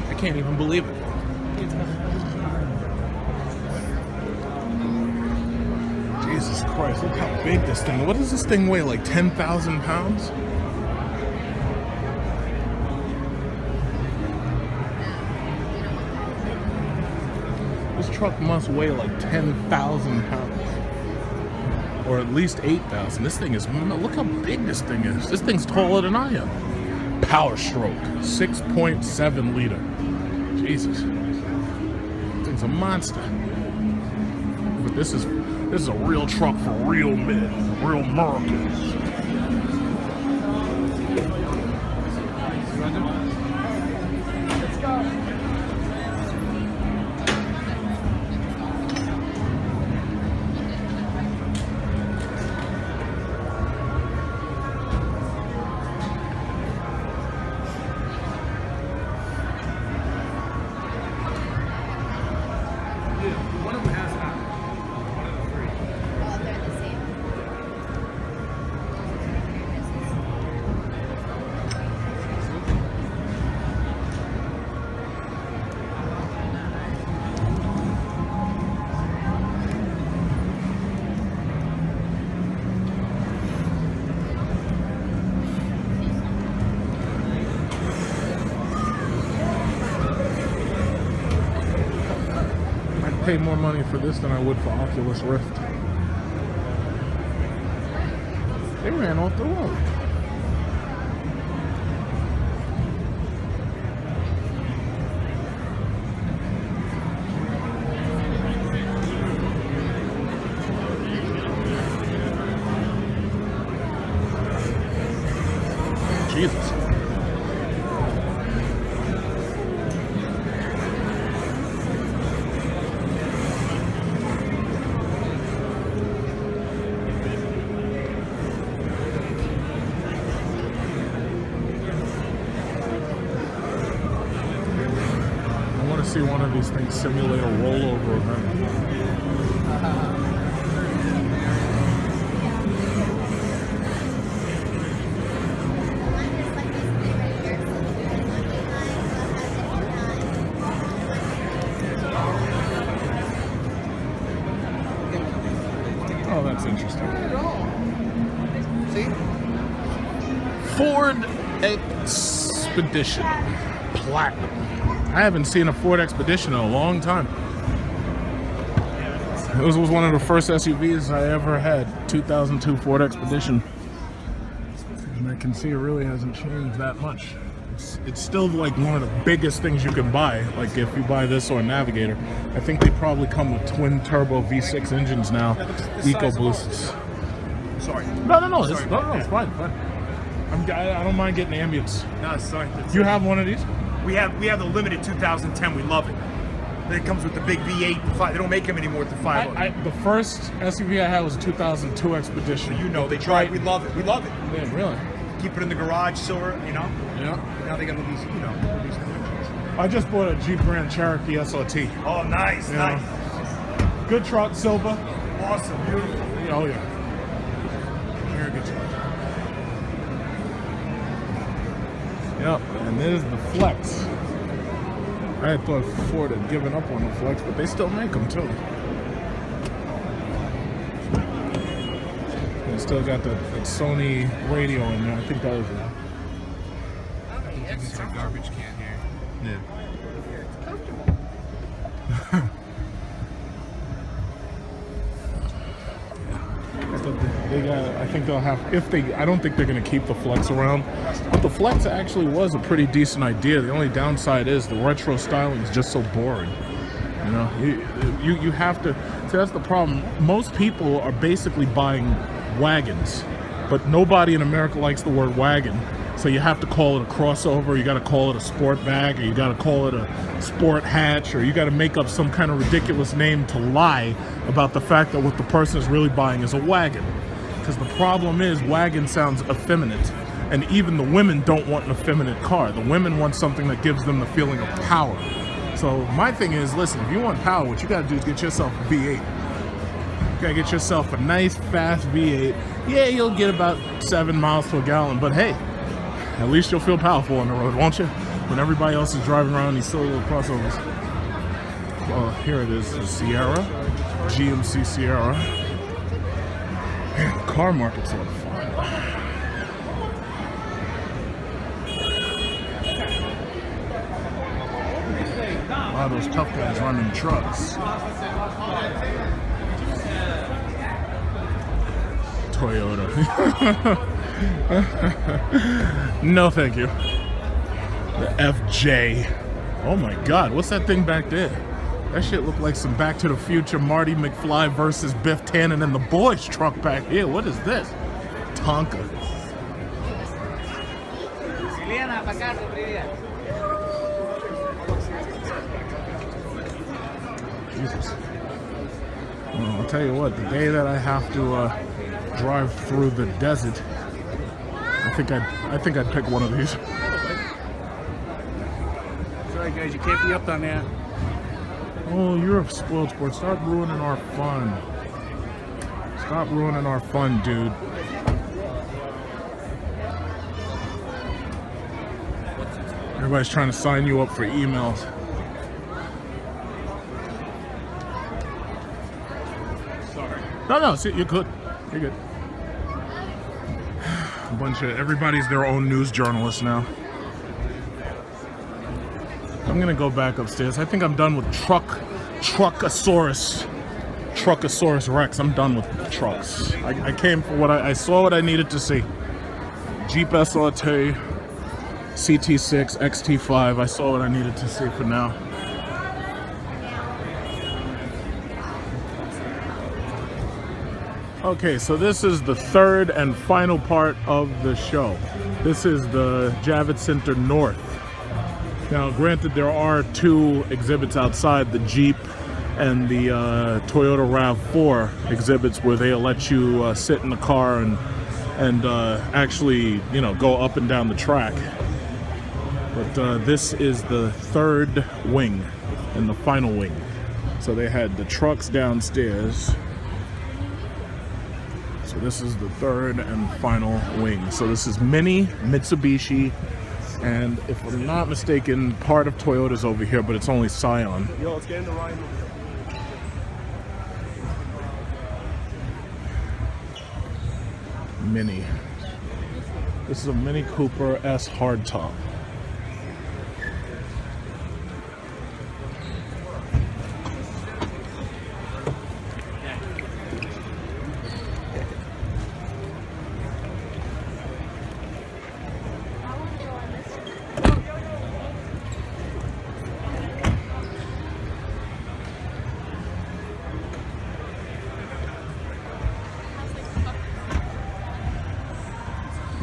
I can't even believe it. Jesus Christ, look how big this thing is. What does this thing weigh, like 10,000 pounds? This truck must weigh like 10,000 pounds. Or at least 8,000. This thing is, look how big this thing is. This thing's taller than I am. Power stroke, 6.7 liter. Jesus. This thing's a monster. But this is a real truck for real men, real Americans. let's go. pay more money for this than I would for Oculus Rift. They ran off the road. Jesus. I want to see one of these things simulate a rollover event. Oh, that's interesting. See? Ford Expedition Platinum. I haven't seen a Ford Expedition in a long time. This was one of the first SUVs I ever had, 2002 Ford Expedition. And I can see it really hasn't changed that much. It's still like one of the biggest things you can buy, like if you buy this or a Navigator. I think they probably come with twin turbo V6 engines now, EcoBoosts. Sorry. No, it's fine. I don't mind getting ambience. No, sorry. You have one of these? We have the limited 2010. We love it. Then it comes with the big V8. They don't make them anymore with the 5. The first SUV I had was a 2002 Expedition. You know, they tried. We love it. We love it. Yeah, really. Keep it in the garage, silver. You know. Yeah. Now they got all these. You know. These I just bought a Jeep Grand Cherokee SRT. Oh, nice, nice. Good truck, silver. Awesome, beautiful. Oh yeah. Very good truck. Yep, and there's the Flex. I thought Ford had given up on the Flex, but they still make them too. They still got the Sony radio in there. I think that was it. It's a garbage can here. Yeah. I think they'll have, I don't think they're going to keep the Flex around. But the Flex actually was a pretty decent idea. The only downside is the retro styling is just so boring. You know, you have to, see, that's the problem. Most people are basically buying wagons, but nobody in America likes the word wagon. So you have to call it a crossover, you got to call it a sport bag, or you got to call it a sport hatch, or you got to make up some kind of ridiculous name to lie about the fact that what the person is really buying is a wagon. Because the problem is, wagon sounds effeminate, and even the women don't want an effeminate car. The women want something that gives them the feeling of power. So my thing is, listen, if you want power, what you got to do is get yourself a V8. You got to get yourself a nice, fast V8. Yeah, you'll get about 7 miles to a gallon, but hey, at least you'll feel powerful on the road, won't you? When everybody else is driving around these silly little crossovers. Well, here it is, the Sierra, GMC Sierra. Man, the car market's on fire. A lot of those tough guys running trucks. Toyota. No, thank you. The FJ. Oh my God, what's that thing back there? That shit looked like some Back to the Future Marty McFly versus Biff Tannen and the boys truck back here. What is this? Tonka. Jesus. Well, I'll tell you what, the day that I have to drive through the desert, I think I'd pick one of these. Sorry guys, you can't be up on that. Oh, you're a spoiled sport. Stop ruining our fun. Stop ruining our fun, dude. Everybody's trying to sign you up for emails. Sorry. No, see, you're good. You're good. A bunch of, everybody's their own news journalist now. I'm gonna go back upstairs. I think I'm done with truck Truckosaurus Rex. I'm done with trucks. I came for what I saw what I needed to see. Jeep SRT, CT6, XT5. I saw what I needed to see for now. Okay, so this is the third and final part of the show. This is the Javits Center North. Now, granted, there are 2 exhibits outside, the Jeep and the Toyota RAV4 exhibits, where they'll let you sit in the car and actually, you know, go up and down the track. But this is the third wing and the final wing. So they had the trucks downstairs. So this is the third and final wing. So this is Mini, Mitsubishi, and if I'm not mistaken, part of Toyota's over here, but it's only Scion. Yo, let's get in the ride. Mini. This is a Mini Cooper S hardtop.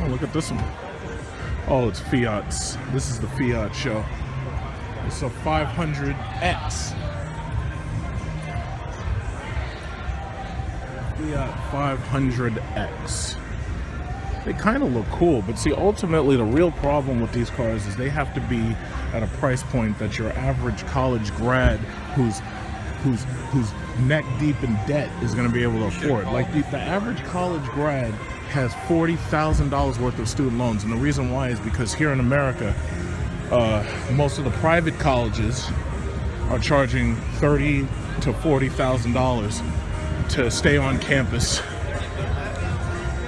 Oh, look at this one. Oh, it's Fiat's. This is the Fiat show. It's a 500X. Fiat 500X. They kind of look cool, but see, ultimately the real problem with these cars is they have to be at a price point that your average college grad who's neck deep in debt is going to be able to afford. Like the average college grad has $40,000 worth of student loans, and the reason why is because here in America, most of the private colleges are charging $30,000 to $40,000 to stay on campus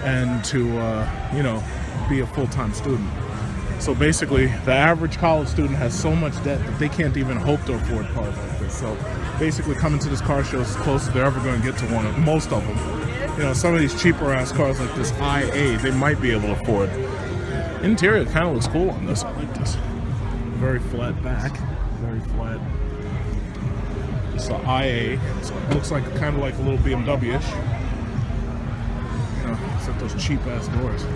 and to you know, be a full-time student. So basically, the average college student has so much debt that they can't even hope to afford cars like this. So basically, coming to this car show is as close as they're ever going to get to one. Most of them. You know, some of these cheaper ass cars like this IA, they might be able to afford. Interior kind of looks cool on this. I like this. Very flat back. Very flat. It's an IA. So it looks like kind of like a little BMW-ish. You know, except those cheap ass doors.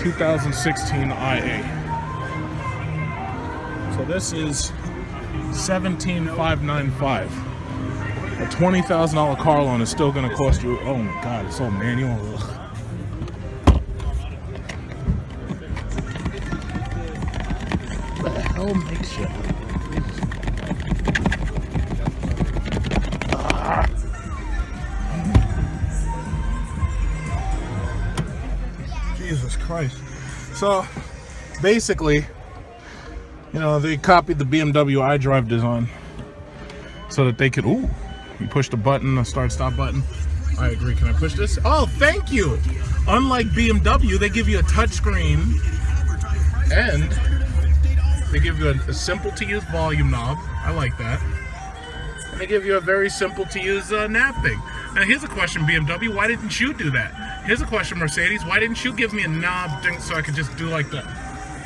2016 IA. So this is $17,595. A $20,000 car loan is still going to cost you. Oh my God, it's all manual. What the hell makes you? Jesus Christ. So basically, you know, they copied the BMW iDrive design so that they could, ooh, you push the button, the start-stop button. I agree. Can I push this? Oh, thank you. Unlike BMW, they give you a touchscreen and they give you a simple-to-use volume knob. I like that. And they give you a very simple-to-use nav thing. Now, here's a question, BMW. Why didn't you do that? Here's a question, Mercedes. Why didn't you give me a knob thing so I could just do like that?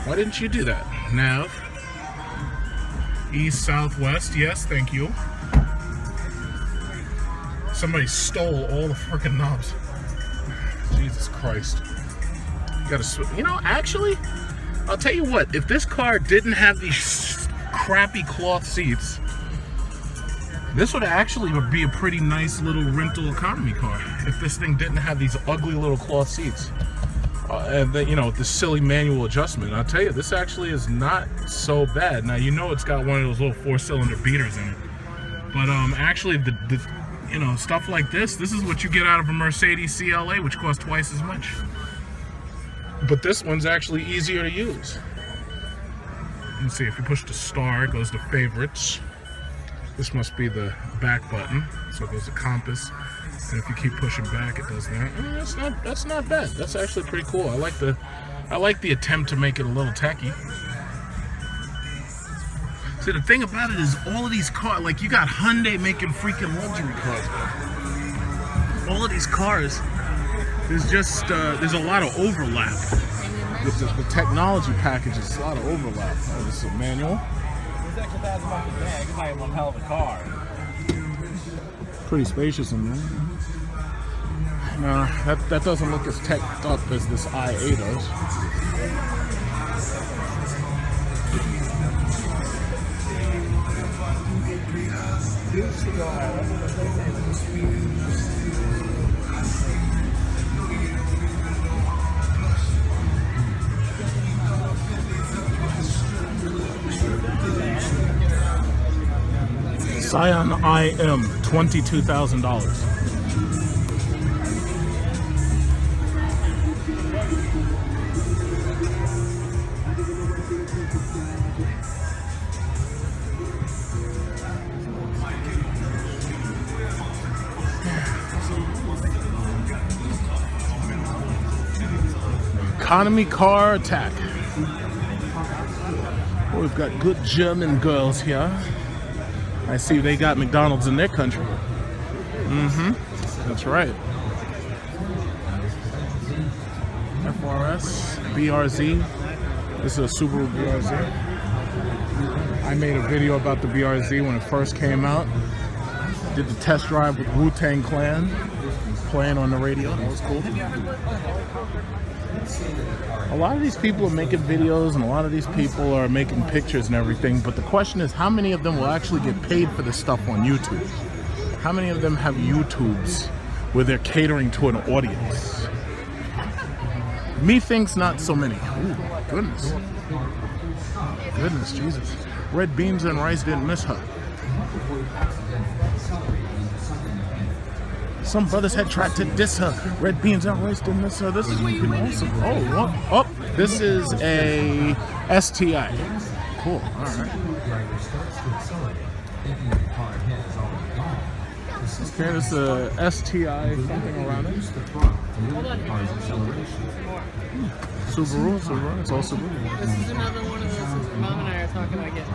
Why didn't you do that? Nav. East, southwest. Yes, thank you. Somebody stole all the freaking knobs. Jesus Christ. You gotta, you know, actually, I'll tell you what. If this car didn't have these crappy cloth seats, this would actually be a pretty nice little rental economy car. If this thing didn't have these ugly little cloth seats. And then, you know, the silly manual adjustment. I'll tell you, this actually is not so bad. Now, you know it's got one of those little 4-cylinder beaters in it. But actually, the you know, stuff like this is what you get out of a Mercedes CLA, which costs twice as much. But this one's actually easier to use. Let's see, if you push the star, it goes to favorites. This must be the back button, so it goes to compass. And if you keep pushing back, it does that. That's not bad. That's actually pretty cool. I like the attempt to make it a little tacky. See, the thing about it is all of these cars, like you got Hyundai making freaking luxury cars. All of these cars, there's just, there's a lot of overlap. The technology package is a lot of overlap. Oh, this is a manual. This extra $1,000 bag is like one hell of a car. Pretty spacious in there. No, that doesn't look as teched up as this IA does. Scion IM, $22,000. Economy car attack. Oh, we've got good German girls here. I see they got McDonald's in their country. That's right. FRS, BRZ. This is a Subaru BRZ. I made a video about the BRZ when it first came out. Did the test drive with Wu-Tang Clan playing on the radio. That was cool. A lot of these people are making videos and a lot of these people are making pictures and everything, but the question is how many of them will actually get paid for this stuff on YouTube? How many of them have YouTubes where they're catering to an audience? Methinks not so many. Ooh, goodness. Goodness, Jesus. Red beans and rice didn't miss her. Some brothers had tried to diss her. Red beans and rice didn't miss her. This is awesome. Oh, what? Oh, this is a STI. Cool. All right. Okay, this is a STI, something around it. Subaru. It's all Subaru. This is another one of those Mom and I are talking about getting.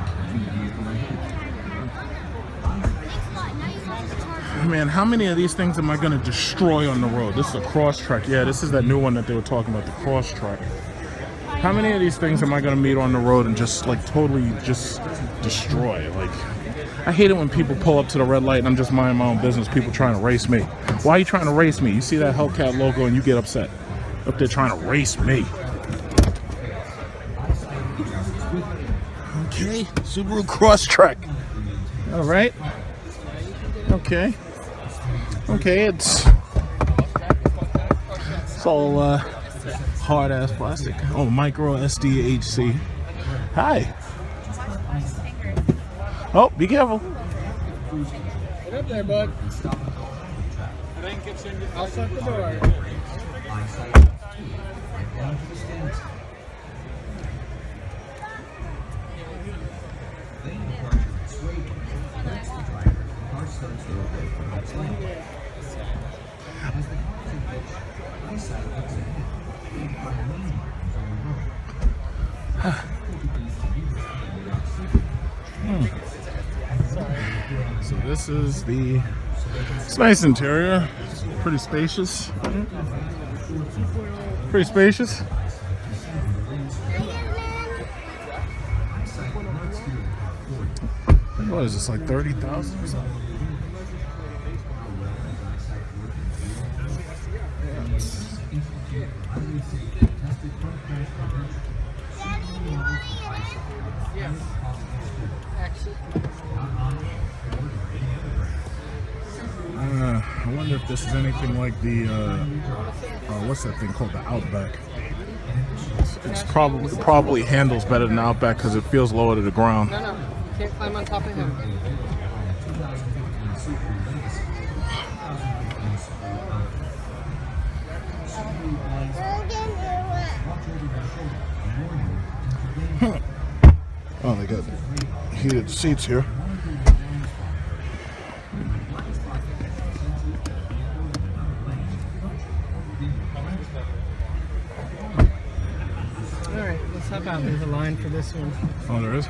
Man, how many of these things am I going to destroy on the road? This is a Crosstrek. Yeah, this is that new one that they were talking about, the Crosstrek. How many of these things am I going to meet on the road and just like totally just destroy? Like, I hate it when people pull up to the red light and I'm just minding my own business, people trying to race me. Why are you trying to race me? You see that Hellcat logo and you get upset. Up there trying to race me. Okay, Subaru Crosstrek. All right. Okay. Okay, it's all hard ass plastic. Oh, micro SDHC. Hi. Oh, be careful. Get up there, bud. I'll shut the door. So this is the, it's nice interior, it's pretty spacious. Pretty spacious. What is this, like 30,000 or something? I wonder if this is anything like the, what's that thing called, the Outback? It's probably handles better than the Outback because it feels lower to the ground. No, you can't climb on top of him. Oh, they got heated seats here. Alright, let's hop out. There's a line for this one. Oh, there is?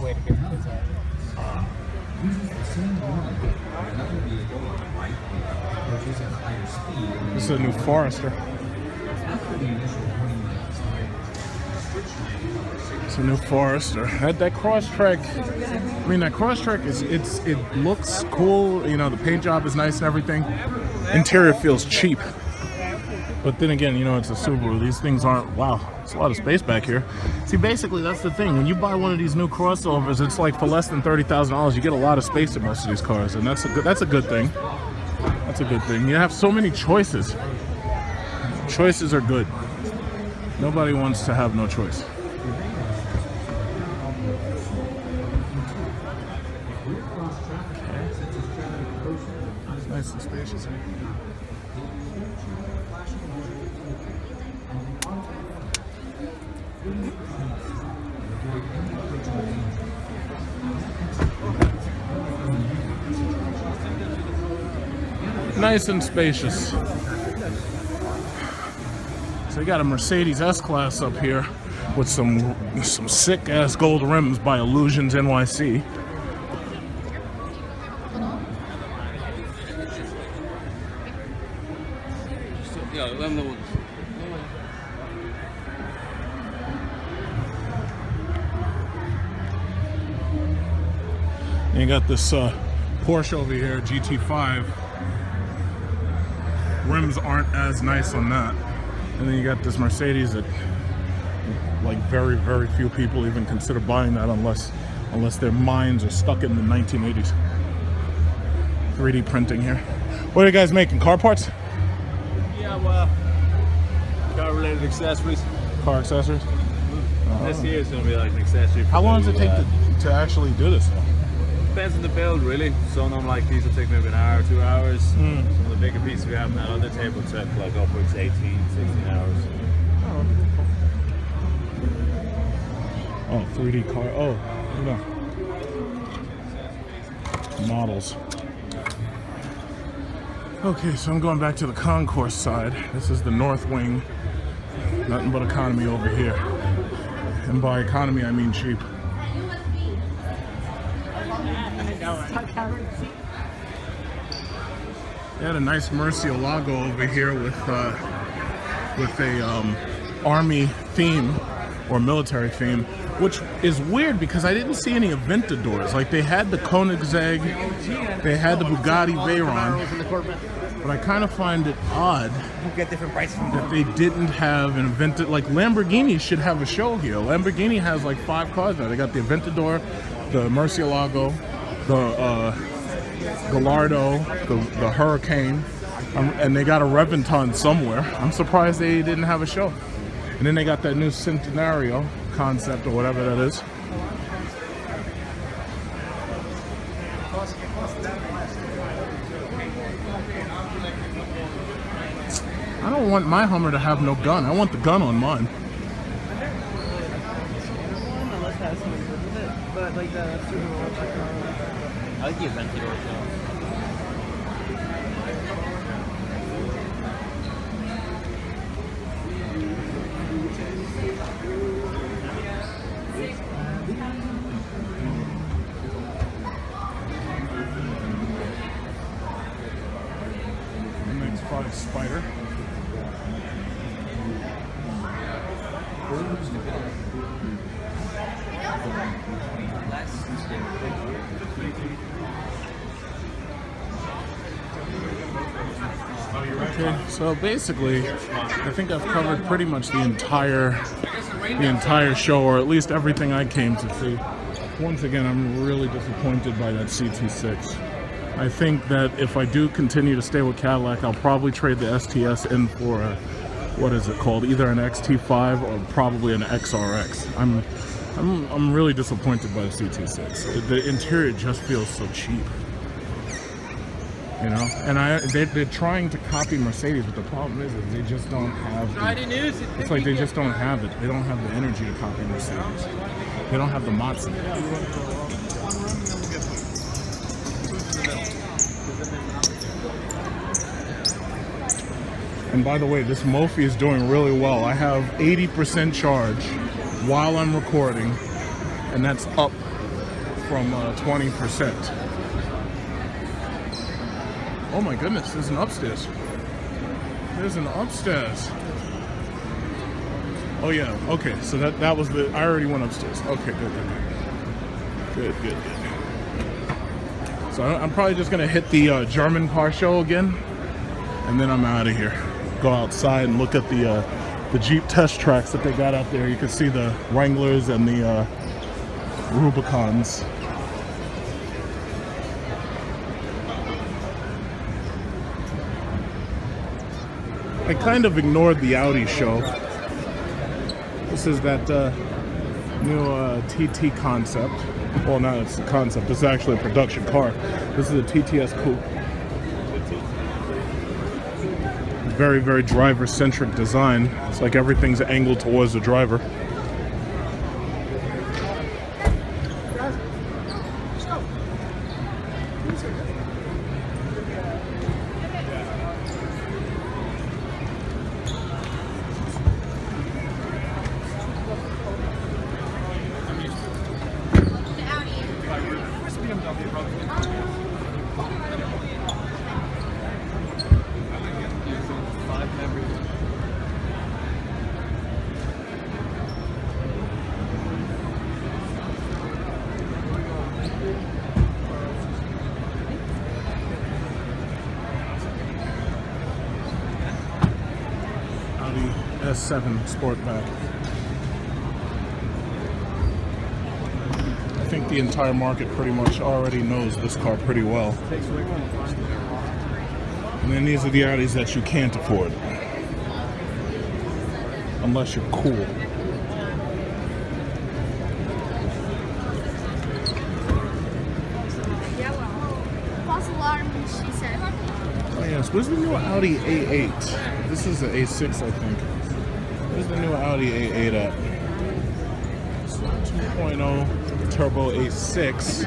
way to get the kids out. This is a new Forester. It's a new Forester. That Crosstrek, I mean, that Crosstrek it looks cool. You know, the paint job is nice and everything. Interior feels cheap. But then again, you know, it's a Subaru. These things aren't, wow, it's a lot of space back here. See, basically, that's the thing. When you buy one of these new crossovers, it's like for less than $30,000, you get a lot of space in most of these cars. And that's a good thing. That's a good thing. You have so many choices. Choices are good. Nobody wants to have no choice. It's nice and spacious here. Nice and spacious. So you got a Mercedes S-Class up here with some sick ass gold rims by Illusions NYC. And you got this Porsche over here, GT5. Rims aren't as nice on that. And then you got this Mercedes that, like, very, very few people even consider buying that unless their minds are stuck in the 1980s. 3D printing here. What are you guys making? Car parts? Yeah, well, car-related accessories. Car accessories? This here is going to be like an accessory. How long does it take to actually do this? Depends on the build, really. Some of them, like these, will take maybe an hour, 2 hours. Some of the bigger pieces we have on that other table took like upwards 18, 16 hours. Oh, 3D car. Oh, no. Models. Okay, so I'm going back to the concourse side. This is the north wing. Nothing but economy over here. And by economy, I mean cheap. They had a nice Murcielago over here with a army theme or military theme, which is weird because I didn't see any Aventadors. Like, they had the Koenigsegg, they had the Bugatti Veyron, but I kind of find it odd that they didn't have an Aventador. Like, Lamborghini should have a show here. Lamborghini has like 5 cars now. They got the Aventador, the Murcielago, the Gallardo, the Hurricane, and they got a Reventon somewhere. I'm surprised they didn't have a show. And then they got that new Centenario concept or whatever that is. I don't want my Hummer to have no gun. I want the gun on mine. But like the I like the Aventador though. MX-5 Spider. Okay, so basically, I think I've covered pretty much the entire show, or at least everything I came to see. Once again, I'm really disappointed by that CT6. I think that if I do continue to stay with Cadillac, I'll probably trade the STS in for a, what is it called? Either an XT5 or probably an XRX. I'm really disappointed by the CT6. The interior just feels so cheap. You know, and they're trying to copy Mercedes, but the problem is they just don't have it's like they just don't have it. They don't have the energy to copy Mercedes. They don't have the moxie. And by the way, this MOPHIE is doing really well. I have 80% charge while I'm recording, and that's up from 20%. Oh my goodness, there's an upstairs. There's an upstairs. Oh yeah, okay, so that was the, I already went upstairs. Okay, good. So I'm probably just gonna hit the German car show again, and then I'm out of here. Go outside and look at the Jeep test tracks that they got out there. You can see the Wranglers and the Rubicons. I kind of ignored the Audi show. This is that new TT concept. Well, no, it's a concept. This is actually a production car. This is a TTS Coupe. Very, very driver-centric design. It's like everything's angled towards the driver. S7 Sportback. I think the entire market pretty much already knows this car pretty well. And then these are the Audis that you can't afford. Unless you're cool. False alarm, she said. Oh yes, where's the new Audi A8? This is the A6, I think. Where's the new Audi A8 at? It's 2.0 turbo A6.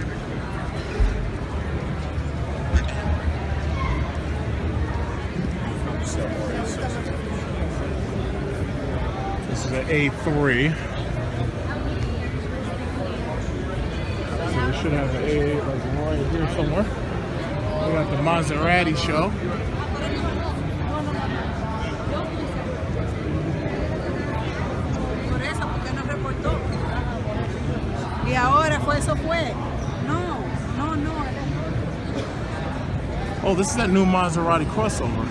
This is an A3. So we should have an A8 like right here somewhere. We got the Maserati show. Y ahora fue, eso fue. No. Oh, this is that new Maserati crossover.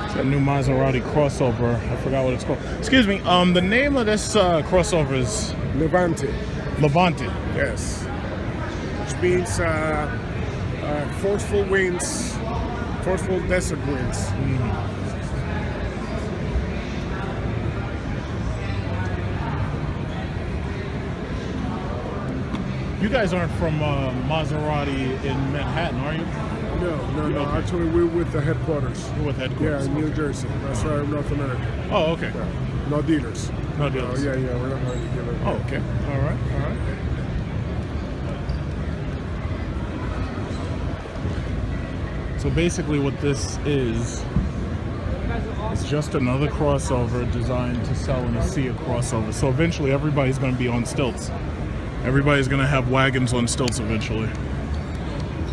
It's that new Maserati crossover. I forgot what it's called. Excuse me. The name of this crossover is Levante. Levante. Yes. Which means forceful winds, forceful desert winds. You guys aren't from Maserati in Manhattan, are you? No. Okay. Actually, we're with the headquarters. You're with headquarters. Yeah, in New Jersey. That's North America. Oh, okay. Yeah. No dealers. No dealers. Yeah, we're not going to give it. Oh, okay. All right. So basically what this is just another crossover designed to sell in a sea of crossover. So eventually everybody's going to be on stilts. Everybody's going to have wagons on stilts eventually.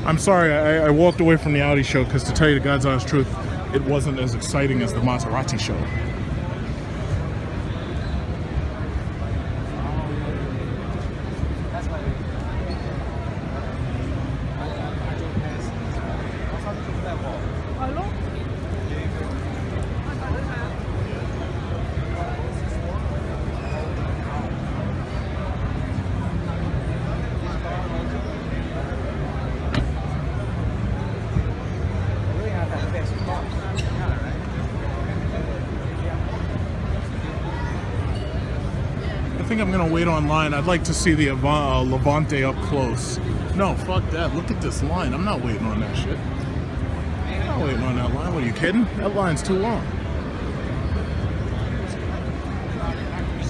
I'm sorry, I walked away from the Audi show because, to tell you the God's honest truth, it wasn't as exciting as the Maserati show. I think I'm gonna wait online. I'd like to see the Levante up close. No, fuck that. Look at this line. I'm not waiting on that shit. I'm not waiting on that line. What, are you kidding? That line's too long.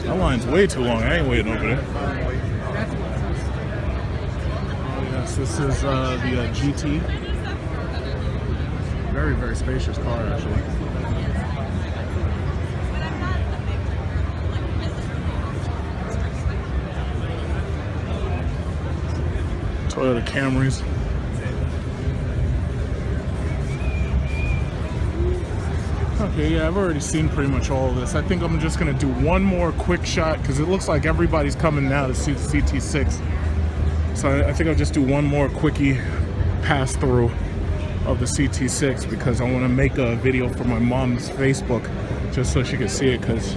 That line's way too long. I ain't waiting over there. Oh yes, this is the GT. very, very spacious car, actually. Toyota Camrys. Okay, yeah, I've already seen pretty much all of this. I think I'm just gonna do one more quick shot because it looks like everybody's coming now to see the CT6. So I think I'll just do one more quickie pass through of the CT6 because I want to make a video for my mom's Facebook just so she can see it, because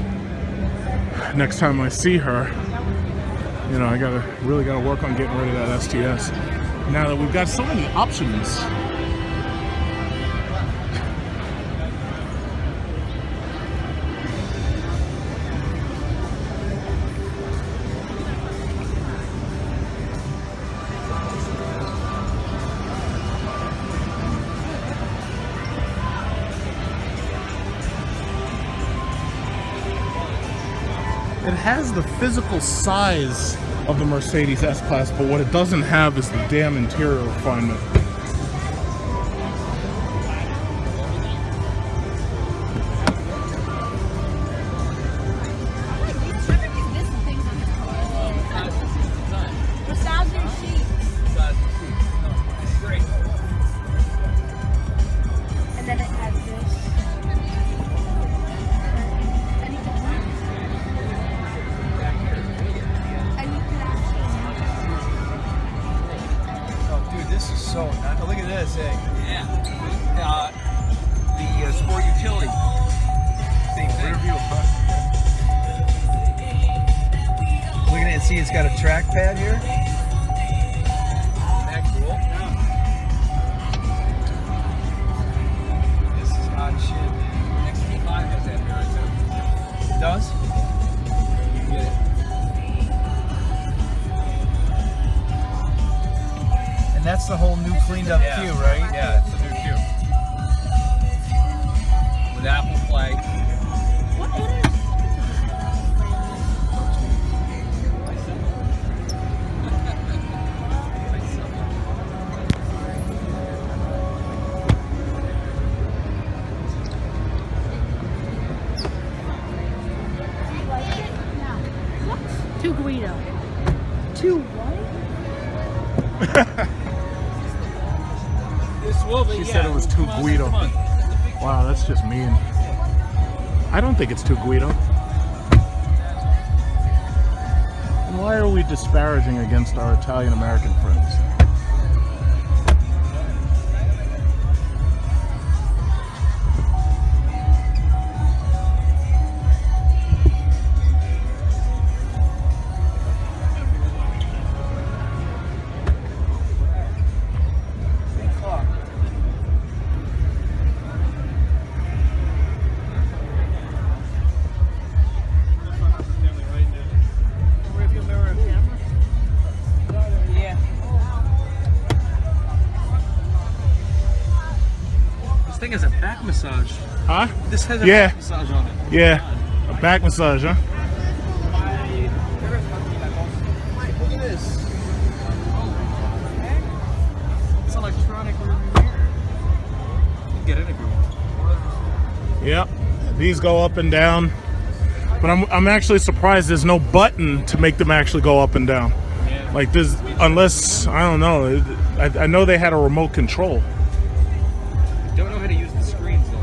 next time I see her, you know, I really gotta work on getting rid of that STS now that we've got so many options. It has the physical size of the Mercedes S-Class, but what it doesn't have is the damn interior refinement. And then it has this. This is so nice. Look at this, eh? Yeah. The sport utility. Same thing. Look at it. See, it's got a trackpad here. Isn't that cool? This is hot shit. XT5 has that mirror too. It does? You get it. And that's the whole new cleaned up queue, right? Yeah, it's the new queue. With Apple Play. What is Two Guido. Two what? She said it was too Guido. Wow, that's just mean. I don't think it's too Guido. And why are we disparaging against our Italian American friends? This thing has a back massage. Huh? This has a back massage on it. Yeah, a back massage, huh? Look at this. It's electronic rear mirror. You can get it if you want. Yep, these go up and down. But I'm actually surprised there's no button to make them actually go up and down. Like this, unless, I don't know, I know they had a remote control. I don't know how to use the screens though.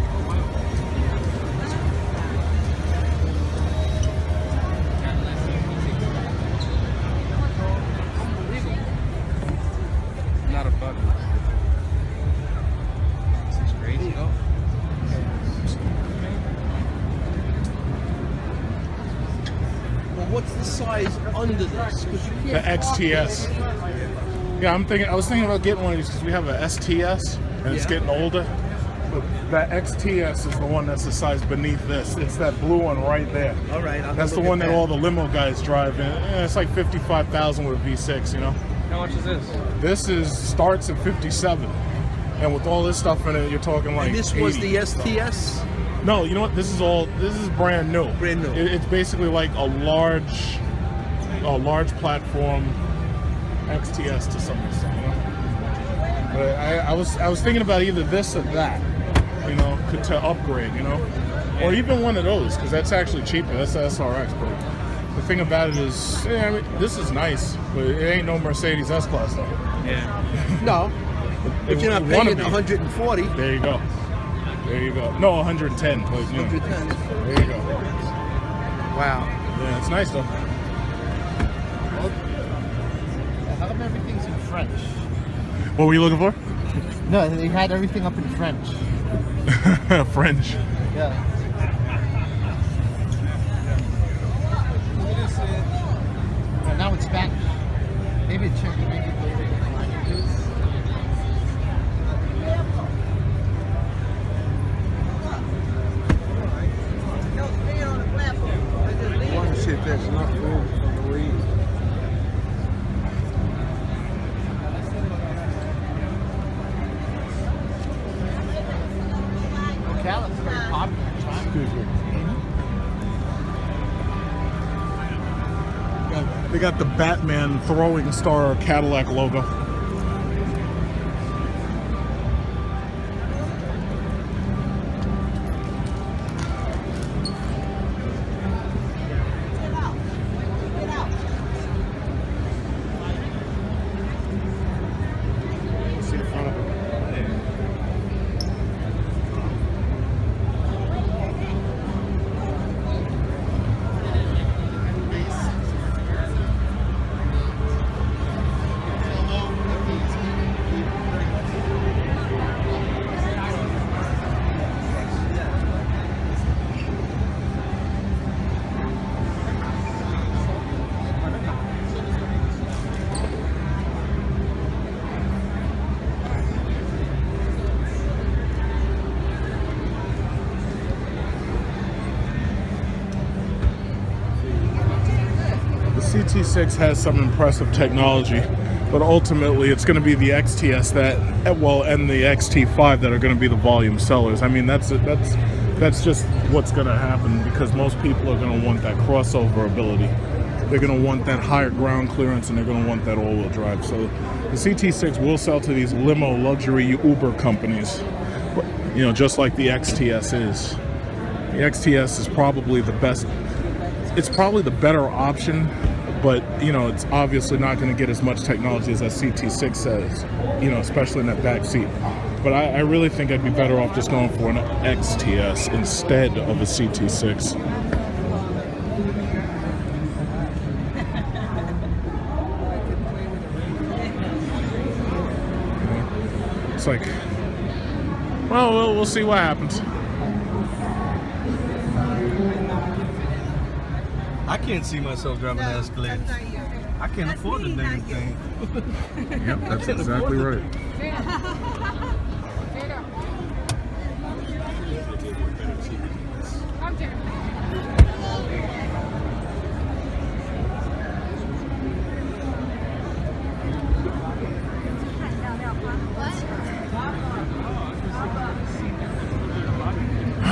Not a button. This is crazy. Oh. Well, what's the size under this? The XTS. Yeah, I was thinking about getting one of these because we have a STS and it's getting older. But that XTS is the one that's the size beneath this. It's that blue one right there. All right. That's the one that all the limo guys drive in. It's like 55,000 with a V6, you know? How much is this? This starts at 57. And with all this stuff in it, you're talking like And this was 80. the STS? No, you know what? This is brand new. Brand new. It's basically like a large platform XTS to some extent. You know? But I was thinking about either this or that. you know, to upgrade, you know, or even one of those, because that's actually cheaper. That's the SRX. But the thing about it is, yeah, I mean, this is nice, but it ain't no Mercedes S-Class though. Yeah. No. If you're not paying 140. There you go. There you go. No, 110. But, you know, 110. there you go. Wow. Yeah, it's nice though. How come everything's in French? What were you looking for? No, they had everything up in French. French. Yeah. Well, now it's Spanish. Maybe it's checking maybe languages. I want to see if there's enough room for the read. Cadillac's very popular. Excuse me. They got the Batman throwing star Cadillac logo. See the front of it. The CT6 has some impressive technology, but ultimately it's going to be the XTS that, well, and the XT5 that are going to be the volume sellers. I mean, that's just what's going to happen, because most people are going to want that crossover ability. They're going to want that higher ground clearance, and they're going to want that all-wheel drive. So the CT6 will sell to these limo luxury Uber companies, you know, just like the XTS is. The XTS is probably the best. It's probably the better option, but you know, it's obviously not going to get as much technology as that CT6 says, you know, especially in that back seat. But I really think I'd be better off just going for an XTS instead of a CT6. It's like, well, we'll see what happens. I can't see myself driving an Escalade. I can't afford the damn thing. Yep, that's exactly right.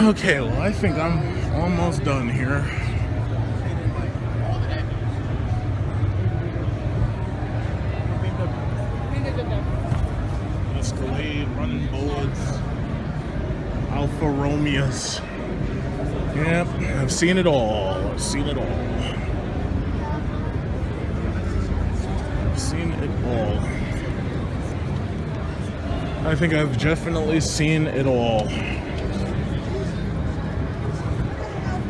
Okay, well, I think I'm almost done here. Escalade, running boards, Alfa Romeos. Yep, I've seen it all. I've seen it all. I've seen it all. I think I've definitely seen it all.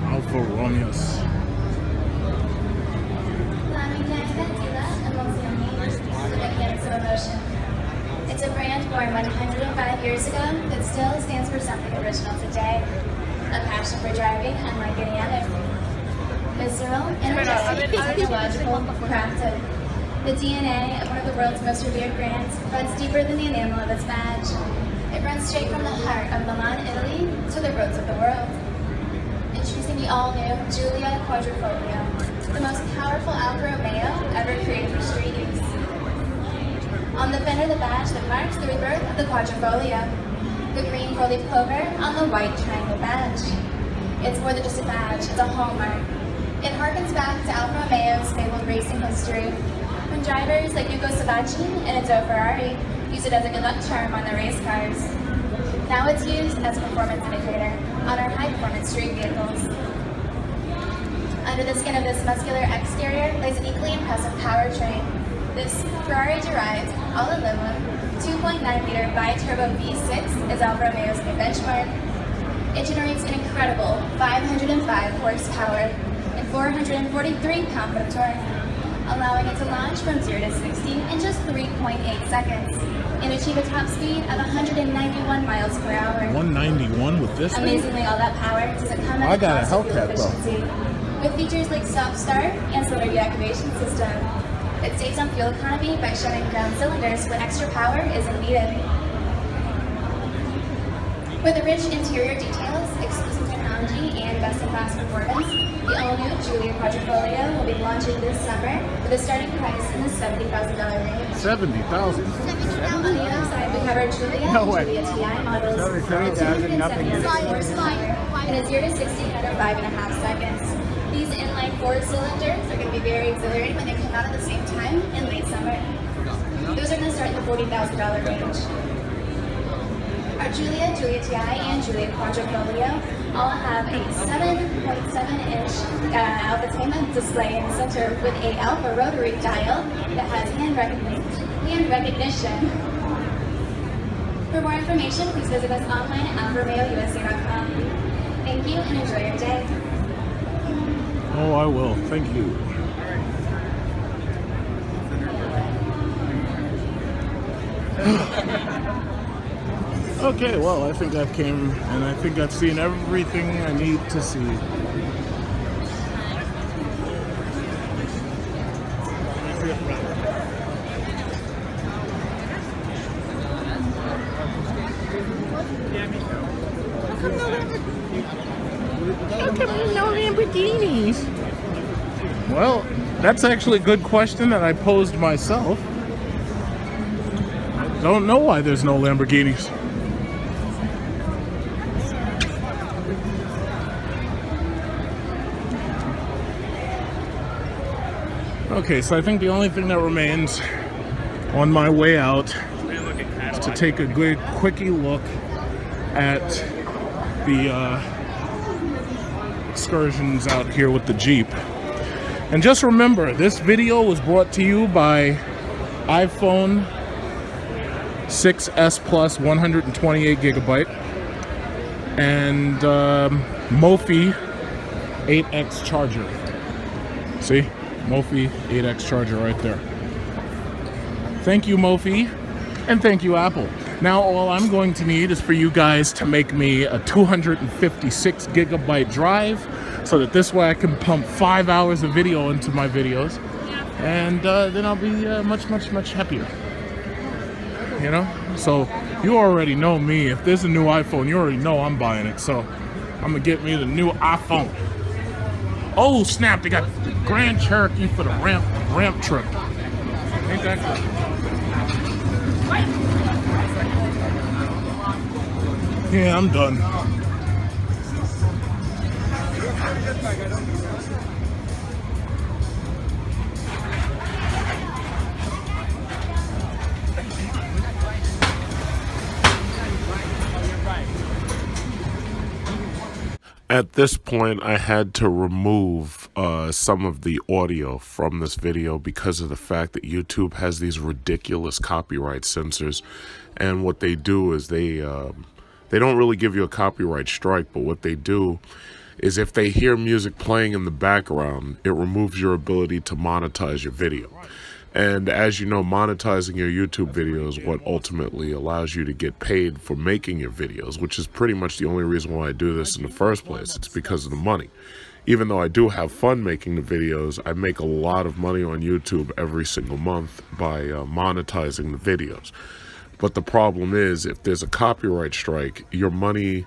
Alfa Romeos. It's a brand born 105 years ago that still stands for something original today. A passion for driving unlike any other. Visceral, energetic, technological, crafted. The DNA of one of the world's most revered brands runs deeper than the enamel of its badge. It runs straight from the heart of Milan, Italy, to the roads of the world. Introducing the all-new Giulia Quadrifoglio, the most powerful Alfa Romeo ever created for street use. On the fender, the badge that marks the rebirth of the Quadrifoglio, the green four-leaf clover on the white triangle badge. It's more than just a badge, it's a hallmark. It harkens back to Alfa Romeo's fabled racing history, when drivers like Yuko Sabachi and Enzo Ferrari used it as a good luck charm on their race cars. Now it's used as a performance indicator on our high-performance street vehicles. Under the skin of this muscular exterior lays an equally impressive powertrain. This Ferrari-derived, all-aluminum, 2.9-liter bi-turbo V6 is Alfa Romeo's new benchmark. It generates an incredible 505 horsepower and 443 pound-foot of torque, allowing it to launch from 0 to 60 in just 3.8 seconds and achieve a top speed of 191 miles per hour. 191 with this thing? Amazingly, all that power doesn't come at I got a cost of fuel Hellcat though. efficiency. With features like stop start and cylinder deactivation system. It saves on fuel economy by shutting down cylinders when extra power isn't needed. With the rich interior details, exclusive technology, and best-in-class performance, the all-new Giulia Quadrifoglio will be launching this summer with a starting price in the $70,000 range. 70,000. On the other side, we cover Giulia No and way. Giulia TI models. 70,000, nothing. 276 horsepower and a 0 to 60 under 5.5 seconds. These inline 4 cylinders are going to be very exhilarating when they come out at the same time in late summer. Those are going to start in the $40,000 range. Our Giulia, Giulia TI, and Giulia Quadrifoglio all have a 7.7-inch infotainment display in the center with a alpha rotary dial that has hand recognition. For more information, please visit us online at alfaromeousa.com. Thank you and enjoy your day. Oh, I will. Thank you. Okay, well, I think I've came and I think I've seen everything I need to see. How come there's no Lamborghinis? Well, that's actually a good question that I posed myself. I don't know why there's no Lamborghinis. Okay, so I think the only thing that remains on my way out is to take a good quickie look at the excursions out here with the Jeep. And just remember, this video was brought to you by iPhone 6s Plus 128 gigabyte and MOPHIE 8X charger. See? MOPHIE 8X charger right there. Thank you, MOPHIE, and thank you, Apple. Now all I'm going to need is for you guys to make me a 256 gigabyte drive so that this way I can pump 5 hours of video into my videos, and then I'll be much happier. You know? So you already know me. If there's a new iPhone, you already know I'm buying it. So I'm gonna get me the new iPhone. Oh snap! They got Grand Cherokee for the ramp trip. Ain't that good? Yeah, I'm done. At this point, I had to remove some of the audio from this video because of the fact that YouTube has these ridiculous copyright censors, and what they do is they don't really give you a copyright strike, but what they do is if they hear music playing in the background, it removes your ability to monetize your video. And as you know, monetizing your YouTube video is what ultimately allows you to get paid for making your videos, which is pretty much the only reason why I do this in the first place. It's because of the money. Even though I do have fun making the videos, I make a lot of money on YouTube every single month by monetizing the videos. But the problem is, if there's a copyright strike, your money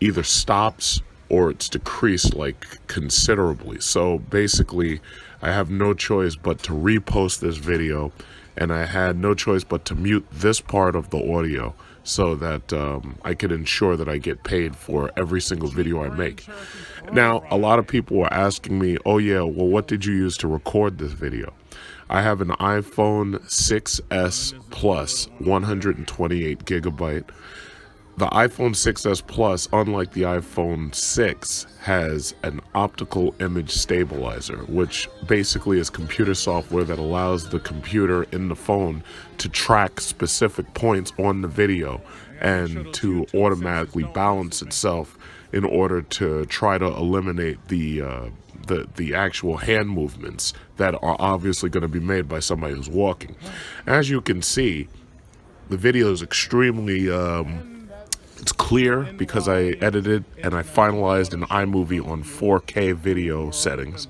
either stops or it's decreased like considerably. So basically, I have no choice but to repost this video, and I had no choice but to mute this part of the audio so that I could ensure that I get paid for every single video I make. Now, a lot of people were asking me, oh yeah, well, what did you use to record this video? I have an iPhone 6s Plus 128 gigabyte The iPhone 6s Plus, unlike the iPhone 6, has an optical image stabilizer, which basically is computer software that allows the computer in the phone to track specific points on the video and to automatically balance itself in order to try to eliminate the actual hand movements that are obviously going to be made by somebody who's walking. As you can see, the video is extremely it's clear because I edited and I finalized an iMovie on 4K video settings,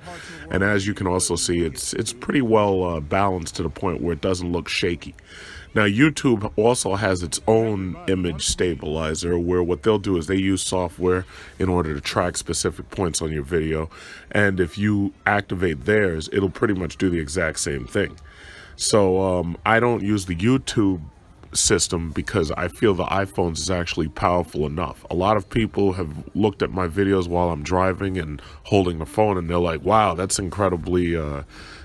and as you can also see, it's pretty well balanced to the point where it doesn't look shaky. Now, YouTube also has its own image stabilizer, where what they'll do is they use software in order to track specific points on your video, and if you activate theirs, it'll pretty much do the exact same thing. So I don't use the YouTube system because I feel the iPhones is actually powerful enough. A lot of people have looked at my videos while I'm driving and holding the phone, and they're like, wow, that's incredibly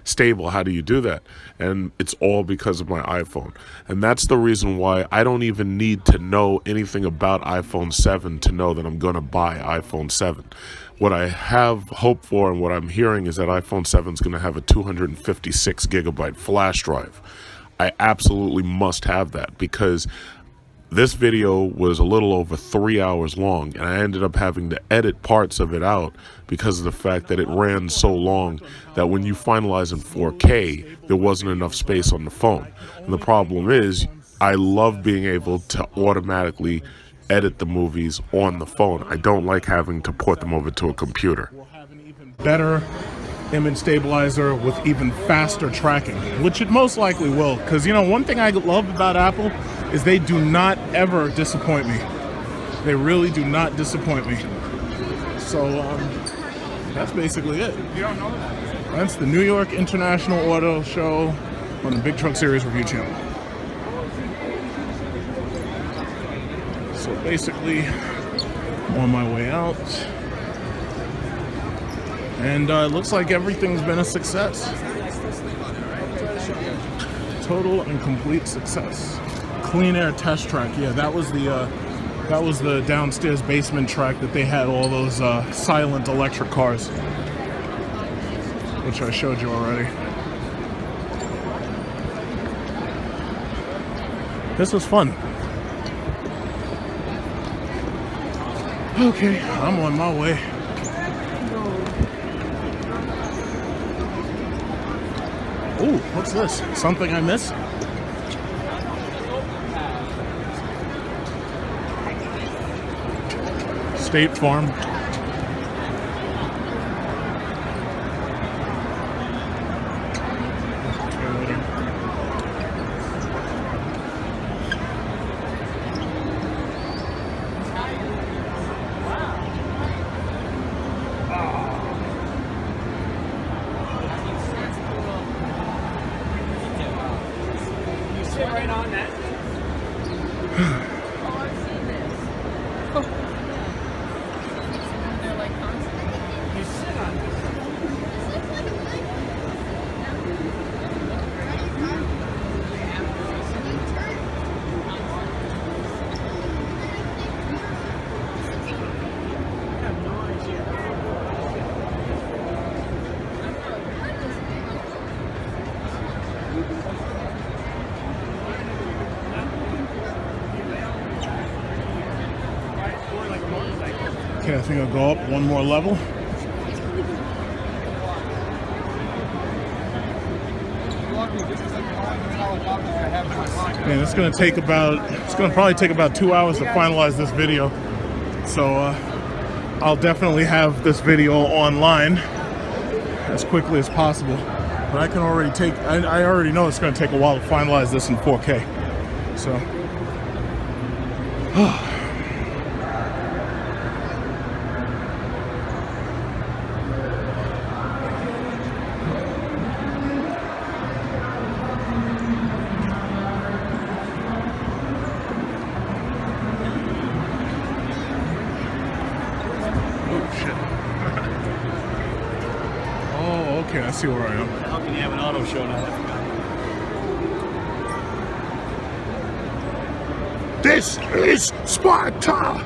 stable. How do you do that? And it's all because of my iPhone. And that's the reason why I don't even need to know anything about iPhone 7 to know that I'm going to buy iPhone 7. What I have hope for and what I'm hearing is that iPhone 7 is going to have a 256 gigabyte flash drive. I absolutely must have that because this video was a little over 3 hours long, and I ended up having to edit parts of it out because of the fact that it ran so long that when you finalize in 4K, there wasn't enough space on the phone. And the problem is, I love being able to automatically edit the movies on the phone. I don't like having to port them over to a computer. Better image stabilizer with even faster tracking, which it most likely will, because you know, one thing I love about Apple is they do not ever disappoint me. They really do not disappoint me. So that's basically it. That's the New York International Auto Show on the Big Truck Series Review channel. So basically, I'm on my way out. And it looks like everything's been a success. Total and complete success. Clean air test track. Yeah, that was the downstairs basement track that they had all those silent electric cars, which I showed you already. This was fun. Okay, I'm on my way. Ooh, what's this? Something I missed? State Farm. Right on that. You sit on this. Okay, I think I'll go up one more level. And it's gonna probably take about 2 hours to finalize this video. So I'll definitely have this video online as quickly as possible. But I can already I already know it's gonna take a while to finalize this in 4K. So okay, I see where I am. How can you have an auto show now? This is Sparta!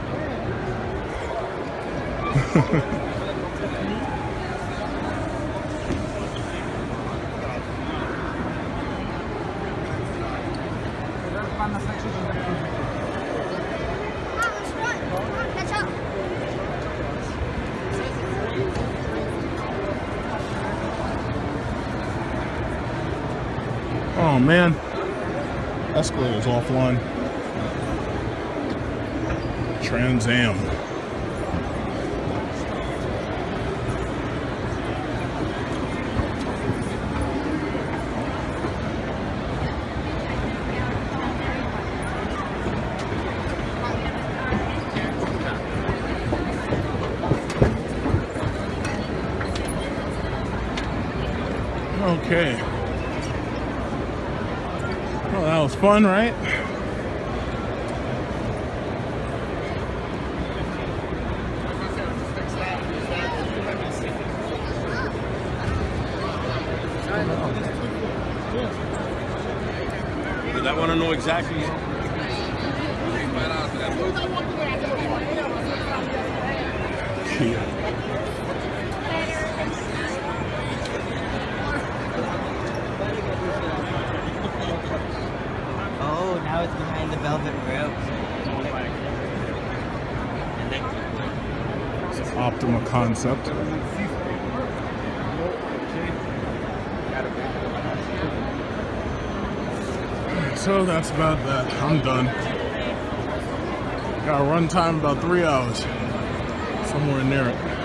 Oh man, escalator's offline. Trans Am. Okay. Well, that was fun, right? Did I want to know exactly? Kia. Oh, now it's behind the velvet rope. It's an Optima concept. So that's about that. I'm done. Got a run time about 3 hours. Somewhere near it.